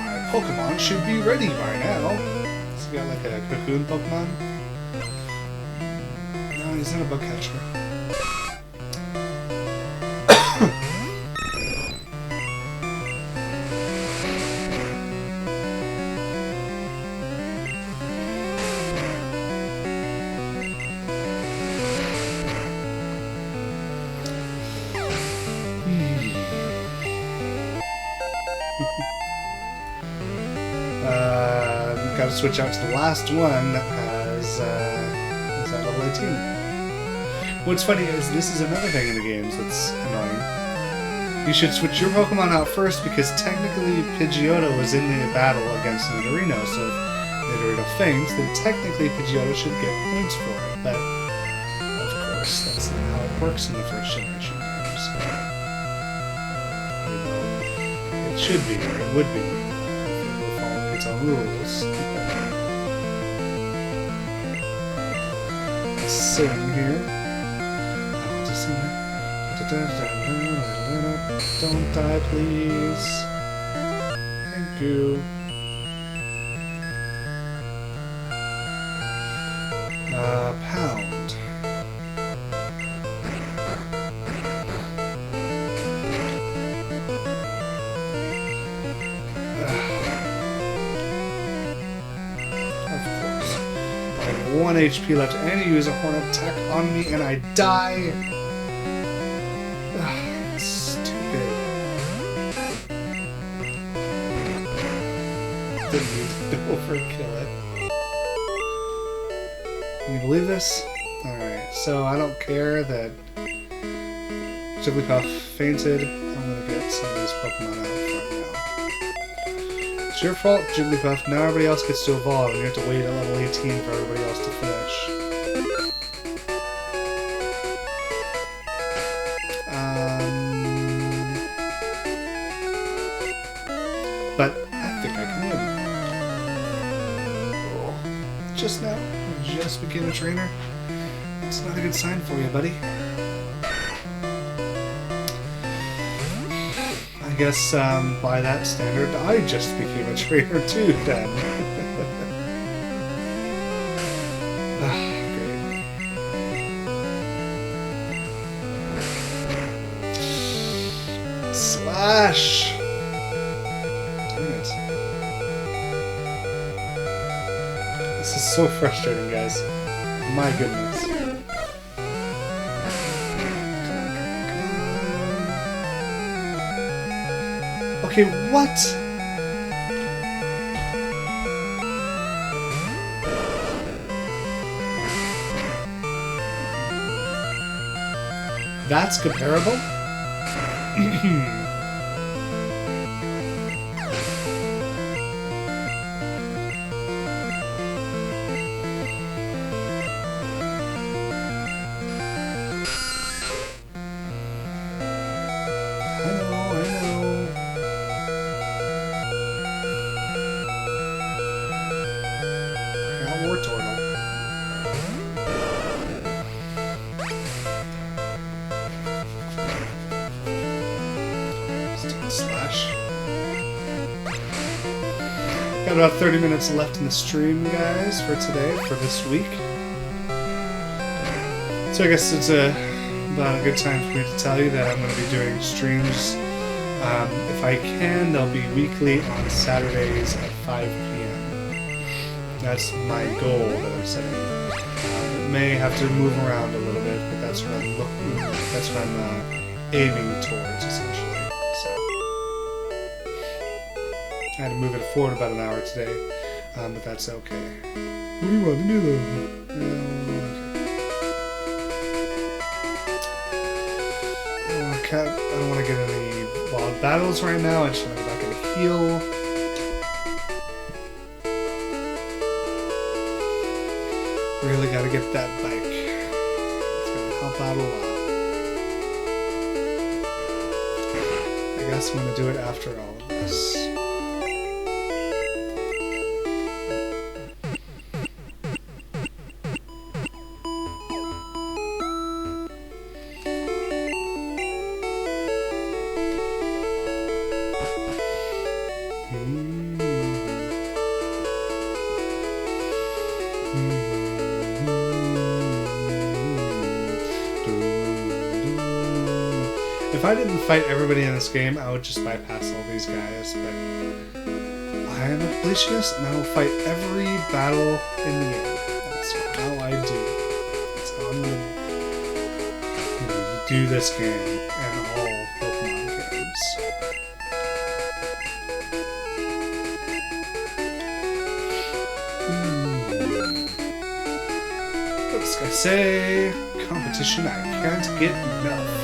Our Pokemon should be ready by now. Has he got like a cocoon Pokemon? No, he's not a bug catcher. Gotta switch out to the last one as that level 18. What's funny is this is another thing in the games that's annoying. You should switch your Pokemon out first because technically Pidgeotto was in the battle against Nidorino, so if Nidorino faints, then technically Pidgeotto should get points for it. But of course, that's not how it works in the first generation games. You know, it should be, or it would be. Its own rules. Let's sing here. I'll just sing it. Don't die, please. Thank you. Pound. One HP left, and you use a horn attack on me, and I die. Ugh, stupid. Didn't need to overkill it. Can you believe this? Alright, so I don't care that Jigglypuff fainted. I'm gonna get some of these Pokemon out front now. It's your fault, Jigglypuff. Now everybody else gets to evolve, and you have to wait at level 18 for everybody else to finish. But I think I can win. Just now, just became a trainer. It's not a good sign for you, buddy. I guess by that standard, I just became a trainer too, then. Great. Slash! Dang it. This is so frustrating, guys. My goodness. Okay, what? That's comparable? Slash. Got about 30 minutes left in the stream, guys, for today, for this week. So I guess it's about a good time for me to tell you that I'm going to be doing streams. If I can, they'll be weekly on Saturdays at 5 p.m. That's my goal that I'm setting. It may have to move around a little bit, but that's what I'm looking. That's what I'm aiming towards, essentially. I had to move it forward about an hour today, but that's okay. What do you want to do, though? I don't want to get any wild battles right now. I just want to go back and heal. gotta get that bike. It's gonna help out a lot. I guess I'm gonna do it after all of this. If I didn't fight everybody in this game, I would just bypass all these guys, but I am a completionist and I will fight every battle in the game. That's how I do. That's how I'm gonna do this game and all Pokemon games. What's this guy say? Competition I can't get enough.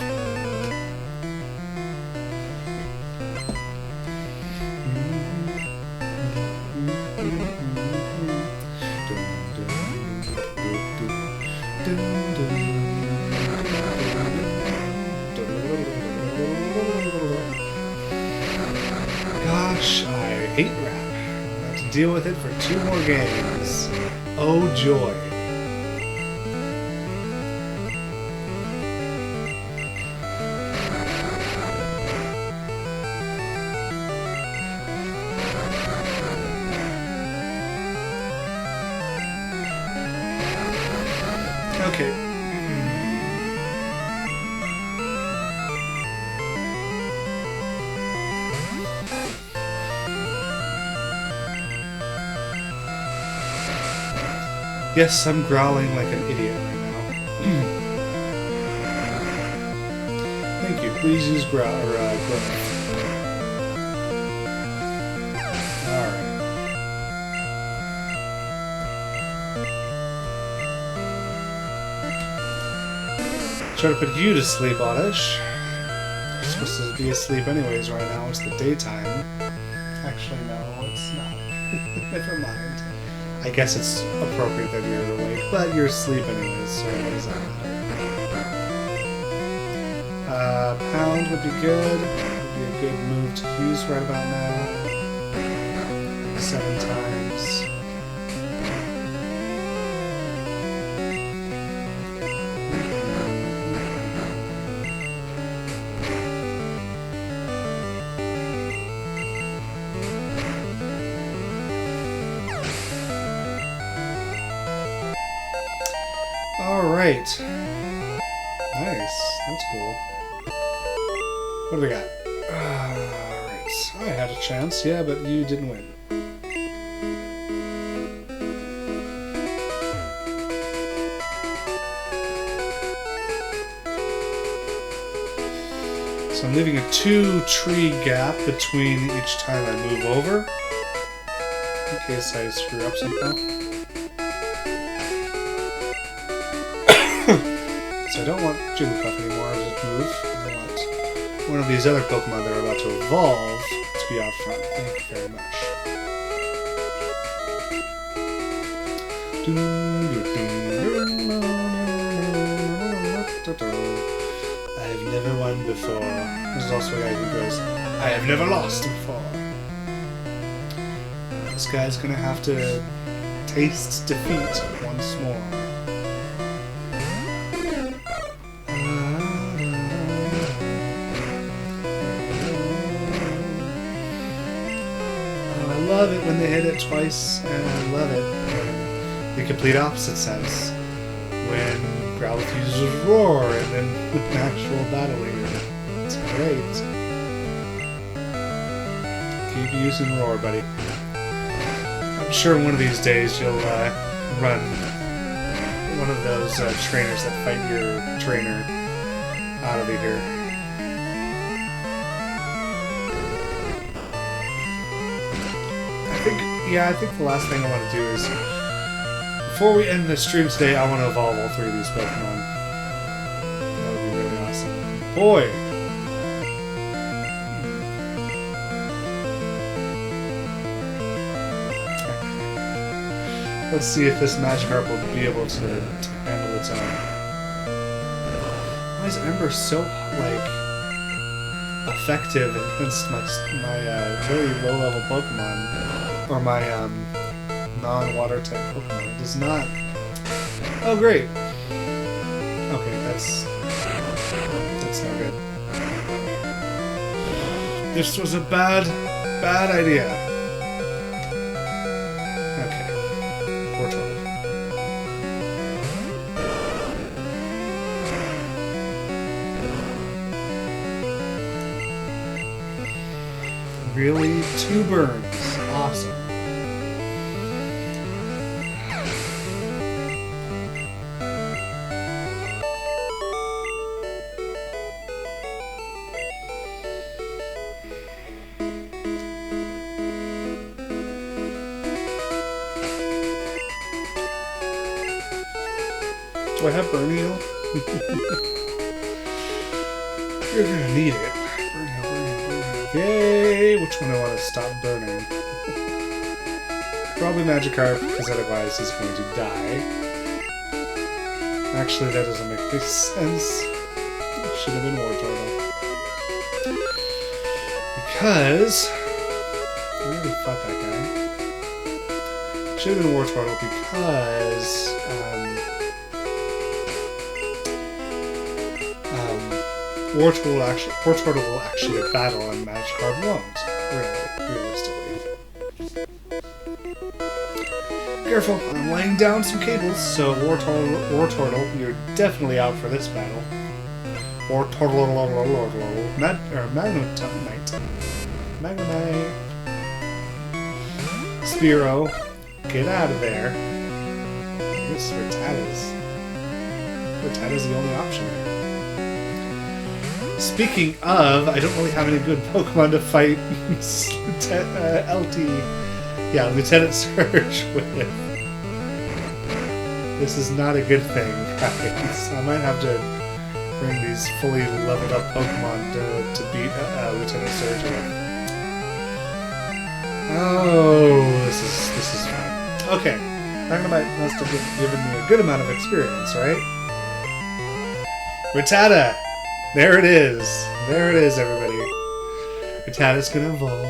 Gosh, I hate rap. I'll have to deal with it for 2 more games. Oh joy. Okay. Yes, I'm growling like an idiot right now. Thank you. Please use growl or growth. Alright. Try to put you to sleep, Oddish. You're supposed to be asleep anyways right now. It's the daytime. Actually, no, it's not. Never mind. I guess it's appropriate that you're awake, but you're asleep anyways, so what does that matter? Pound would be good. Would be a good move to use right about now. 7 times. Alright. Nice. That's cool. What do we got? Alright. I had a chance, yeah, but you didn't win. So I'm leaving a 2-tree gap between each time I move over. In case I screw up somehow. So I don't want Jigglypuff anymore to move. I want one of these other Pokemon that are about to evolve to be out front. Thank you very much. I've never won before. There's also a guy who goes, I have never lost before. This guy's gonna have to taste defeat once more. I love it when they hit it twice, and I love it when the complete opposite sense. When Growlithe uses Roar, and then with an actual battle leader. It's great. Keep using Roar, buddy. I'm sure one of these days you'll run one of those trainers that fight your trainer out of here. I think the last thing I want to do is, before we end the stream today, I want to evolve all 3 of these Pokemon. That would be really awesome. Boy! Let's see if this Magikarp will be able to handle its own. Why is Ember so, like, effective against my very low-level Pokemon? Or my, non-water type Pokemon? It does not... Oh, great! Okay, that's no good. This was a bad idea. Okay. Poor turtle. Really? 2 burns. Awesome. Do I have Burn Heal? You're gonna need it. Burn Heal, Burn Heal, Burn Heal. Yay! Which one do I want to stop burning? Probably Magikarp, because otherwise he's going to die. Actually, that doesn't make any sense. It should have been Wartortle. Because... I already fought that guy. Should have been Wartortle because... Wartortle will actually battle and Magikarp won't. Realistically. Careful, I'm laying down some cables, so Wartortle, you're definitely out for this battle. Magnemite. Spearow, get out of there. I guess Rattata's the only option here. Speaking of, I don't really have any good Pokemon to fight Lieutenant Surge with. This is not a good thing, guys. I might have to bring these fully leveled up Pokemon to beat Lieutenant Surge with. Oh, this is fun. Okay, Magnemite must have given me a good amount of experience, right? Rattata! There it is. There it is, everybody. Rattata's gonna evolve.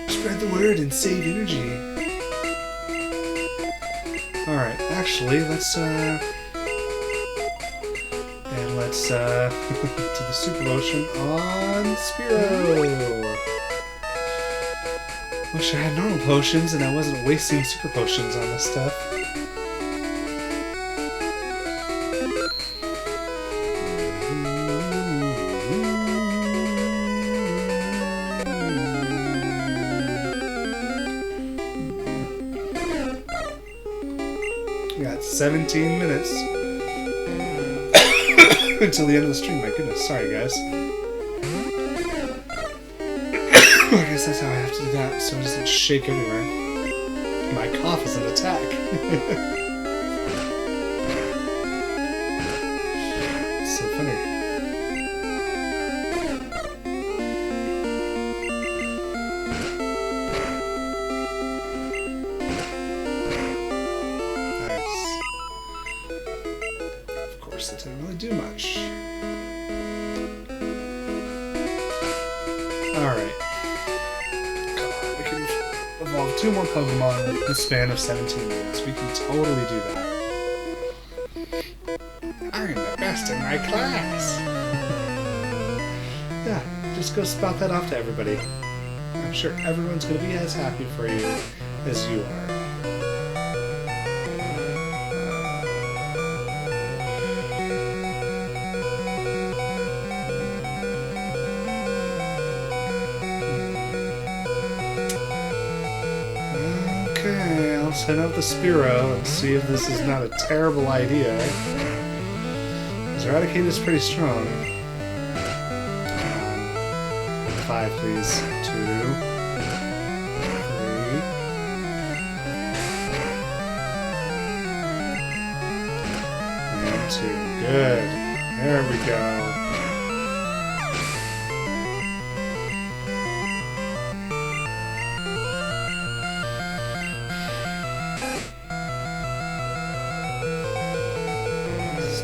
Spread the word and save energy. Alright, actually, let's to the Super Potion on Spearow. Wish I had normal potions and I wasn't wasting Super Potions on this stuff. We got 17 minutes. Until the end of the stream, my goodness. Sorry, guys. I guess that's how I have to do that, so it doesn't shake everywhere. My cough is an attack. It's so funny. That didn't really do much. Alright. We can evolve 2 more Pokemon in the span of 17 minutes. We can totally do that. I'm the best in my class! Yeah, just go spout that off to everybody. I'm sure everyone's going to be as happy for you as you are. Okay, I'll send out the Spearow and see if this is not a terrible idea. Eradicate is pretty strong. 5, please. 2, 3. 2. Good. There we go.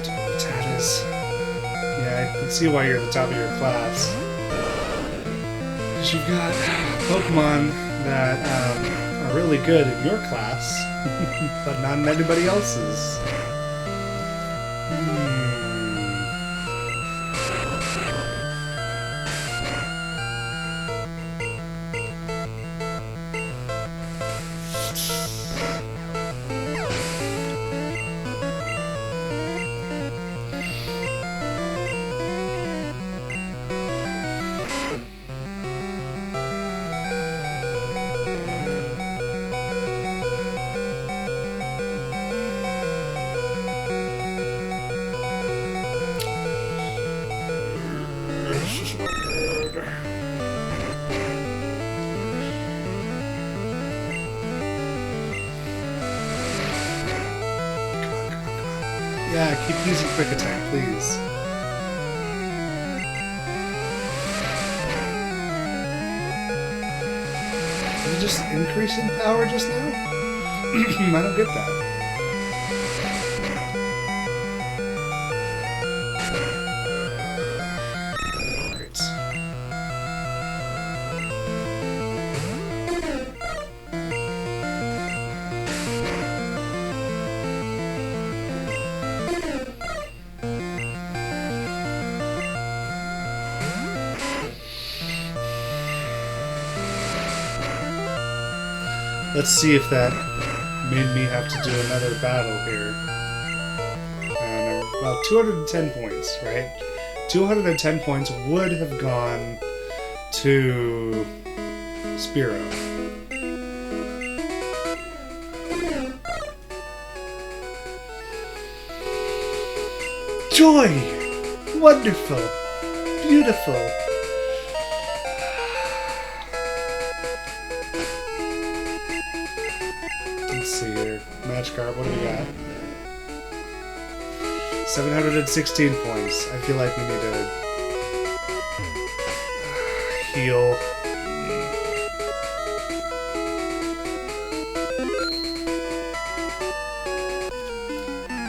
Potatoes. Yeah, I can see why you're at the top of your class. Because you've got Pokemon that are really good in your class, but not in anybody else's. Yeah, keep using quick attack, please. Did it just increase in power just now? I don't get that. Let's see if that made me have to do another battle here. Well, 210 points, right? 210 points would have gone to Spearow. Joy! Wonderful! Beautiful! Let's see here. Magikarp, what do we got? 716 points. I feel like we need to heal.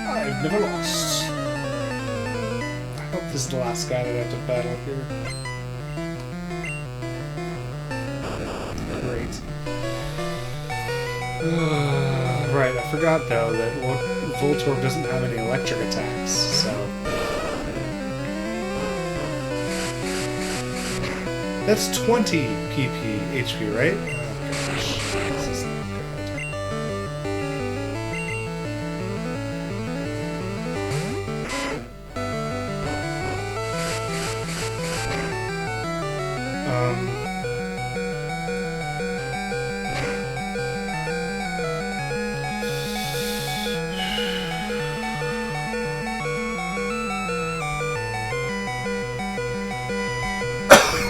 I've never lost. I hope this is the last guy that I have to battle here. Great. Right, I forgot though that Voltorb doesn't have any electric attacks, so... That's 20 PP HP, right? Oh gosh, this is not good.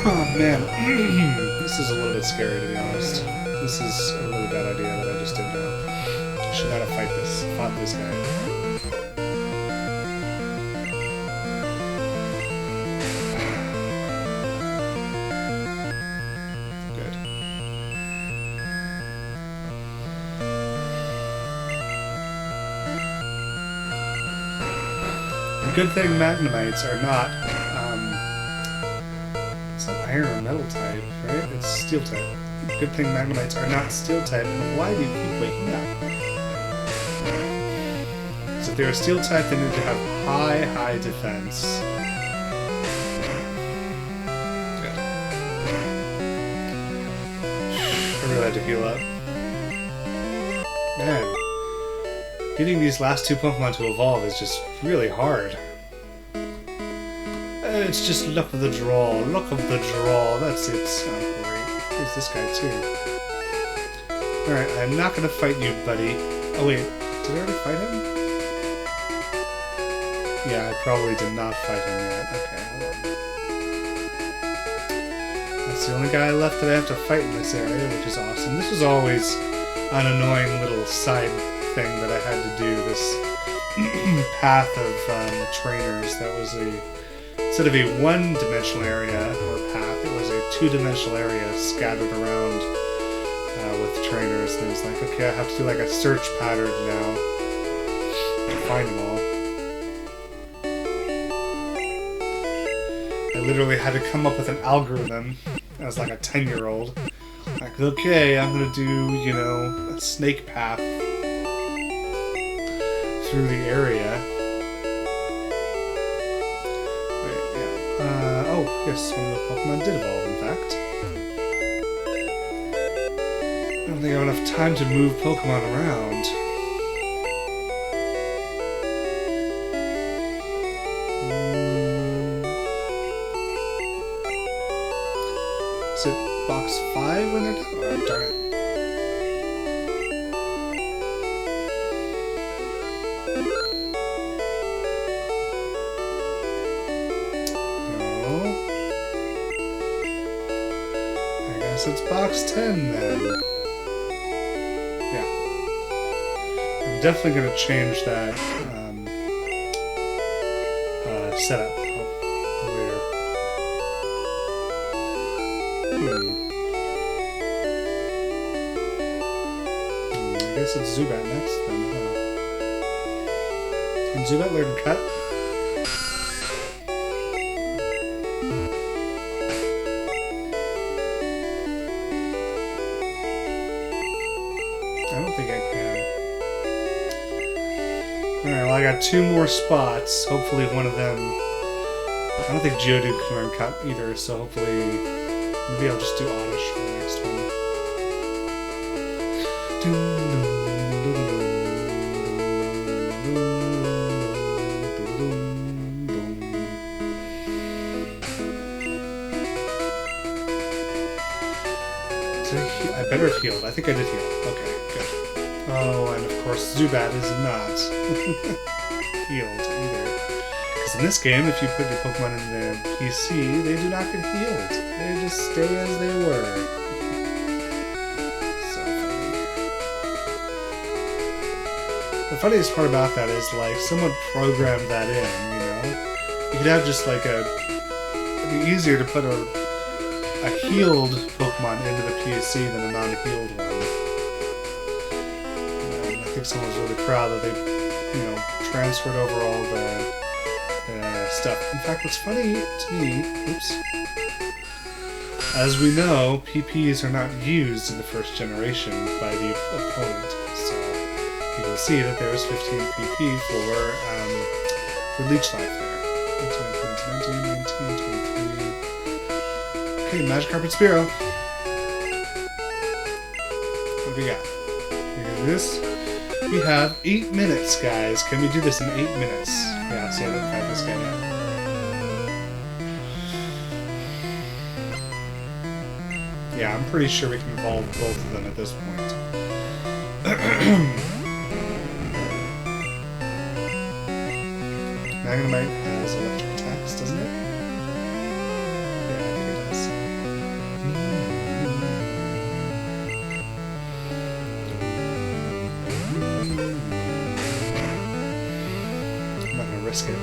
Oh man, this is a little bit scary to be honest. This is a really bad idea that I just did now. I should not have fought this guy. Good. The good thing Magnemites are not Iron Metal type, right? It's Steel type. Good thing Magnemites are not Steel type, and why do you keep waking up? So if they're a Steel type, they need to have high defense. Good. I really had to heal up. Man, getting these last two Pokemon to evolve is just really hard. It's just luck of the draw, luck of the draw, that's it. Oh, great. Here's this guy too. Alright, I'm not gonna fight you, buddy. Oh wait, did I already fight him? Yeah, I probably did not fight him yet. Okay, hold on. That's the only guy left that I have to fight in this area, which is awesome. This was always an annoying little side thing that I had to do, this path of trainers that was instead of a one-dimensional area or path, it was a two-dimensional area scattered around with trainers. And it was like, okay, I have to do like a search pattern now to find them all. I literally had to come up with an algorithm as like a 10-year-old. Like, okay, I'm gonna do, you know, a snake path through the area. Wait, yeah. Oh, yes, one of the Pokemon did evolve, in fact. I don't think I have enough time to move Pokemon around. Is it box 5 when they're done? Oh, darn it. No. I guess it's box 10 then. Yeah. I'm definitely going to change that setup later. I guess it's Zubat next then, huh? Can Zubat learn Cut? I don't think I can. Alright, well I got 2 more spots. Hopefully one of them... I don't think Geodude can learn Cut either, so hopefully... Maybe I'll just do Oddish for the next one. I better have healed. I think I did heal. Okay, good. Oh, and of course Zubat is not healed either. Because in this game, if you put your Pokemon in the PC, they do not get healed. They just stay as they were. So funny. The funniest part about that is, like, someone programmed that in, you know? You could have just, like, it'd be easier to put a healed Pokemon into the PC than a non-healed one. And I think someone was really proud that they, you know, transferred over all the stuff. In fact, what's funny to me, oops, as we know, PPs are not used in the first generation by the opponent, so you can see that there's 15 PP for Leech Life there. 19, 23. Okay, Magikarp Spearow. What do we got? We got this. We have 8 minutes, guys. Can we do this in 8 minutes? Yeah, see, I didn't fight this guy yet. Yeah, I'm pretty sure we can evolve both of them at this point. Magnemite has electric attacks, doesn't it? Yeah, I think it does. I'm not gonna risk it.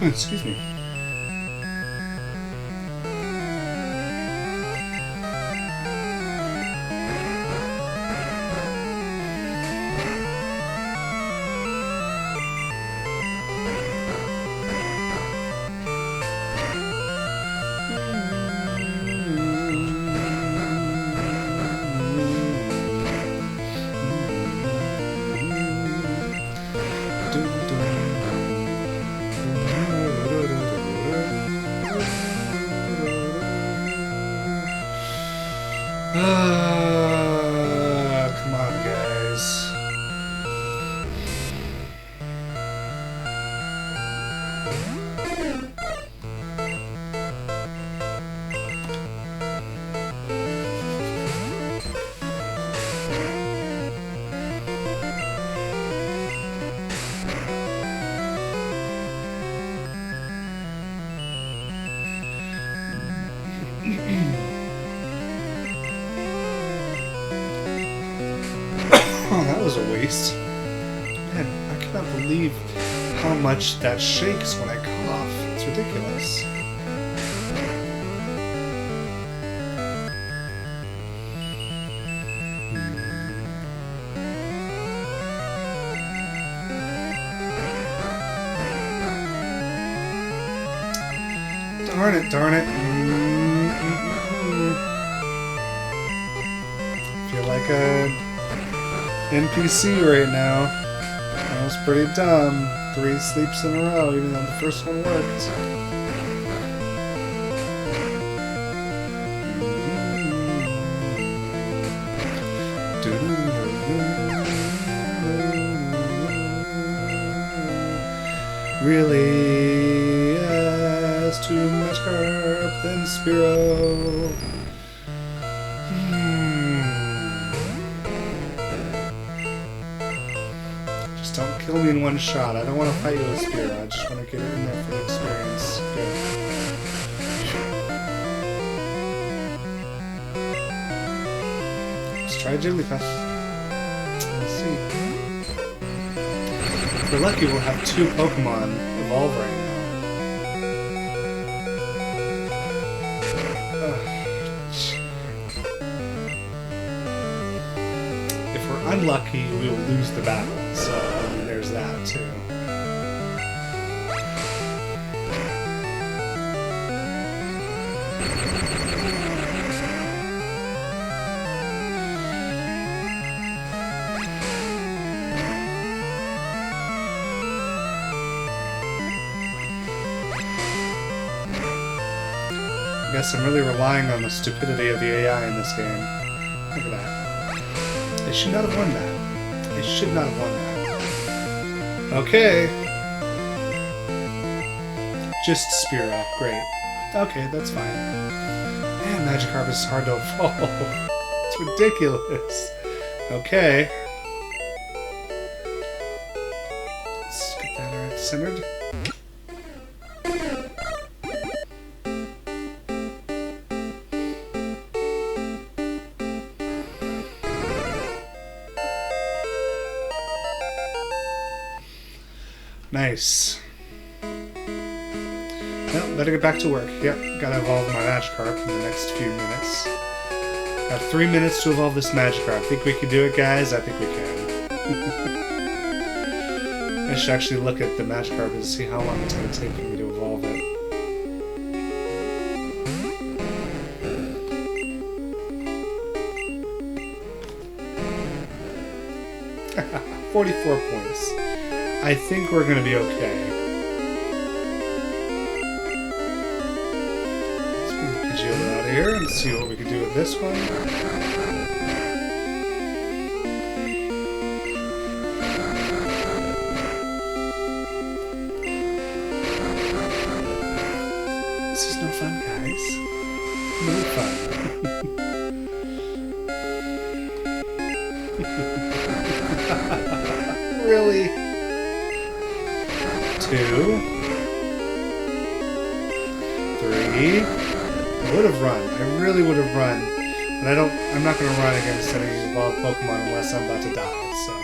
Excuse me. Come on, guys. Oh, that was a waste. Man, I cannot believe how much that shakes when I cough. It's ridiculous. Darn it, darn it. Feel like a NPC right now. That was pretty dumb. 3 sleeps in a row, even though the first one worked. Really has too much carp than Spiro. Just don't kill me in one shot. I don't want to fight you with Spiro. I just want to get in there for the experience. Good. Let's try Jigglypuff. Let's see. If we're lucky, we'll have 2 Pokemon evolve right now. If we're unlucky, we will lose the battle. So, I mean, there's that, too. I guess I'm really relying on the stupidity of the AI in this game. Look at that. They should not have won that. They should not have won that. Okay. Just Spiro. Great. Okay, that's fine. Man, Magikarp is hard to evolve. It's ridiculous. Okay. Let's get that right centered. Nice. Well, better get back to work. Yep, gotta evolve my Magikarp in the next few minutes. Got 3 minutes to evolve this Magikarp. Think we can do it, guys? I think we can. I should actually look at the Magikarp and see how long it's going to take for me to evolve it. $44 points. I think we're going to be okay. Let's move Pidgeotto out of here and see what we can do with this one. This is no fun, guys. No fun. Really? 2, 3. I would have run. I really would have run. But I'm not going to run against any evolved Pokemon unless I'm about to die, so.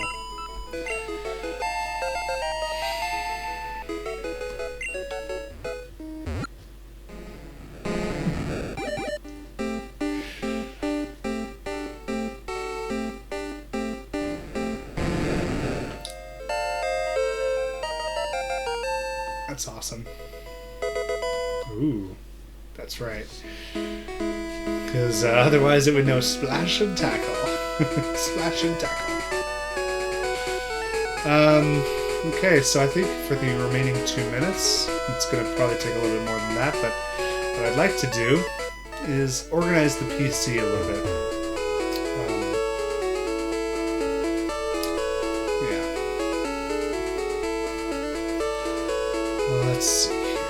That's awesome. Ooh, that's right. Because otherwise it would know Splash and Tackle. Splash and Tackle. Okay, so I think for the remaining 2 minutes, it's going to probably take a little bit more than that, but what I'd like to do is organize the PC a little bit. Let's see here.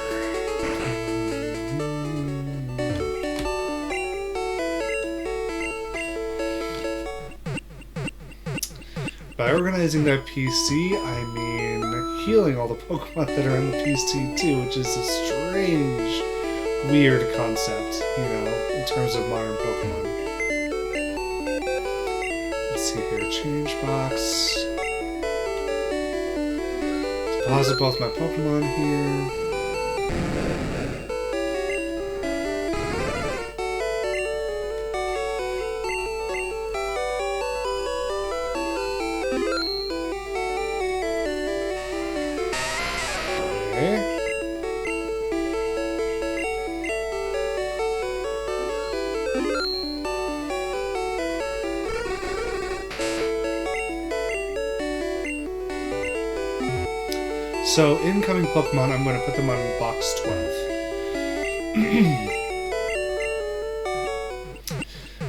By organizing their PC, I mean healing all the Pokemon that are in the PC too, which is a strange, weird concept, you know, in terms of modern Pokemon. Let's see see here. Change box. Deposit both my Pokemon here. So, incoming Pokemon, I'm going to put them on box 12.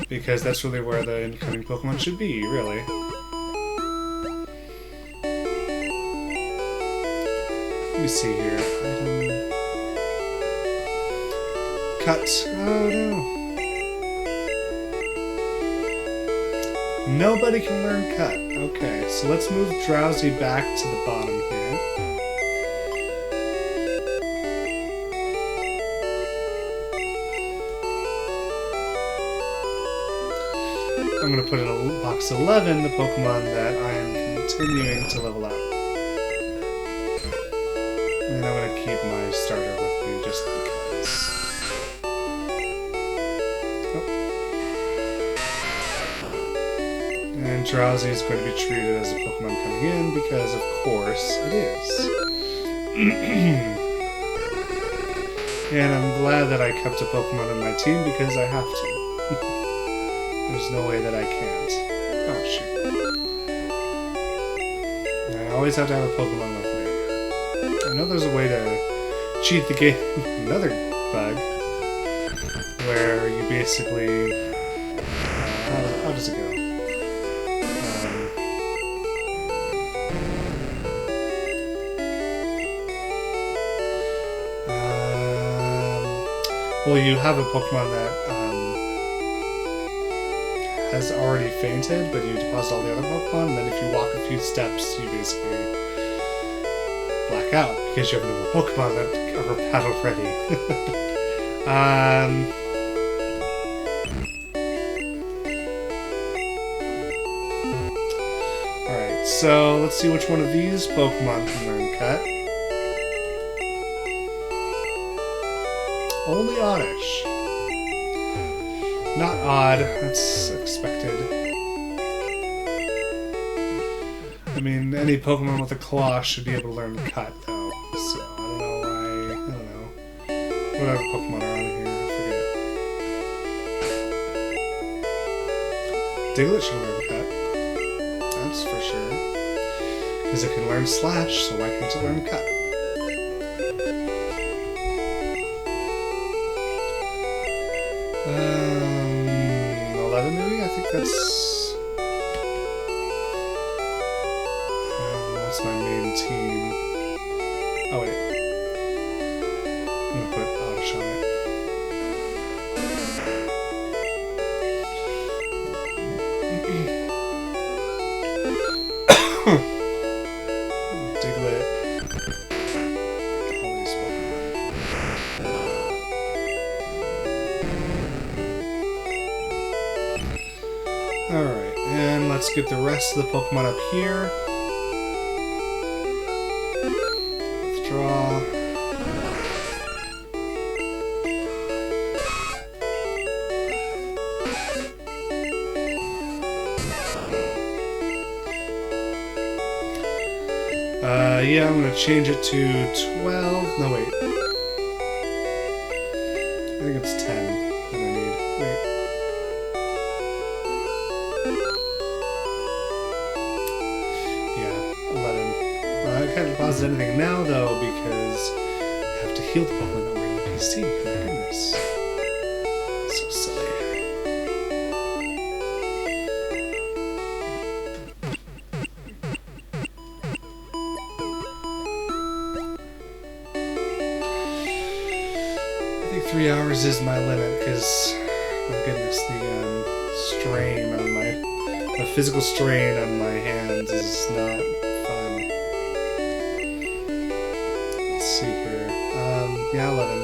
Because that's really where the incoming Pokemon should be, really. Let me see here. Cut. Oh no. Nobody can learn Cut. Okay, so let's move Drowsy back to the bottom here. I'm going to put in box 11 the Pokemon that I am continuing to level up. And I'm going to keep my starter with me just because. Oh. And Drowsy is going to be treated as a Pokemon coming in because, of course, it is. And I'm glad that I kept a Pokemon on my team because I have to. There's no way that I can't. Oh, shoot. I always have to have a Pokemon with me. I know there's a way to cheat the game. Another bug. Where you basically... how does it go? Well, you have a Pokemon that... has already fainted, but you deposit all the other Pokemon, and then if you walk a few steps, you basically black out, because you have another Pokemon that are battle ready. Alright, so let's see which one of these Pokemon can learn Cut. Only Oddish. Not odd, that's expected. I mean, any Pokemon with a claw should be able to learn Cut, though. So, I don't know why... I don't know. What other Pokemon are on here? I forget. Diglett should learn Cut. That's for sure. Because it can learn Slash, so why can't it learn Cut? 11 maybe? I think that's my main team. Oh wait. I'm gonna put Oddish on it. Diglett. All these Pokemon. Alright, and let's get the rest of the Pokemon up here. Withdraw. Yeah, I'm gonna change it to 12. No, wait. I think it's 10 that I need. Wait. Yeah, 11. I can't deposit anything now, though, because I have to heal the Pokemon that were in the PC. My goodness. So silly. I think 3 hours is my limit, because, my goodness, the strain on the physical strain on my hands is not fun. Let's see here. Yeah, 11.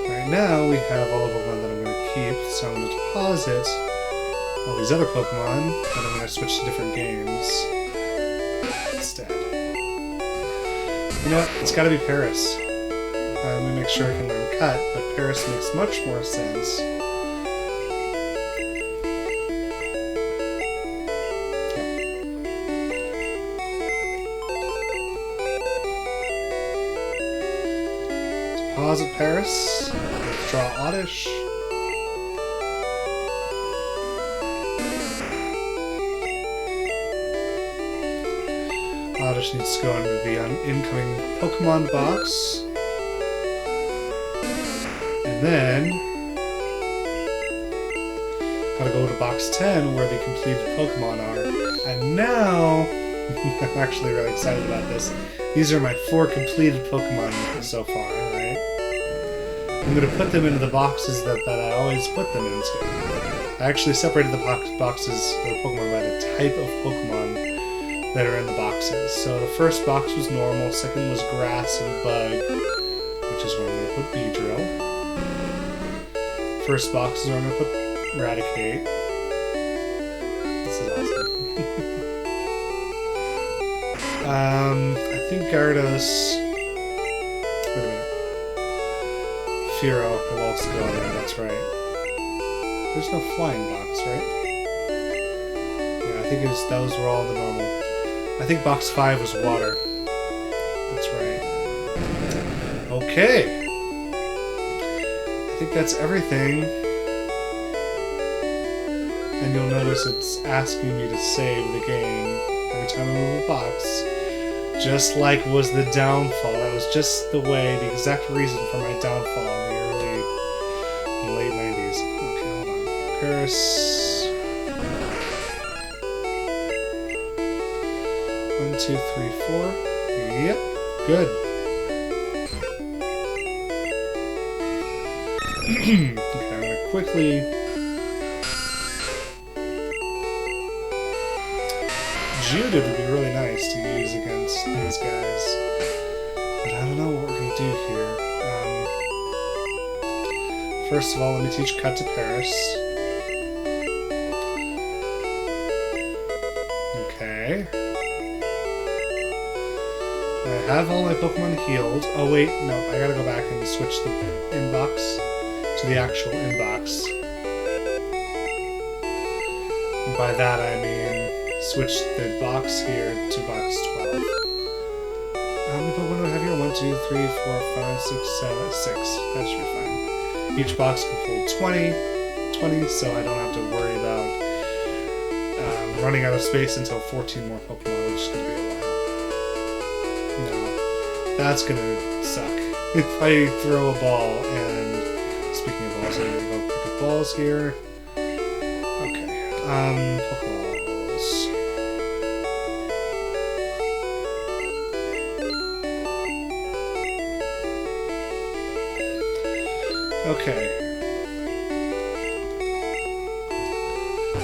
Right now, we have all of the Pokemon that I'm going to keep, so I'm going to deposit all these other Pokemon, and I'm going to switch to different games instead. You know what? It's got to be Paris. Let me make sure I can learn Cut, but Paris makes much more sense. Deposit Paris. Withdraw Oddish. Oddish needs to go into the incoming Pokemon box. And then gotta go to box 10 where the completed Pokemon are. And now I'm actually really excited about this. These are my 4 completed Pokemon so far, right? I'm gonna put them into the boxes that I always put them into. I actually separated the boxes for Pokemon by the type of Pokemon that are in the boxes. So the first box was normal, second was grass and bug, which is where I'm gonna put Beedrill. First box is where I'm gonna put Raticate. This is awesome. I think Gyarados. Wait a minute. Fearow will also go in there, that's right. There's no flying box, right? Yeah, I think those were all the normal. I think box 5 was water. That's right. Okay. I think that's everything. And you'll notice it's asking me to save the game every time I move a box. Just like was the downfall. That was just the exact reason for my downfall in the late 90s. Okay, hold on. Paris. 1, 2, 3, 4. Yep, good. Okay, I'm gonna quickly. Geodude would be really nice to use against these guys, but I don't know what we're gonna do here. First of all, let me teach Cut to Paris. Okay. I have all my Pokemon healed. Oh wait, no, I gotta go back and switch the inbox to the actual inbox. And by that I mean switch the box here to box 12. How many Pokemon do I have here? 1, 2, 3, 4, 5, 6, 7, 6. That should be fine. Each box can hold 20, so I don't have to worry about running out of space until 14 more Pokemon, which is going to be a while. No, that's going to suck. If I throw a ball and... Speaking of balls, I'm going to go pick up balls here. Okay, Pokeballs. Okay.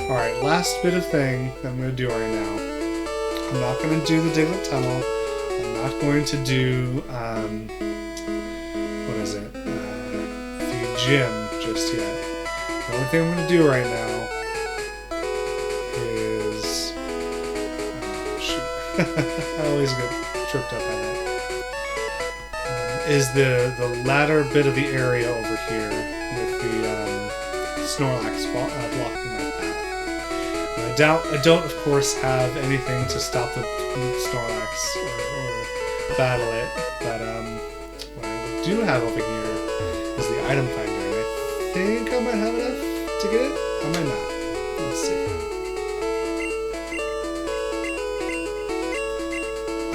Alright, last bit of thing that I'm going to do right now. I'm not going to do the Diglett Tunnel. I'm not going to do, what is it? The gym just yet. The only thing I'm going to do right now is... Oh, shoot. I always get tripped up on that. Is the latter bit of the area over here with the Snorlax blocking my path. I don't, of course, have anything to stop the Snorlax or battle it, but what I do have over here is the item finder, and I think I might have enough to get it. I might not. Let's see.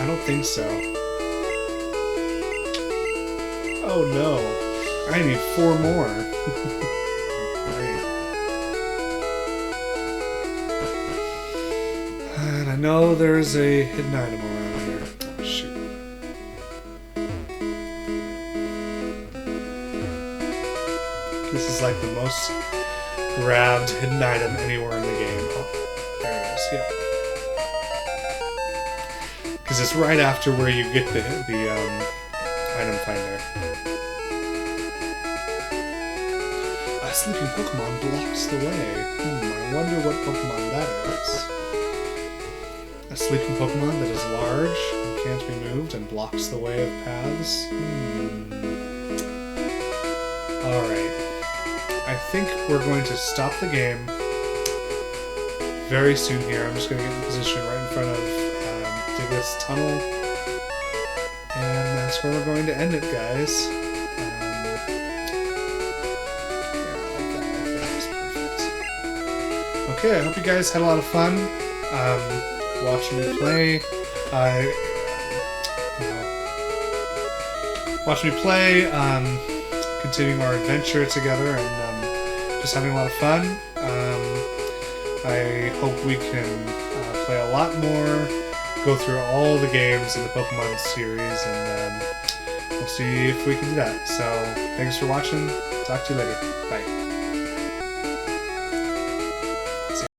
I don't think so. Oh no, I need 4 more. Great. And I know there's a hidden item around here. Oh, shoot. This is like the most grabbed hidden item anywhere in the game. Oh, there it is, yeah. Because it's right after where you get the item finder. A sleeping Pokemon blocks the way. I wonder what Pokemon that is. A sleeping Pokemon that is large and can't be moved and blocks the way of paths. Alright. I think we're going to stop the game very soon here. I'm just going to get in position right in front of Diglett's tunnel. And that's where we're going to end it, guys. Okay, I hope you guys had a lot of fun watching me play. Watching me play, continuing our adventure together, and just having a lot of fun. I hope we can play a lot more, go through all the games in the Pokemon series, and we'll see if we can do that. So, thanks for watching. Talk to you later. Bye.